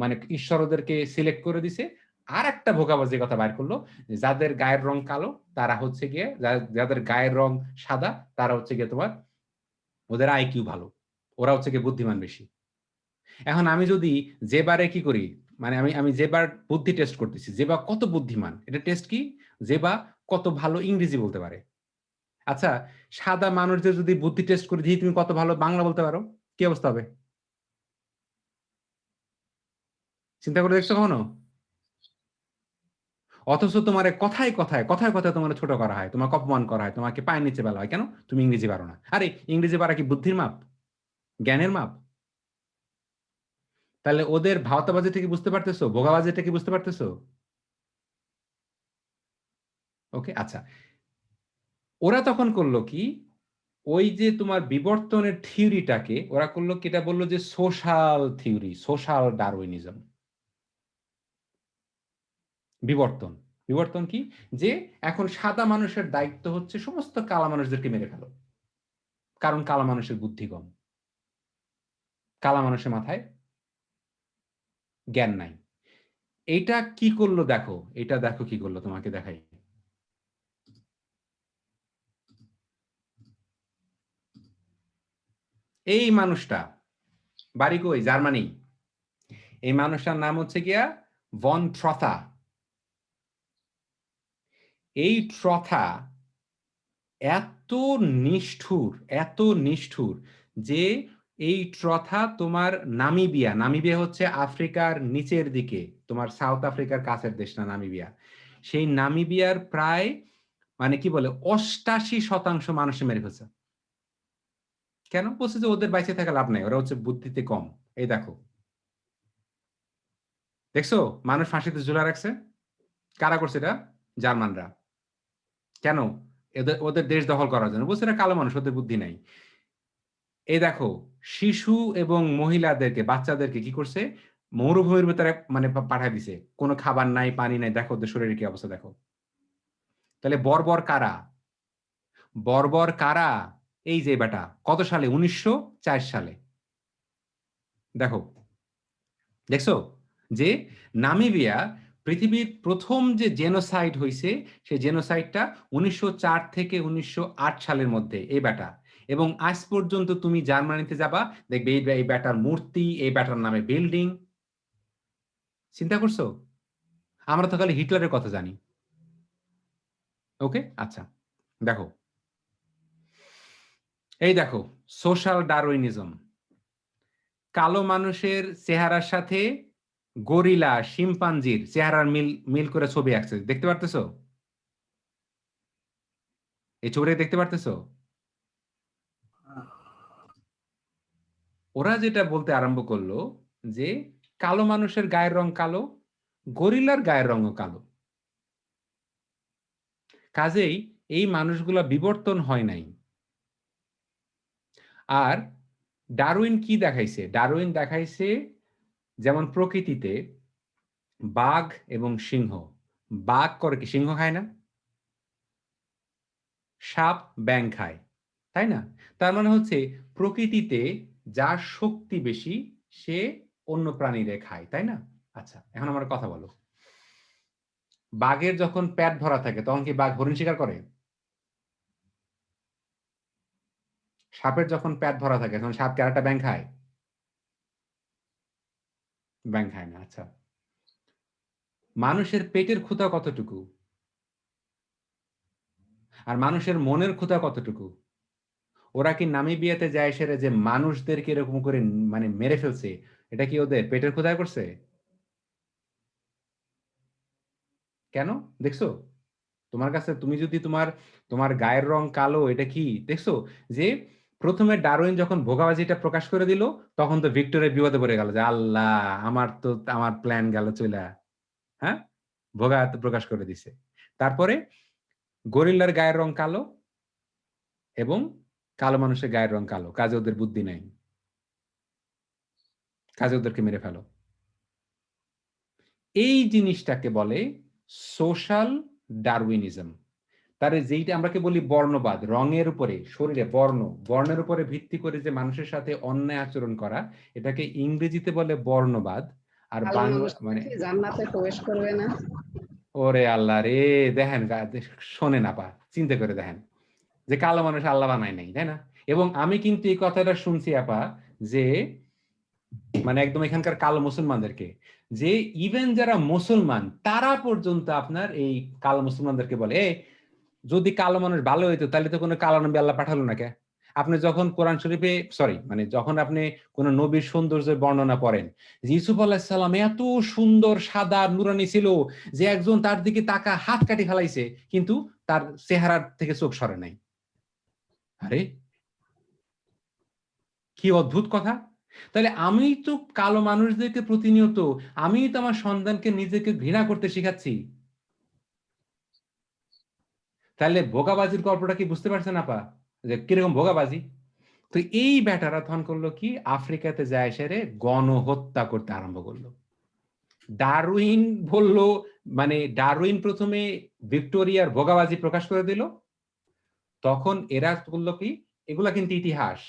মানে ঈশ্বর ওদেরকে সিলেক্ট করে দিছে। আরেকটা ভোগাবাজি কথা বাইর করলো যে যাদের গায়ের রং কালো তারা হচ্ছে গিয়ে যাদের গায়ের রং সাদা তারা হচ্ছে গিয়ে তোমার ওদের আইকিউ ভালো। ওরা হচ্ছে গিয়ে বুদ্ধিমান বেশি। এখন আমি যদি জেবারে কি করি, মানে আমি জেবার বুদ্ধি টেস্ট করতেছি। জেবা কত বুদ্ধিমান, এটা টেস্ট কি? জেবা কত ভালো ইংরেজি বলতে পারে। আচ্ছা, সাদা মানুষদের যদি বুদ্ধি টেস্ট করে দিই তুমি কত ভালো বাংলা বলতে পারো, কি অবস্থা হবে? চিন্তা করে দেখছো কখনো? অথচ তোমার কথায় কথায় কথায় কথায় তোমার ছোট করা হয়, তোমাকে অপমান করা হয়, তোমাকে পায়ের নিচে ফেলা হয়। কেন? তুমি ইংরেজি পারো না। আরে ইংরেজি পারা কি বুদ্ধির মাপ, জ্ঞানের মাপ? তাহলে ওদের ভাওতাবাজিটা কি বুঝতে পারতেছো, ভোগাবাজিটা কি বুঝতে পারতেছো? ওকে, আচ্ছা। ওরা তখন করলো কি, ওই যে তোমার বিবর্তনের থিওরিটাকে ওরা করলো কি, এটা বললো যে সোশ্যাল থিওরি, সোশ্যাল ডারউইনিজম। বিবর্তন, বিবর্তন কি, যে এখন সাদা মানুষের দায়িত্ব হচ্ছে সমস্ত কালা মানুষদেরকে মেরে ফেলো, কারণ কালা মানুষের বুদ্ধি কম, কালা মানুষের মাথায় জ্ঞান নাই। এইটা কি করলো দেখো, এটা দেখো কি করলো, তোমাকে দেখাই। এই মানুষটা বাড়ি কই, জার্মানি। এই মানুষটার নাম হচ্ছে গিয়া ভন ট্রথা। এই ট্রথা এত নিষ্ঠুর, এত নিষ্ঠুর যে এই ট্রথা তোমার নামিবিয়া, নামিবিয়া হচ্ছে আফ্রিকার নিচের দিকে, তোমার সাউথ আফ্রিকার কাছের দেশ না নামিবিয়া, সেই নামিবিয়ার প্রায় মানে কি বলে 88% মানুষ মেরে ফেলছে। কেন? বলছে যে ওদের বাইচে থাকা লাভ নাই, ওরা হচ্ছে বুদ্ধিতে কম। এই দেখো, দেখছো মানুষ ফাঁসিতে ঝুলা রাখছে, কারা করছে এটা? জার্মানরা। কেন? ওদের দেশ দখল করার জন্য। বলছে এরা কালো মানুষ, ওদের বুদ্ধি নাই। এই দেখো, শিশু এবং মহিলাদেরকে, বাচ্চাদেরকে কি করছে, মরুভূমির ভেতরে মানে পাঠায় দিছে, কোনো খাবার নাই, পানি নাই। দেখো ওদের শরীরের কি অবস্থা দেখো। তাহলে বর্বর কারা? বর্বর কারা? এই যে বেটা, কত সালে? 1904 সালে। দেখো, দেখছো যে নামিবিয়া পৃথিবীর প্রথম যে জেনোসাইড হয়েছে, সেই জেনোসাইডটা 1904 থেকে 1908 সালের মধ্যে, এই বেটা। এবং আজ পর্যন্ত তুমি জার্মানিতে যাবা, দেখবে এই বেটার মূর্তি, এই বেটার নামে বিল্ডিং। চিন্তা করছো? আমরা তো খালি হিটলারের কথা জানি। ওকে, আচ্ছা, দেখো, এই দেখো সোশ্যাল ডারউইনিজম। কালো মানুষের চেহারার সাথে গরিলা, শিম্পাঞ্জির চেহারার মিল মিল করে ছবি আঁকছে, দেখতে পারতেছো? এই ছবিটা দেখতে পারতেছো? ওরা যেটা বলতে আরম্ভ করলো যে কালো মানুষের গায়ের রং কালো, গরিলার গায়ের রঙও কালো। কাজেই এই মানুষগুলা বিবর্তন হয় নাই। আর ডারউইন কি দেখাইছে? ডারউইন দেখাইছে যেমন প্রকৃতিতে বাঘ এবং সিংহ, বাঘ করে কি, সিংহ খায় না? সাপ ব্যাঙ খায়, তাই না? তার মানে হচ্ছে প্রকৃতিতে যার শক্তি বেশি সে অন্য প্রাণীরে খায়, তাই না? আচ্ছা, এখন আমার কথা বলো, বাঘের যখন পেট ভরা থাকে তখন কি বাঘ হরিণ শিকার করে? সাপের যখন পেট ভরা থাকে তখন সাপ ক্যারাটা ব্যাঙ খায়? ব্যাঙ খায় না। আচ্ছা, মানুষের পেটের ক্ষুধা কতটুকু আর মানুষের মনের ক্ষুধা কতটুকু? ওরা কি নামিবিয়াতে যায় সেরে যে মানুষদেরকে এরকম করে মানে মেরে ফেলছে, এটা কি ওদের পেটের ক্ষুধায় করছে? কেন? দেখছো? তোমার কাছে, তুমি যদি তোমার তোমার গায়ের রং কালো, এটা কি দেখছো যে প্রথমে ডারউইন যখন ভোগাবাজিটা প্রকাশ করে দিল তখন তো ভিক্টোরিয়া বিপদে পড়ে গেল যে আল্লাহ, আমার প্ল্যান গেল চইলা। হ্যাঁ, ভোগা তো প্রকাশ করে দিছে। তারপরে গরিল্লার গায়ের রং কালো এবং কালো মানুষের গায়ের রং কালো, কাজে ওদের বুদ্ধি নাই, কাজে ওদেরকে মেরে ফেলো। এই জিনিসটাকে বলে সোশ্যাল ডারউইনিজম। তারে যেইটা আমরা কি বলি বর্ণবাদ, রঙের উপরে, শরীরে বর্ণের উপরে ভিত্তি করে যে মানুষের সাথে অন্যায় আচরণ করা, এটাকে ইংরেজিতে বলে বর্ণবাদ। আর ভালো বাংলা মানুষ মানে কি জান্নাতে প্রবেশ করবে না? ওরে আল্লাহ রে, দেখেন শোনেন আপা, চিন্তা করে দেখেন যে কালো মানুষ আল্লাহ বানায় নাই, তাই না? এবং আমি কিন্তু এই কথাটা শুনছি আপা, যে মানে একদম এখানকার কালো মুসলমানদেরকে, যে ইভেন যারা মুসলমান তারা পর্যন্ত আপনার এই কালো মুসলমানদেরকে বলে, যদি কালো মানুষ ভালো হইতো তাহলে তো কোনো কালো নবী আল্লাহ পাঠালো না কে? আপনি যখন কোরআন শরীফে মানে যখন আপনি কোন নবীর সৌন্দর্যের বর্ণনা পড়েন, ইউসুফ আলাইহিস সালাম এত সুন্দর সাদা নুরানি ছিল যে একজন তার দিকে তাকা হাত কাটি ফেলাইছে, কিন্তু তার চেহারার থেকে চোখ সরে নাই। আরে কি অদ্ভুত কথা! তাহলে আমি তো কালো মানুষদেরকে প্রতিনিয়ত, আমি তো আমার সন্তানকে নিজেকে ঘৃণা করতে শেখাচ্ছি। তাহলে ভোগাবাজির গল্পটা কি বুঝতে পারছেন আপা, যে কিরকম ভোগাবাজি? তো এই ব্যাটারা তখন করলো কি, আফ্রিকাতে যায় সেরে গণহত্যা করতে আরম্ভ করলো। ডারউইন বলল, মানে ডারউইন প্রথমে ভিক্টোরিয়ার ভোগাবাজি প্রকাশ করে দিল, তখন এরা করলো কি, এগুলা কিন্তু ইতিহাস,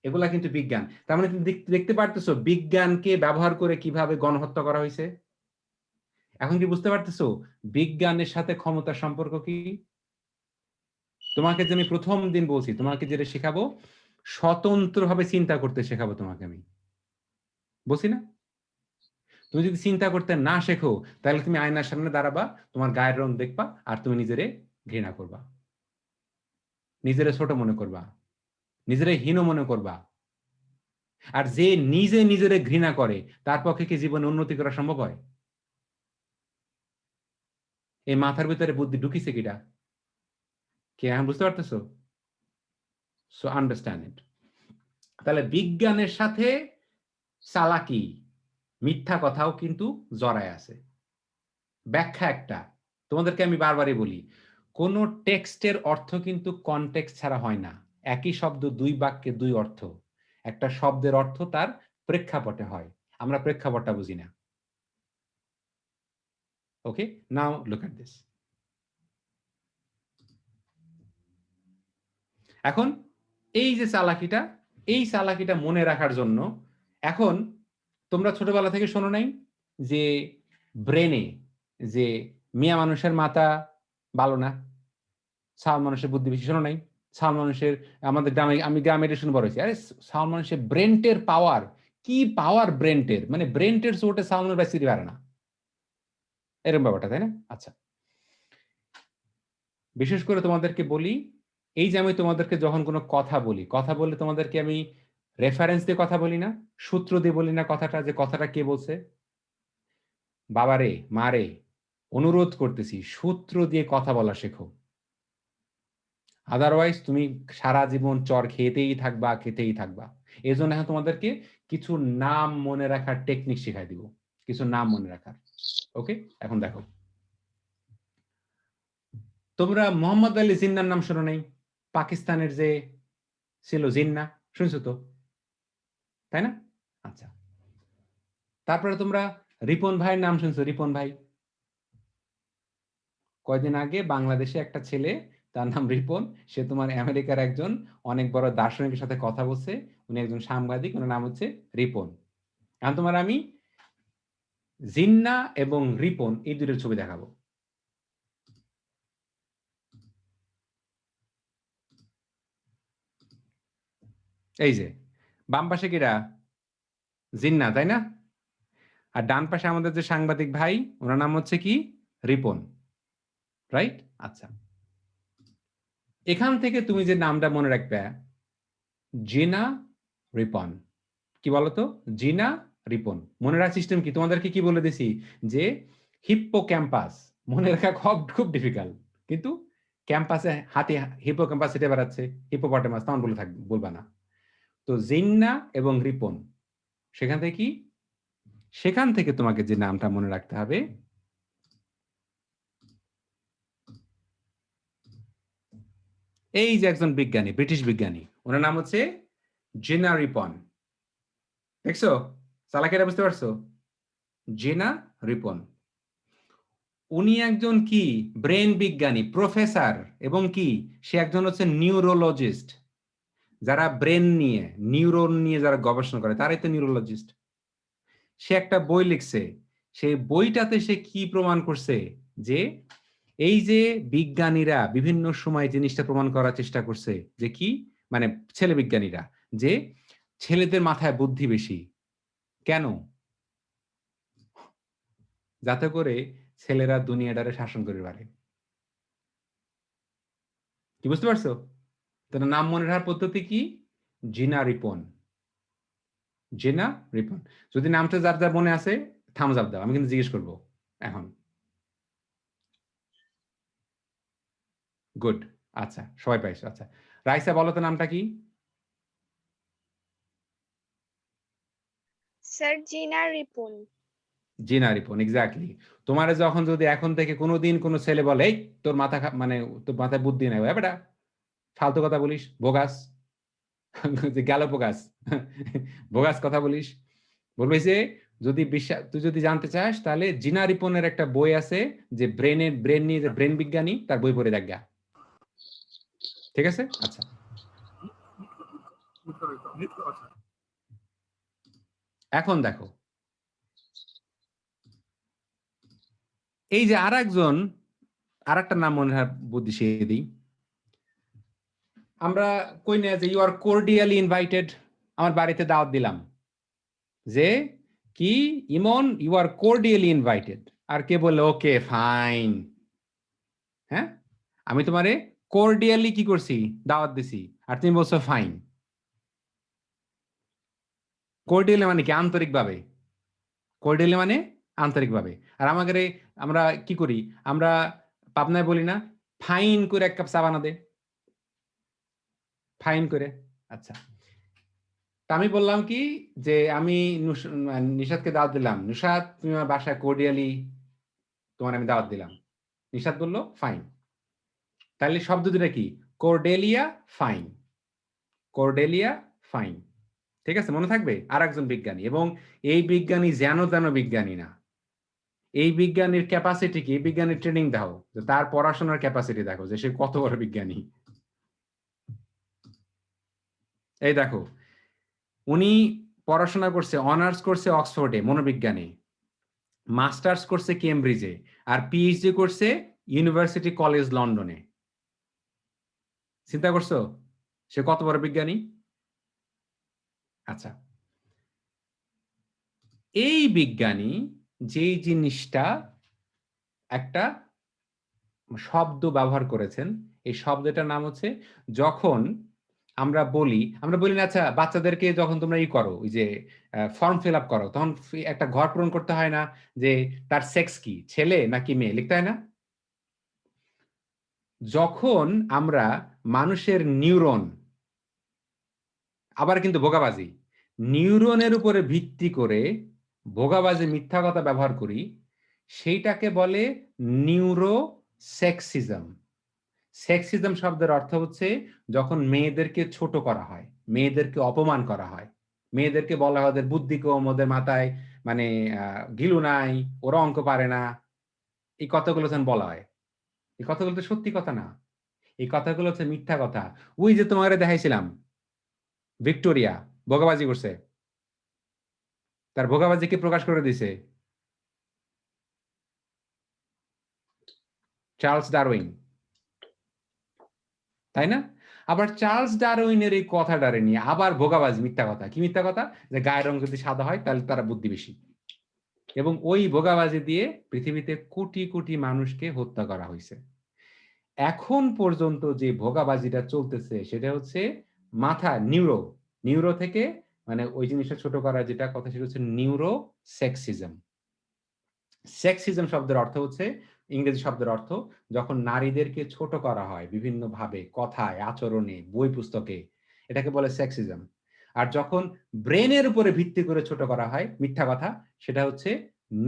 এগুলা কিন্তু বিজ্ঞান। তার মানে তুমি দেখতে পারতেছো বিজ্ঞানকে ব্যবহার করে কিভাবে গণহত্যা করা হয়েছে। এখন কি বুঝতে পারতেছো বিজ্ঞানের সাথে ক্ষমতার সম্পর্ক কি? তোমাকে যে আমি প্রথম দিন বলছি, তোমাকে যেটা শেখাবো, স্বতন্ত্রভাবে চিন্তা করতে শেখাবো তোমাকে আমি, বলছি না? তুমি যদি চিন্তা করতে না শেখো, তাহলে তুমি আয়নার সামনে দাঁড়াবা, তোমার গায়ের রং দেখবা, আর তুমি নিজেরে ঘৃণা করবা, নিজেরে ছোট মনে করবা, নিজেরে হীন মনে করবা। আর যে নিজে নিজেরে ঘৃণা করে, তার পক্ষে কি জীবনে উন্নতি করা সম্ভব হয়? এই মাথার ভিতরে বুদ্ধি ঢুকিছে কিটা? কে এখন বুঝতে পারতেছো? So understand it. তাহলে বিজ্ঞানের সাথে চালাকি, মিথ্যা কথাও কিন্তু জড়ায় আছে। ব্যাখ্যা একটা, তোমাদেরকে আমি বারবারই বলি, কোন টেক্সটের অর্থ কিন্তু কনটেক্সট ছাড়া হয় না। একই শব্দ দুই বাক্যে দুই অর্থ, একটা শব্দের অর্থ তার প্রেক্ষাপটে হয়, আমরা প্রেক্ষাপটটা বুঝি না। ওকে, নাও লুক এট দিস। এখন এই যে চালাকিটা, এই চালাকিটা মনে রাখার জন্য, এখন তোমরা ছোটবেলা থেকে শোনো নাই যে ব্রেনে, যে মিয়া মানুষের মাথা ভালো না, সাল মানুষের বুদ্ধি বেশি, শোনো নাই? সাল মানুষের, আমাদের গ্রামে, আমি গ্রামে এটা শুনে বড় হয়েছি, আরে সাল মানুষের ব্রেনটের পাওয়ার, কি পাওয়ার ব্রেনটের, মানে ব্রেনটের চোটে সাল মানুষ বেশি পারে না, এরকম ব্যাপারটা, তাই না? আচ্ছা, বিশেষ করে তোমাদেরকে বলি, এই যে আমি তোমাদেরকে যখন কোনো কথা বলি, কথা বললে তোমাদেরকে আমি রেফারেন্স দিয়ে কথা বলি না, সূত্র দিয়ে বলি না কথাটা, যে কথাটা কে বলছে। বাবারে মারে অনুরোধ করতেছি, সূত্র দিয়ে কথা বলা শেখো, আদারওয়াইজ তুমি সারা জীবন চর খেতেই থাকবা। এই জন্য এখন তোমাদেরকে কিছু নাম মনে রাখার টেকনিক শেখাই দিব, কিছু নাম মনে রাখার। ওকে, এখন দেখো, তোমরা মোহাম্মদ আলী জিন্নার নাম শোনো নাই? পাকিস্তানের যে ছিল জিন্না, শুনছো তো, তাই না? আচ্ছা, তারপরে তোমরা রিপন ভাইয়ের নাম শুনছো? রিপন ভাই, কয়দিন আগে বাংলাদেশে একটা ছেলে, তার নাম রিপন, সে তোমার আমেরিকার একজন অনেক বড় দার্শনিকের সাথে কথা বলছে, উনি একজন সাংবাদিক, ওনার নাম হচ্ছে রিপন। এখন তোমার আমি জিন্না এবং রিপন এই দুটোর ছবি দেখাবো। এই যে বাম পাশে কিরা? জিন্না, তাই না? আর ডান পাশে আমাদের যে সাংবাদিক ভাই, ওনার নাম হচ্ছে কি? রিপন, রাইট? আচ্ছা, এখান থেকে তুমি যে নামটা মনে রাখবে, জিনা রিপন, কি বলতো? জিনা রিপন মনে রাখার সিস্টেম কি? তোমাদেরকে কি বলে দিছি যে হিপ্পোক্যাম্পাস মনে রাখা খুব ডিফিকাল্ট, কিন্তু ক্যাম্পাসে হাতে হিপ্পোক্যাম্পাস হেঁটে বেড়াচ্ছে, হিপ্পোপটেমাস তখন বলবা না। তো জিন্না এবং রিপন, সেখান থেকে তোমাকে যে নামটা মনে রাখতে হবে, এই যে একজন বিজ্ঞানী, ব্রিটিশ বিজ্ঞানী, ওনার নাম হচ্ছে জিনা রিপন। দেখছো চালাকিটা, বুঝতে পারছো? জিনা রিপন, উনি একজন কি ব্রেন বিজ্ঞানী প্রফেসর, এবং কি সে একজন হচ্ছে নিউরোলজিস্ট। যারা ব্রেন নিয়ে নিউরন নিয়ে যারা গবেষণা করে তারাই তো নিউরোলজিস্ট। সে একটা বই লিখছে, সেই বইটাতে সে কি প্রমাণ করছে যে এই যে বিজ্ঞানীরা বিভিন্ন সময় জিনিসটা প্রমাণ করার চেষ্টা করছে যে কি, মানে ছেলে বিজ্ঞানীরা, যে ছেলেদের মাথায় বুদ্ধি বেশি। কেন? যাতে করে ছেলেরা দুনিয়াটারে শাসন করে পারে। কি বুঝতে পারছো? তার নাম মনে রাখার পদ্ধতি কি? জিনা রিপন। জিনা রিপন। যদি নামটা যার যার মনে আছে থামস আপ দাও, আমি কিন্তু জিজ্ঞেস করবো এখন। গুড, আচ্ছা সবাই পাইছো। আচ্ছা রাইসা বলো তো নামটা কি? স্যার জিনা রিপন। জিনা রিপন, এক্স্যাক্টলি। তোমার যখন যদি এখন থেকে কোনোদিন কোনো ছেলে বলে এই তোর মাথা মানে তোর মাথায় বুদ্ধি নাই, বেটা ফালতু কথা বলিস, বোগাস, গেল বোগাস, বোগাস কথা বলিস, বলবে যে যদি বিশ্বাস, তুই যদি জানতে চাস তাহলে জিনা রিপনের একটা বই আছে যে ব্রেন নিয়ে, যে ব্রেন বিজ্ঞানী, তার বই পড়ে দেখা। ঠিক আছে? আচ্ছা এখন দেখো, এই যে আর একটা নাম মনে হয় বুদ্ধি শিখিয়ে দিই। আমরা কই না যে ইউ আর কোর্ডিয়ালি ইনভাইটেড, আমার বাড়িতে দাওয়াত দিলাম যে কি ইমন ইউ আর কোর্ডিয়ালি ইনভাইটেড, আর কে বললো ওকে ফাইন। হ্যাঁ, আমি তোমারে কোর্ডিয়ালি কি করছি, দাওয়াত দিছি, আর তুমি বলছো ফাইন। কোর্ডিয়ালি মানে কি? আন্তরিকভাবে। কোর্ডিয়ালি মানে আন্তরিকভাবে। আর আমাদের আমরা কি করি, আমরা পাবনায় বলি না ফাইন করে এক কাপ চা বানা দে, ফাইন করে। আচ্ছা, তা আমি বললাম কি যে আমি নিশাদকে দাওয়াত দিলাম, নিশাদ তুমি আমার বাসায় কোর্ডিয়ালি, তোমার আমি দাওয়াত দিলাম। নিশাদ বললো ফাইন। তাহলে শব্দ দুটা কি? কোর্ডেলিয়া ফাইন, কোর্ডেলিয়া ফাইন। ঠিক আছে, মনে থাকবে। আর একজন বিজ্ঞানী, এবং এই বিজ্ঞানী যেন তেন বিজ্ঞানী না। এই বিজ্ঞানীর ক্যাপাসিটি কি? এই বিজ্ঞানীর ট্রেনিং দাও, যে তার পড়াশোনার ক্যাপাসিটি দেখো যে সে কত বড় বিজ্ঞানী। এই দেখো, উনি পড়াশোনা করছে, অনার্স করছে অক্সফোর্ডে মনোবিজ্ঞানে, মাস্টার্স করছে কেমব্রিজে, আর পিএইচডি করছে ইউনিভার্সিটি কলেজ লন্ডনে। চিন্তা করছো সে কত বড় বিজ্ঞানী? আচ্ছা, এই বিজ্ঞানী যেই জিনিসটা একটা শব্দ ব্যবহার করেছেন, এই শব্দটার নাম হচ্ছে, যখন আমরা বলি না আচ্ছা বাচ্চাদেরকে যখন তোমরা করো, ওই যে ফর্ম ফিল আপ করো, তখন একটা ঘর পূরণ করতে হয় না, যে তার সেক্স কি, ছেলে নাকি মেয়ে, লিখতে হয় না? যখন আমরা মানুষের নিউরন, আবার কিন্তু ভোগাবাজি, নিউরনের উপরে ভিত্তি করে ভোগাবাজি মিথ্যা কথা ব্যবহার করি, সেইটাকে বলে নিউরো সেক্সিজম। সেক্সিজম শব্দের অর্থ হচ্ছে যখন মেয়েদেরকে ছোট করা হয়, মেয়েদেরকে অপমান করা হয়, মেয়েদেরকে বলা হয় ওদের বুদ্ধি কম, ওদের মাথায় মানে গিলু নাই, ওরা অঙ্ক পারে না, এই কথাগুলো যেন বলা হয়। এই কথাগুলো তো সত্যি কথা না, এই কথাগুলো হচ্ছে মিথ্যা কথা। ওই যে তোমাকে দেখাইছিলাম ভিক্টোরিয়া ভোগাবাজি করছে, তার ভোগাবাজিকে প্রকাশ করে দিছে চার্লস ডারউইন, তাই না? আবার চার্লস ডারউইনের এই কথাটারে নিয়ে আবার ভোগাবাজি, মিথ্যা কথা। কি মিথ্যা কথা? যে গায়ের রং যদি সাদা হয় তাহলে তারা বুদ্ধি বেশি। এবং ওই ভোগাবাজি দিয়ে পৃথিবীতে কোটি কোটি মানুষকে হত্যা করা হয়েছে। এখন পর্যন্ত যে ভোগাবাজিটা চলতেছে সেটা হচ্ছে মাথা নিউরো থেকে, মানে ওই জিনিসটা ছোট করা যেটা কথা, সেটা হচ্ছে নিউরো সেক্সিজম। সেক্সিজম শব্দের অর্থ হচ্ছে, ইংরেজি শব্দের অর্থ, যখন নারীদেরকে ছোট করা হয় বিভিন্ন ভাবে, কথায়, আচরণে, বই পুস্তকে, এটাকে বলে সেক্সিজম। আর যখন ব্রেনের উপরে ভিত্তি করে ছোট করা হয়, মিথ্যা কথা, সেটা হচ্ছে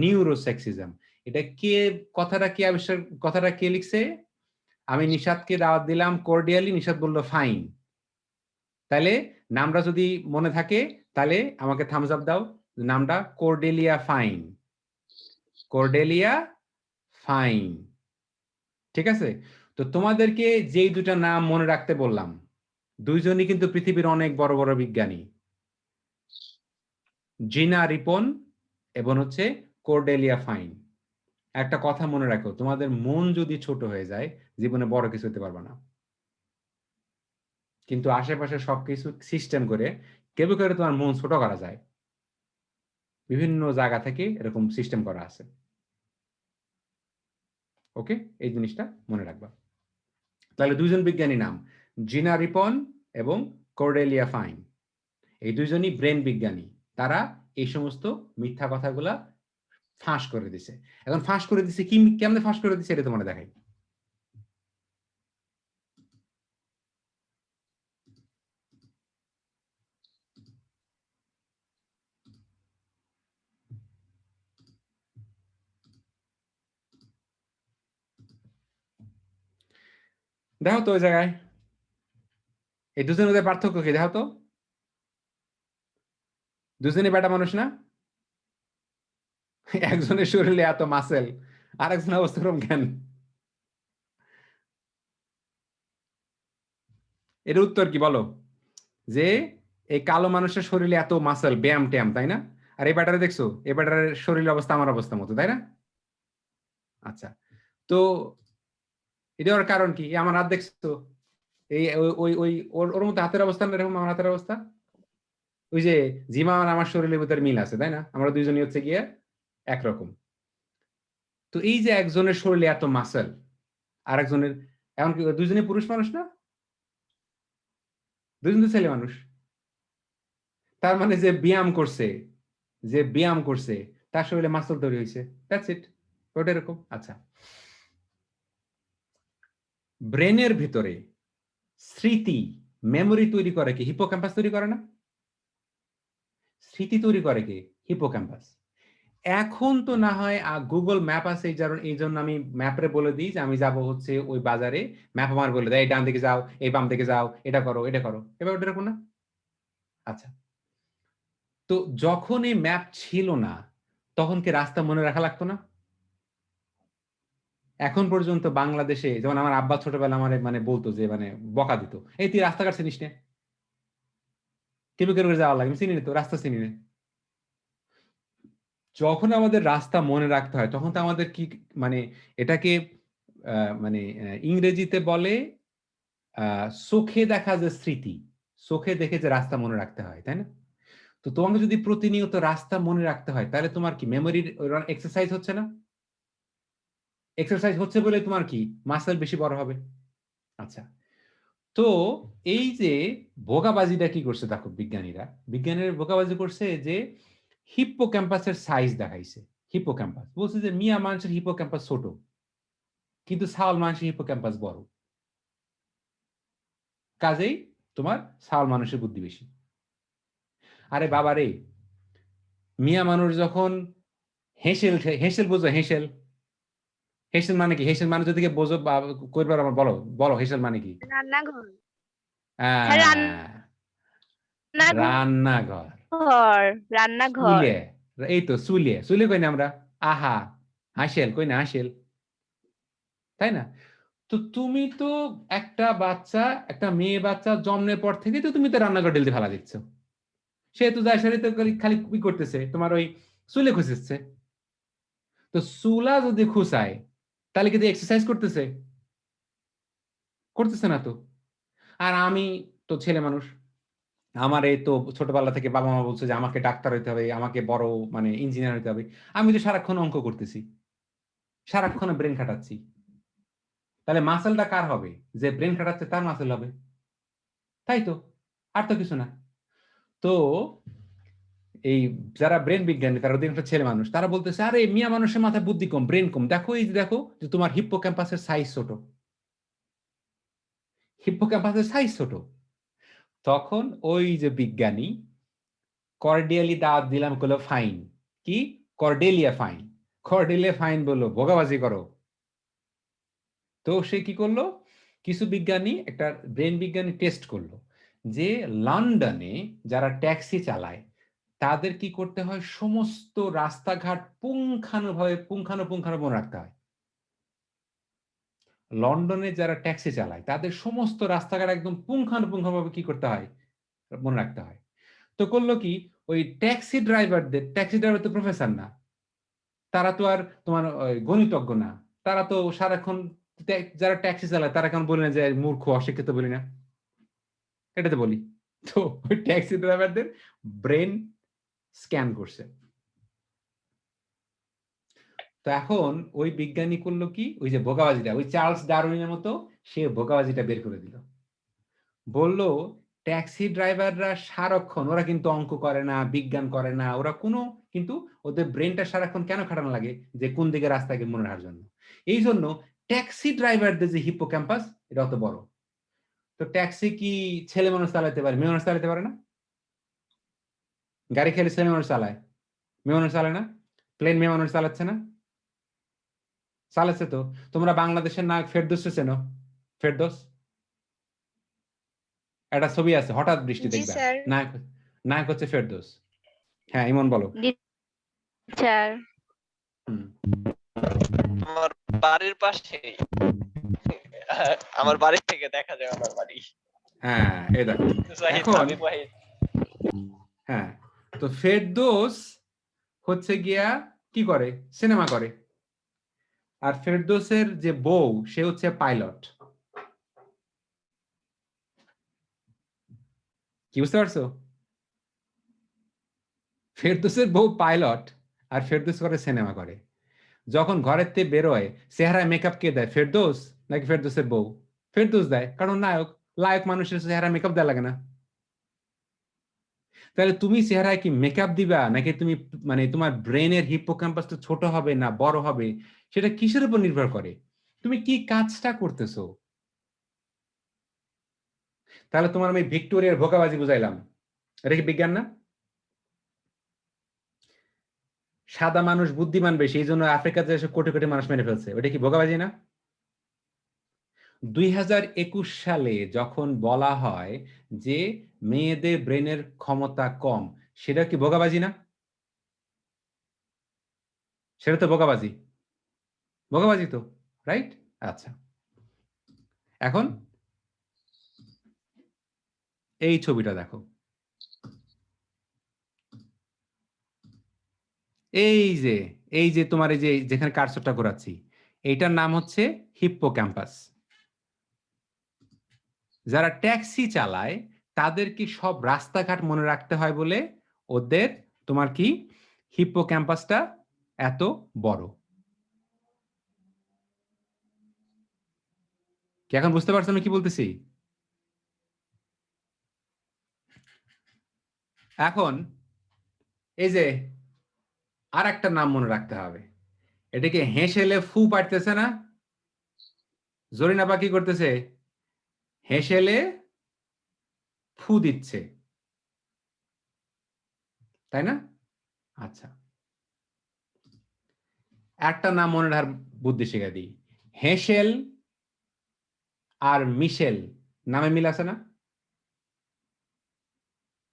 নিউরো সেক্সিজম। এটা কে, কথাটা কে লিখছে? আমি নিশাদকে দাওয়াত দিলাম কোর্ডিয়ালি, নিশাদ বলল ফাইন। তাহলে নামটা যদি মনে থাকে তাহলে আমাকে থামস আপ দাও, নামটা কোর্ডেলিয়া ফাইন, কোর্ডেলিয়া ফাইন। ঠিক আছে, তো তোমাদেরকে যেই দুটা নাম মনে রাখতে বললাম, দুইজনই কিন্তু পৃথিবীর অনেক বড় বড় বিজ্ঞানী, জিনা রিপন এবং হচ্ছে কর্ডেলিয়া ফাইন। একটা কথা মনে রাখো, তোমাদের মন যদি ছোট হয়ে যায় জীবনে বড় কিছু হতে পারবে না, কিন্তু আশেপাশে সবকিছু সিস্টেম করে কেউ করে তোমার মন ছোট করা যায়, বিভিন্ন জায়গা থেকে এরকম সিস্টেম করা আছে। ওকে, এই জিনিসটা মনে রাখবা। তাহলে দুইজন বিজ্ঞানী নাম জিনা রিপন এবং কর্ডেলিয়া ফাইন, এই দুইজনই ব্রেন বিজ্ঞানী। তারা এই সমস্ত মিথ্যা কথাগুলা ফাঁস করে দিছে। এখন ফাঁস করে দিছে কি, কেমনে ফাঁস করে দিছে এটা তোমার দেখাই। দেখো তো ওই জায়গায় এই দুজনের মধ্যে পার্থক্য কি দেখো তো। দুজনই বেটা মানুষ না? একজনের শরীরে এত মাসেল, আর একজনের অবস্থা কিরকম জ্ঞান? এর উত্তর কি বলো? যে এই কালো মানুষের শরীরে এত মাসেল, ব্যায়াম ট্যাম, তাই না? আর এই ব্যাটারে দেখছো, এই ব্যাটারের শরীরের অবস্থা আমার অবস্থা মতো, তাই না? আচ্ছা, তো এটা ওর কারণ কি? আমার হাত দেখছো, এই ওই ওই ওর মতো হাতের অবস্থা না এরকম আমার হাতের অবস্থা? ওই যে জিমা আর আমার শরীরের ভিতরে মিল আছে, তাই না? আমরা দুইজনই হচ্ছে গিয়ে একরকম। তো এই যে একজনের শরীরে এত মাসেল, আর একজনের, এমনকি দুইজনই পুরুষ মানুষ না? দুইজন তো ছেলে মানুষ। তার মানে যে ব্যায়াম করছে, যে ব্যায়াম করছে তার শরীরে মাসল তৈরি হয়েছে, দ্যাটস ইট। ওটা এরকম। আচ্ছা, ব্রেনের ভিতরে স্মৃতি, মেমোরি তৈরি করে কি? হিপোক্যাম্পাস তৈরি করে না? স্মৃতি তৈরি করে কি? হিপোক্যাম্পাস। এখন তো না হয় গুগল ম্যাপ আছে, এই জন্য আমি ম্যাপরে বলে দিই যে আমি যাব হচ্ছে ওই বাজারে, ম্যাপ আমার বলে দেয় এই ডান দিকে যাও, এই বাম দিকে যাও, এটা করো, এটা করো। এবার ওটা এরকম না? আচ্ছা, তো যখন এই ম্যাপ ছিল না তখন কি রাস্তা মনে রাখা লাগতো না? এখন পর্যন্ত বাংলাদেশে, যেমন আমার আব্বা ছোটবেলা আমার মানে বলতো যে মানে বকা দিত, এই তুই রাস্তাঘাট চিনিস না, কেউ কেউ যাওয়া লাগে, আমি চিনি না তো, রাস্তা চিনি না। যখন আমাদের রাস্তা মনে রাখতে হয় তখন তো আমাদের কি মানে এটাকে মানে ইংরেজিতে বলে চোখে দেখা যে স্মৃতি, চোখে দেখে যে রাস্তা মনে রাখতে হয়, তাই না? তো তোমাকে যদি প্রতিনিয়ত রাস্তা মনে রাখতে হয় তাহলে তোমার কি মেমোরির এক্সারসাইজ হচ্ছে না? এক্সারসাইজ হচ্ছে বলে তোমার কি মাসেল বেশি বড় হবে। আচ্ছা, তো এই যে ভোগাবাজিটা কি করছে দেখো, বিজ্ঞানীরা ভোগাবাজি করছে যে হিপ্পোক্যাম্পাসের সাইজ দেখাইছে। হিপ্পোক্যাম্পাস বলছে যে মিয়া মানুষের হিপ্পোক্যাম্পাস ছোট, কিন্তু ছাগল মানুষের হিপ্পোক্যাম্পাস বড়, কাজেই তোমার ছাগল মানুষের বুদ্ধি বেশি। আরে বাবা রে, মিয়া মানুষ যখন হেসেল, হেসেল বোঝো? হেসেল, হেসেল মানে কি? হেসেল মানে যদি বোঝো বা করবার আমার বলো, বলো হেসেল মানে কি? রান্নাঘর। আহ, হ্যাঁ, রান্নাঘর। রান্নাঘর। রান্নাঘর। চুলে, এই তো চুলে, চুলে কই না আমরা? আহা, হাসেল কই না? হাসেল, তাই না? তো তুমি তো একটা বাচ্চা, একটা মেয়ে বাচ্চা জন্মের পর থেকে তো তুমি তো রান্নাঘর ঢেলতে ফেলা দিচ্ছ। সে তো যায় সারিতে খালি কি করতেছে, তোমার ওই চুলে খুঁজেছে। তো চুলা যদি খুঁচায় তাহলে কিন্তু এক্সারসাইজ করতেছে? করতেছে না তো। আর আমি তো ছেলে মানুষ, আমার এই তো ছোটবেলা থেকে বাবা মা বলছে যে আমাকে ডাক্তার হইতে হবে, আমাকে বড় মানে ইঞ্জিনিয়ার হইতে হবে। আমি তো সারাক্ষণ অঙ্ক করতেছি, সারাক্ষণ ব্রেন খাটাচ্ছি। তাহলে মাসেলটা কার হবে? যে ব্রেন খাটাচ্ছে তার মাসেল হবে, তাই তো, আর তো কিছু না। তো এই যারা ব্রেন বিজ্ঞানী তারা অধিকাংশ ছেলে মানুষ, তারা বলতেছে আরে মিয়া মানুষের মাথায় বুদ্ধি কম, ব্রেন কম। দেখো এই যে দেখো যে তোমার হিপ্পোক্যাম্পাসের সাইজ ছোট, হিপ্পোক্যাম্পাসের সাইজ ছোট। তখন ওই যে বিজ্ঞানী কর্ডিয়ালি দাঁত দিলাম, করলো ফাইন। কি? Cordelia fine. কর্ডেলিয়া ফাইন বললো ভোগাবাজি করো। তো সে কি করলো, কিছু বিজ্ঞানী, একটা ব্রেন বিজ্ঞানী টেস্ট করলো যে লন্ডনে যারা ট্যাক্সি চালায় তাদের কি করতে হয়, সমস্ত রাস্তাঘাট পুঙ্খানুপুঙ্খানু মনে রাখতে হয়। লন্ডনে যারা ট্যাক্সি চালায় তাদের সমস্ত রাস্তাঘাট একদম পুঙ্খানুপুঙ্খভাবে কি করতে হয়, মনে রাখতে হয়। তো করলো কি, ওই ট্যাক্সি ড্রাইভার তো প্রফেসর না, তারা তো আর তোমার গণিতজ্ঞ না, তারা তো সারাক্ষণ যারা ট্যাক্সি চালায় তারা কেমন বলি না যে মূর্খ অশিক্ষিত বলি না, এটাতে বলি। তো ওই ট্যাক্সি ড্রাইভারদের ব্রেন স্ক্যান করছে। তো এখন ওই বিজ্ঞানী করলো কি, ওই যে ভোগাবাজিটা, ওই চার্লস ডারউইনের মতো সে ভোগাবাজিটা বের করে দিল। বলল ট্যাক্সি ড্রাইভাররা সারাক্ষণ, ওরা কিন্তু অঙ্ক করে না, বিজ্ঞান করে না, ওরা কোনো, কিন্তু ওদের ব্রেনটা সারাক্ষণ কেন খাটানো লাগে, যে কোন দিকে রাস্তাকে মনে রাখার জন্য। এই জন্য ট্যাক্সি ড্রাইভারদের যে হিপোক্যাম্পাস এটা অত বড়। তো ট্যাক্সি কি ছেলে মানুষ চালাতে পারে, মেয়ে মানুষ চালাতে পারে না? গাড়ি খেলে ছেলে মানুষ চালায়, মেয়ে মানুষ চালায় না? প্লেন মেয়ে মানুষ চালাচ্ছে না? চালাচ্ছে তো। তোমরা বাংলাদেশের নায়ক ফেরদৌস চেনো? ফেরদৌস, একটা ছবি আছে হঠাৎ বৃষ্টি জি দেখবা, স্যার। নায়ক নায়ক হচ্ছে ফেরদৌস। হ্যাঁ ইমন বলো। জি স্যার। আমার বাড়ির পাশে, আমার বাড়ির থেকে দেখা যায় আমার বাড়ি। হ্যাঁ এই দেখো জাহিদ এখন, হাবিব ওয়াহিদ। হ্যাঁ তো ফেরদৌস হচ্ছে গিয়া কি করে, সিনেমা করে। আর ফেরদৌসের যে বউ সে হচ্ছে পাইলট। কি বুঝতে পারছো? ফেরদৌসের বউ পাইলট আর ফেরদৌস করে সিনেমা করে। যখন ঘরের থেকে বেরোয় চেহারায় মেকআপ কে দেয়, ফেরদৌস নাকি ফেরদৌসের বউ? ফেরদৌস দেয়, কারণ নায়ক, লায়ক মানুষের চেহারা মেকআপ দেওয়া লাগে না। তাহলে তুমি চেহারায় কি মেকআপ দিবা, নাকি তুমি মানে তোমার ব্রেনের হিপোক্যাম্পাসটা ছোট হবে না বড় হবে, সেটা কিসের উপর নির্ভর করে? তুমি কি কাজটা করতেছো। তাহলে তোমার আমি ভিক্টোরিয়ার ভোকাবাজি বুঝাইলাম, এটা কি বিজ্ঞান না? সাদা মানুষ বুদ্ধিমান বেশি, এই জন্য আফ্রিকাতে এসে কোটি কোটি মানুষ মেরে ফেলছে, ওটা কি ভোকাবাজি না? 2021 সালে যখন বলা হয় যে মেয়েদের ব্রেনের ক্ষমতা কম, সেটা কি ভোগাবাজি না? সেটা তো ভোগাবাজি, ভোগাবাজি তো, রাইট? আচ্ছা, এখন এই ছবিটা দেখো, এই যে তোমার এই যে যেখানে কার্সরটা ঘোরাচ্ছি, এইটার নাম হচ্ছে হিপ্পোক্যাম্পাস। যারা ট্যাক্সি চালায় তাদের কি সব রাস্তাঘাট মনে রাখতে হয় বলে ওদের তোমার কি হিপ্পোক্যাম্পাসটা এত বড়। কি এখন বুঝতে পারছো আমি কি বলতেছি? এখন এই যে আর একটা নাম মনে রাখতে হবে, এটাকে হেসেলে ফু পারতেছে না, জরিনা বা কি করতেছে, হেসেলে ফু দিচ্ছে, তাই না? আচ্ছা, একটা নাম মনে রাখার বুদ্ধি শিখা দিই, হেসেল আর মিশেল নামে মিল আছে না?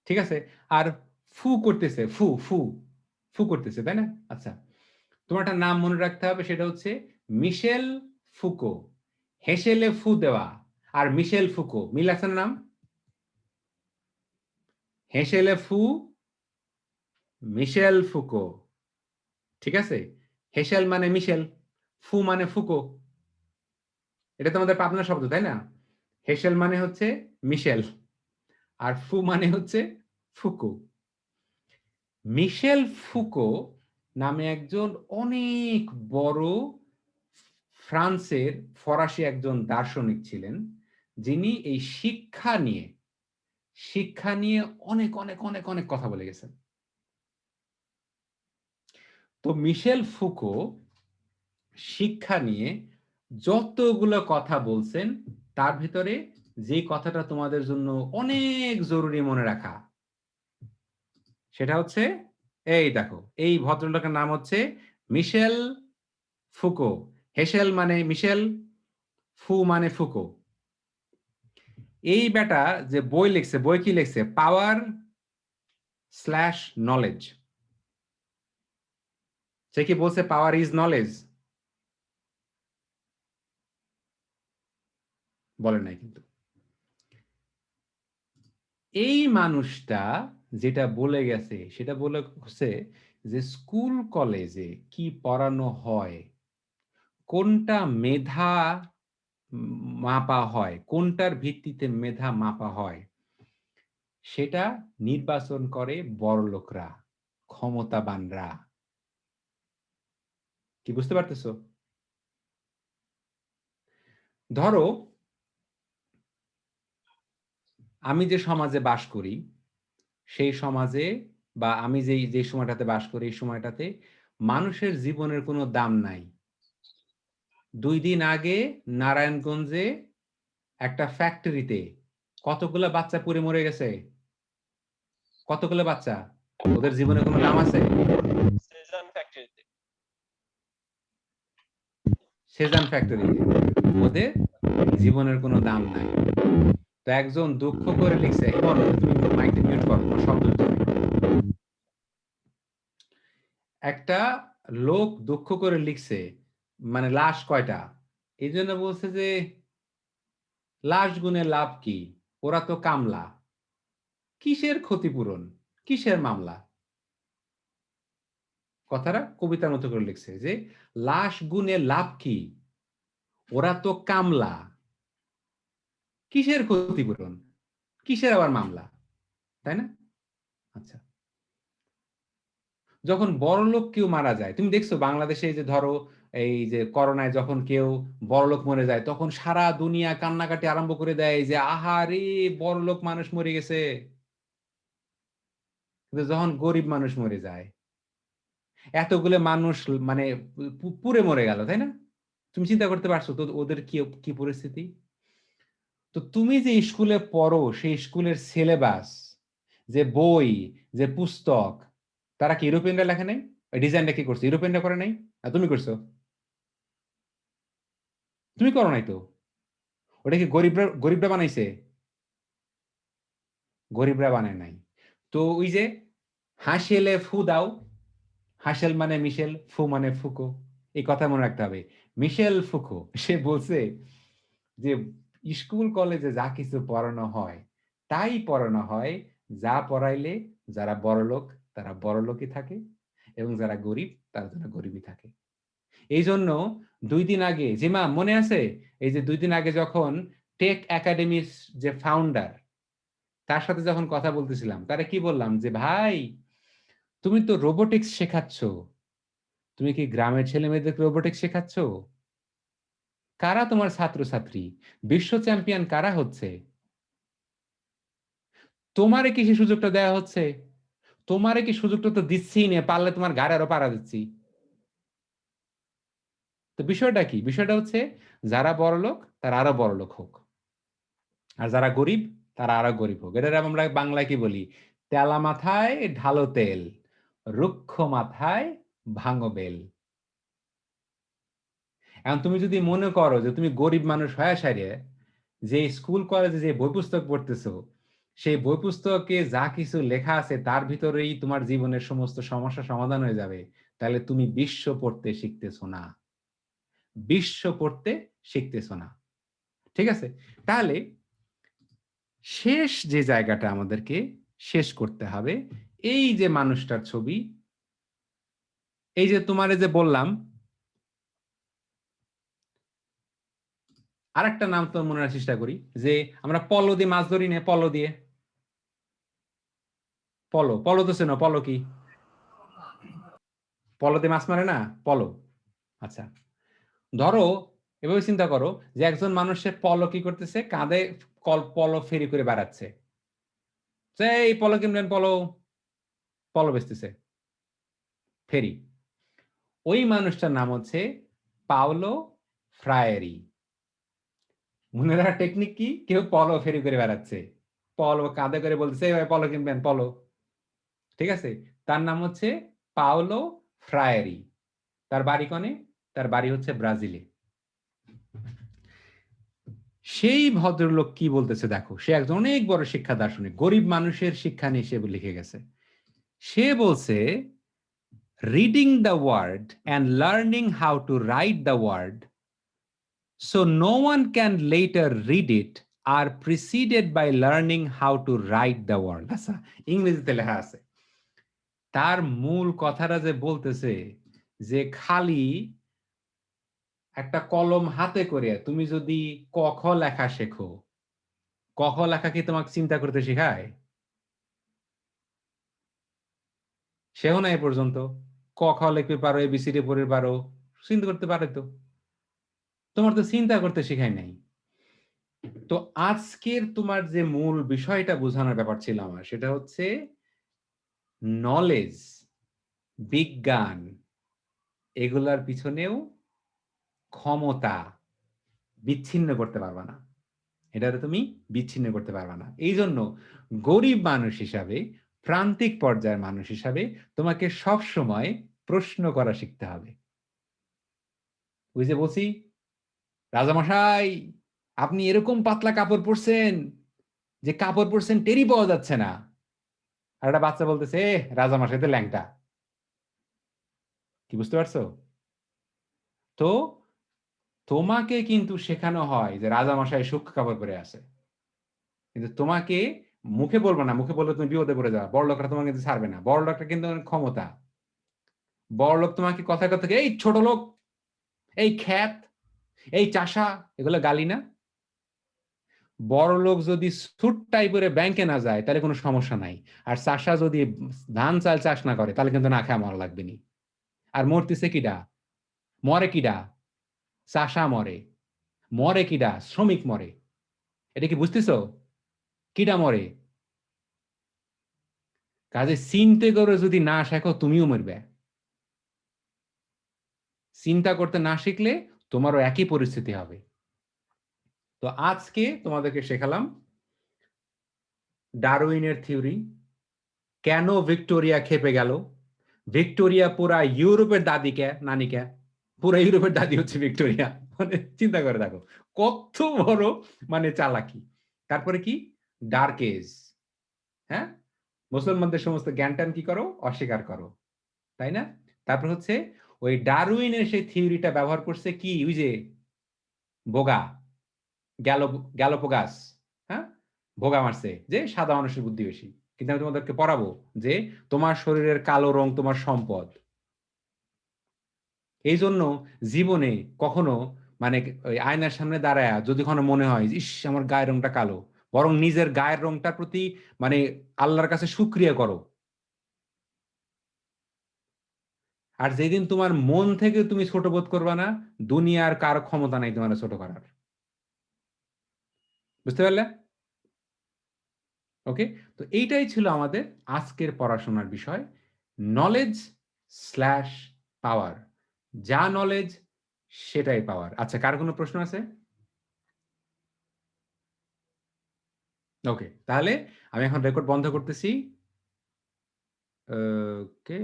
ঠিক আছে, আর ফু করতেছে, ফু ফু ফু করতেছে, তাই না? আচ্ছা, তোমার একটা নাম মনে রাখতে হবে, সেটা হচ্ছে মিশেল ফুকো। হেসেলে ফু দেওয়া আর মিশেল ফুকো মিল আছে না নাম? হেসেলে ফু, মিশেল ফুকো, ঠিক আছে? হেসেল মানে মিশেল, ফু মানে ফুকো, এটা তোমাদের পাবনা শব্দ, তাই না? হেসেল মানে হচ্ছে মিশেল আর ফু মানে হচ্ছে ফুকো। মিশেল ফুকো নামে একজন অনেক বড় ফ্রান্সের ফরাসি একজন দার্শনিক ছিলেন, যিনি এই শিক্ষা নিয়ে অনেক অনেক অনেক অনেক কথা বলে গেছেন। তো মিশেল ফুকো শিক্ষা নিয়ে যতগুলো কথা বলছেন, তার ভিতরে যে কথাটা তোমাদের জন্য অনেক জরুরি মনে রাখা, সেটা হচ্ছে এই দেখো, এই ভদ্রলোকের নাম হচ্ছে মিশেল ফুকো। হেসেল মানে মিশেল, ফু মানে ফুকো। এই বেটা যে বই লিখছে, বই কি লিখছে, পাওয়ার স্ল্যাশ নলেজ। সে কি বলছে পাওয়ার ইজ নলেজ? বলে নাই কিন্তু। এই মানুষটা যেটা বলে গেছে সেটা বলেছে যে স্কুল কলেজে কি পড়ানো হয়, কোনটা মেধা মাপা হয়, কোনটার ভিত্তিতে মেধা মাপা হয়, সেটা নির্বাচন করে বড়লোকরা, ক্ষমতাবানরা। কি বুঝতে পারতেছো? ধরো আমি যে সমাজে বাস করি সেই সমাজে, বা আমি যে সময়টাতে বাস করি এই সময়টাতে মানুষের জীবনের কোনো দাম নাই। 2 দিন আগে নারায়ণগঞ্জে একটা ফ্যাক্টরিতে কতগুলো বাচ্চা পুড়ে মরে গেছে? কতগুলো বাচ্চা? ওদের জীবনে কোনো দাম আছে? সেজান ফ্যাক্টরিতে। সেজান ফ্যাক্টরিতে ওদের জীবনের কোনো দাম নাই। তো একজন দুঃখ করে লিখছে, ইমন তুমি মাইকটা মিউট করো, তোমার শব্দ হচ্ছে। একটা লোক দুঃখ করে লিখছে মানে লাশ কয়টা, এই জন্য বলছে যে লাশ গুনে লাভ কি, ওরা তো কামলা, কিসের ক্ষতিপূরণ, কিসের মামলা। কথাটা কবিতার মতো করে লিখছে যে লাশ গুনে লাভ কি, ওরা তো কামলা, কিসের ক্ষতিপূরণ, কিসের আবার মামলা, তাই না? আচ্ছা, যখন বড়লোক কেউ মারা যায়, তুমি দেখছো বাংলাদেশে যে ধরো এই যে করোনায় যখন কেউ বড়লোক মরে যায় তখন সারা দুনিয়া কান্নাকাটি আরম্ভ করে দেয় যে আহারে বড়লোক মানুষ মরে গেছে। কিন্তু যখন গরিব মানুষ মরে যায় এতগুলো মানুষ মানে পুড়ে মরে গেল, তাই না? তুমি চিন্তা করতে পারছো তো ওদের কি কি পরিস্থিতি? তো তুমি যে স্কুলে পড়ো সেই স্কুলের সিলেবাস, যে বই, যে পুস্তক, তারা কি ইউরোপিয়ানরা লেখে নাই? ডিজাইনটা কি করছে? ইউরোপিয়ানরা করে নাই? আর তুমি করছো? তুমি করো নাই তো। ওটা কি গরিবরা গরিবরা বানাইছে? গরিবরা বানায় নাই। তো ওই যে হাসেলে ফু দাও, হাসেল মানে মিশেল, ফু মানে ফুকো, এই কথা মনে রাখতে হবে। মিশেল ফুকো সে বলছে যে স্কুল কলেজে যা কিছু পড়ানো হয় তাই পড়ানো হয়, যা পড়াইলে যারা বড়লোক তারা বড়লোকই থাকে এবং যারা গরিব তারা যেন গরিবই থাকে। এই জন্য 2 দিন আগে যে মা মনে আছে, এই যে 2 দিন আগে যখন টেক একাডেমির যে ফাউন্ডার তার সাথে যখন কথা বলতেছিলাম, তারা কি বললাম যে ভাই তুমি তো রোবোটিক্স শেখাচ্ছ, তুমি কি গ্রামের ছেলে মেয়েদের রোবোটিক্স শেখাচ্ছ? কারা তোমার ছাত্রছাত্রী? বিশ্ব চ্যাম্পিয়ন কারা হচ্ছে? তোমারে কি সেই সুযোগটা দেওয়া হচ্ছে? তোমারে কি সুযোগটা তো দিচ্ছি না, পারলে তোমার গাড়ি আরো পাড়া দিচ্ছি। তো বিষয়টা কি? বিষয়টা হচ্ছে যারা বড়লোক তারা আরো বড়লোক হোক, আর যারা গরিব তারা আরো গরিব হোক। এটা আমরা বাংলায় কি বলি? তেলা মাথায় ঢালো তেল, রুক্ষ মাথায় ভাঙো বেল। এখন তুমি যদি মনে করো যে তুমি গরিব মানুষ হয়ে সারিয়ে যে স্কুল কলেজে যে বই পুস্তক পড়তেছো সেই বই পুস্তকে যা কিছু লেখা আছে তার ভিতরেই তোমার জীবনের সমস্ত সমস্যা সমাধান হয়ে যাবে, তাহলে তুমি বিশ্ব পড়তে শিখতেছো না, বিশ্ব পড়তে শিখতেছো না। ঠিক আছে? তাহলে শেষ যে জায়গাটা আমাদেরকে শেষ করতে হবে, এই যে মানুষটার ছবি, এই যে তোমারে যে বললাম আরেকটা নাম তো মনে রাখার চেষ্টা করি, যে আমরা পলো দিয়ে মাছ ধরি না, পলো দিয়ে, পলো, পলো তো চেনো, পলো কি? পলো দিয়ে মাছ মারে না, পলো। আচ্ছা, ধরো এভাবে চিন্তা করো যে একজন মানুষের পলো কি করতেছে, কাঁধে পলো ফেরি করে বেড়াচ্ছে, এই পলো কিনবেন, পলো, পলো বেচতেছে, ফেরি। ওই মানুষটার নাম হচ্ছে পাওলো ফ্রায়েরি। মনে রাখার টেকনিক কি? কেউ পলো ফেরি করে বেড়াচ্ছে, পলো কাঁধে করে বলতেছে এই ভাই পলো কিনবেন, পলো। ঠিক আছে? তার নাম হচ্ছে পাওলো ফ্রায়েরি। তার বাড়ি কোনে? তার বাড়ি হচ্ছে ব্রাজিলে। সেই ভদ্রলোক কি বলতেছে দেখো, সে একজন অনেক বড় শিক্ষা দার্শনিক, গরিব মানুষের শিক্ষা নিয়ে সে লিখে গেছে। সে বলছে reading the word and learning how to write the word So no one can later read it are preceded by learning how to write the word. আচ্ছা, ইংরেজিতে লেখা আছে। তার মূল কথাটা যে বলতেছে যে খালি একটা কলম হাতে করে তুমি যদি ক খ লেখা শেখো, ক খ লেখা কি তোমাকে চিন্তা করতে শেখায়? সেও না এ পর্যন্ত। ক খ লিখতে পারো, এবিসিডি পড়তে পারো, চিন্তা করতে পারে তো। তোমার তো চিন্তা করতে শেখায় নাই। তো আজকের তোমার যে মূল বিষয়টা বোঝানোর ব্যাপার ছিল আমার, সেটা হচ্ছে নলেজ, বিজ্ঞান, এগুলার পিছনেও ক্ষমতা বিচ্ছিন্ন করতে পারবা না। এটারে তুমি বিচ্ছিন্ন করতে পারবা না। এই জন্য গরিব মানুষ হিসাবে, প্রান্তিক পর্যায়ের মানুষ হিসাবে তোমাকে সব সময় প্রশ্ন করা শিখতে হবে। ওই যে বলছি, রাজামশাই আপনি এরকম পাতলা কাপড় পরছেন যে কাপড় পরছেন টেরি পাওয়া যাচ্ছে না। আর একটা বাচ্চা বলতেছে, রাজামশাই তো ল্যাংটা। কি বুঝতে পারছো? তো তোমাকে কিন্তু শেখানো হয় যে রাজামশাই সূক্ষ্ম কাপড় পরে আছে, কিন্তু তোমাকে মুখে বলবো না, মুখে বললে তুমি বিপদে পড়ে যাবে। বড় লোকরা তোমাকে কিন্তু ছাড়বে না। বড় লোকটা কিন্তু অনেক ক্ষমতা। বড় লোক তোমাকে কথায় কথা এই ছোট লোক, এই খ্যাত, এই চাষা, এগুলো গালি না। বড় লোক যদি স্যুট টাই পরে ব্যাংকে না যায় তাহলে কোনো সমস্যা নাই। আর চাষা যদি ধান চাল চাষ না করে তাহলে কিন্তু না খায় মরা লাগবে নি। আর মরতেছে কিডা? মরে কিডা? চাষা মরে। মরে কিডা? শ্রমিক মরে। এটা কি বুঝতেছো? কিডা মরে? কাজে চিনতে করে যদি না শেখো তুমিও মরবে। চিন্তা করতে না শিখলে তোমারও একই পরিস্থিতি হবে। তো আজকে তোমাদেরকে শেখালাম ডারউইনের থিওরি, কেন ভিক্টোরিয়া খেপে গেল। ভিক্টোরিয়া পুরা ইউরোপের দাদিকে, নানিকে, পুরা ইউরোপের দাদি হচ্ছে ভিক্টোরিয়া। মানে চিন্তা করে দেখো কত বড় মানে চালাকি। তারপরে কি ডার্ক এজ, হ্যাঁ, মুসলমানদের সমস্ত জ্ঞানটান কি করো, অস্বীকার করো, তাই না? তারপর হচ্ছে ওই ডারউইনের সেই থিওরিটা ব্যবহার করছে কি, ওই যে বোগা, গ্যালোপোগাস, হ্যাঁ, ভোগা মারছে যে সাদা মানুষের বুদ্ধি বেশি। কিন্তু আমি তোমাদেরকে পড়াবো যে তোমার শরীরের কালো রং তোমার সম্পদ। এই জন্য জীবনে কখনো মানে ওই আয়নার সামনে দাঁড়ায় যদি কখনো মনে হয় ইস আমার গায়ের রংটা কালো, বরং নিজের গায়ের রংটার প্রতি মানে আল্লাহর কাছে শুকরিয়া করো। আর যেদিন তোমার মন থেকে তুমি ছোট বোধ করবা না, দুনিয়ার কারো ক্ষমতা নাই তোমার ছোট করার। বুঝতে পারলে? ওকে, তো এইটাই ছিল আমাদের আজকের পড়াশোনার বিষয়, নলেজ স্ল্যাশ পাওয়ার। যা নলেজ সেটাই পাওয়ার। আচ্ছা, কার কোনো প্রশ্ন আছে? ওকে, তাহলে আমি এখন রেকর্ড বন্ধ করতেছি। ওকে।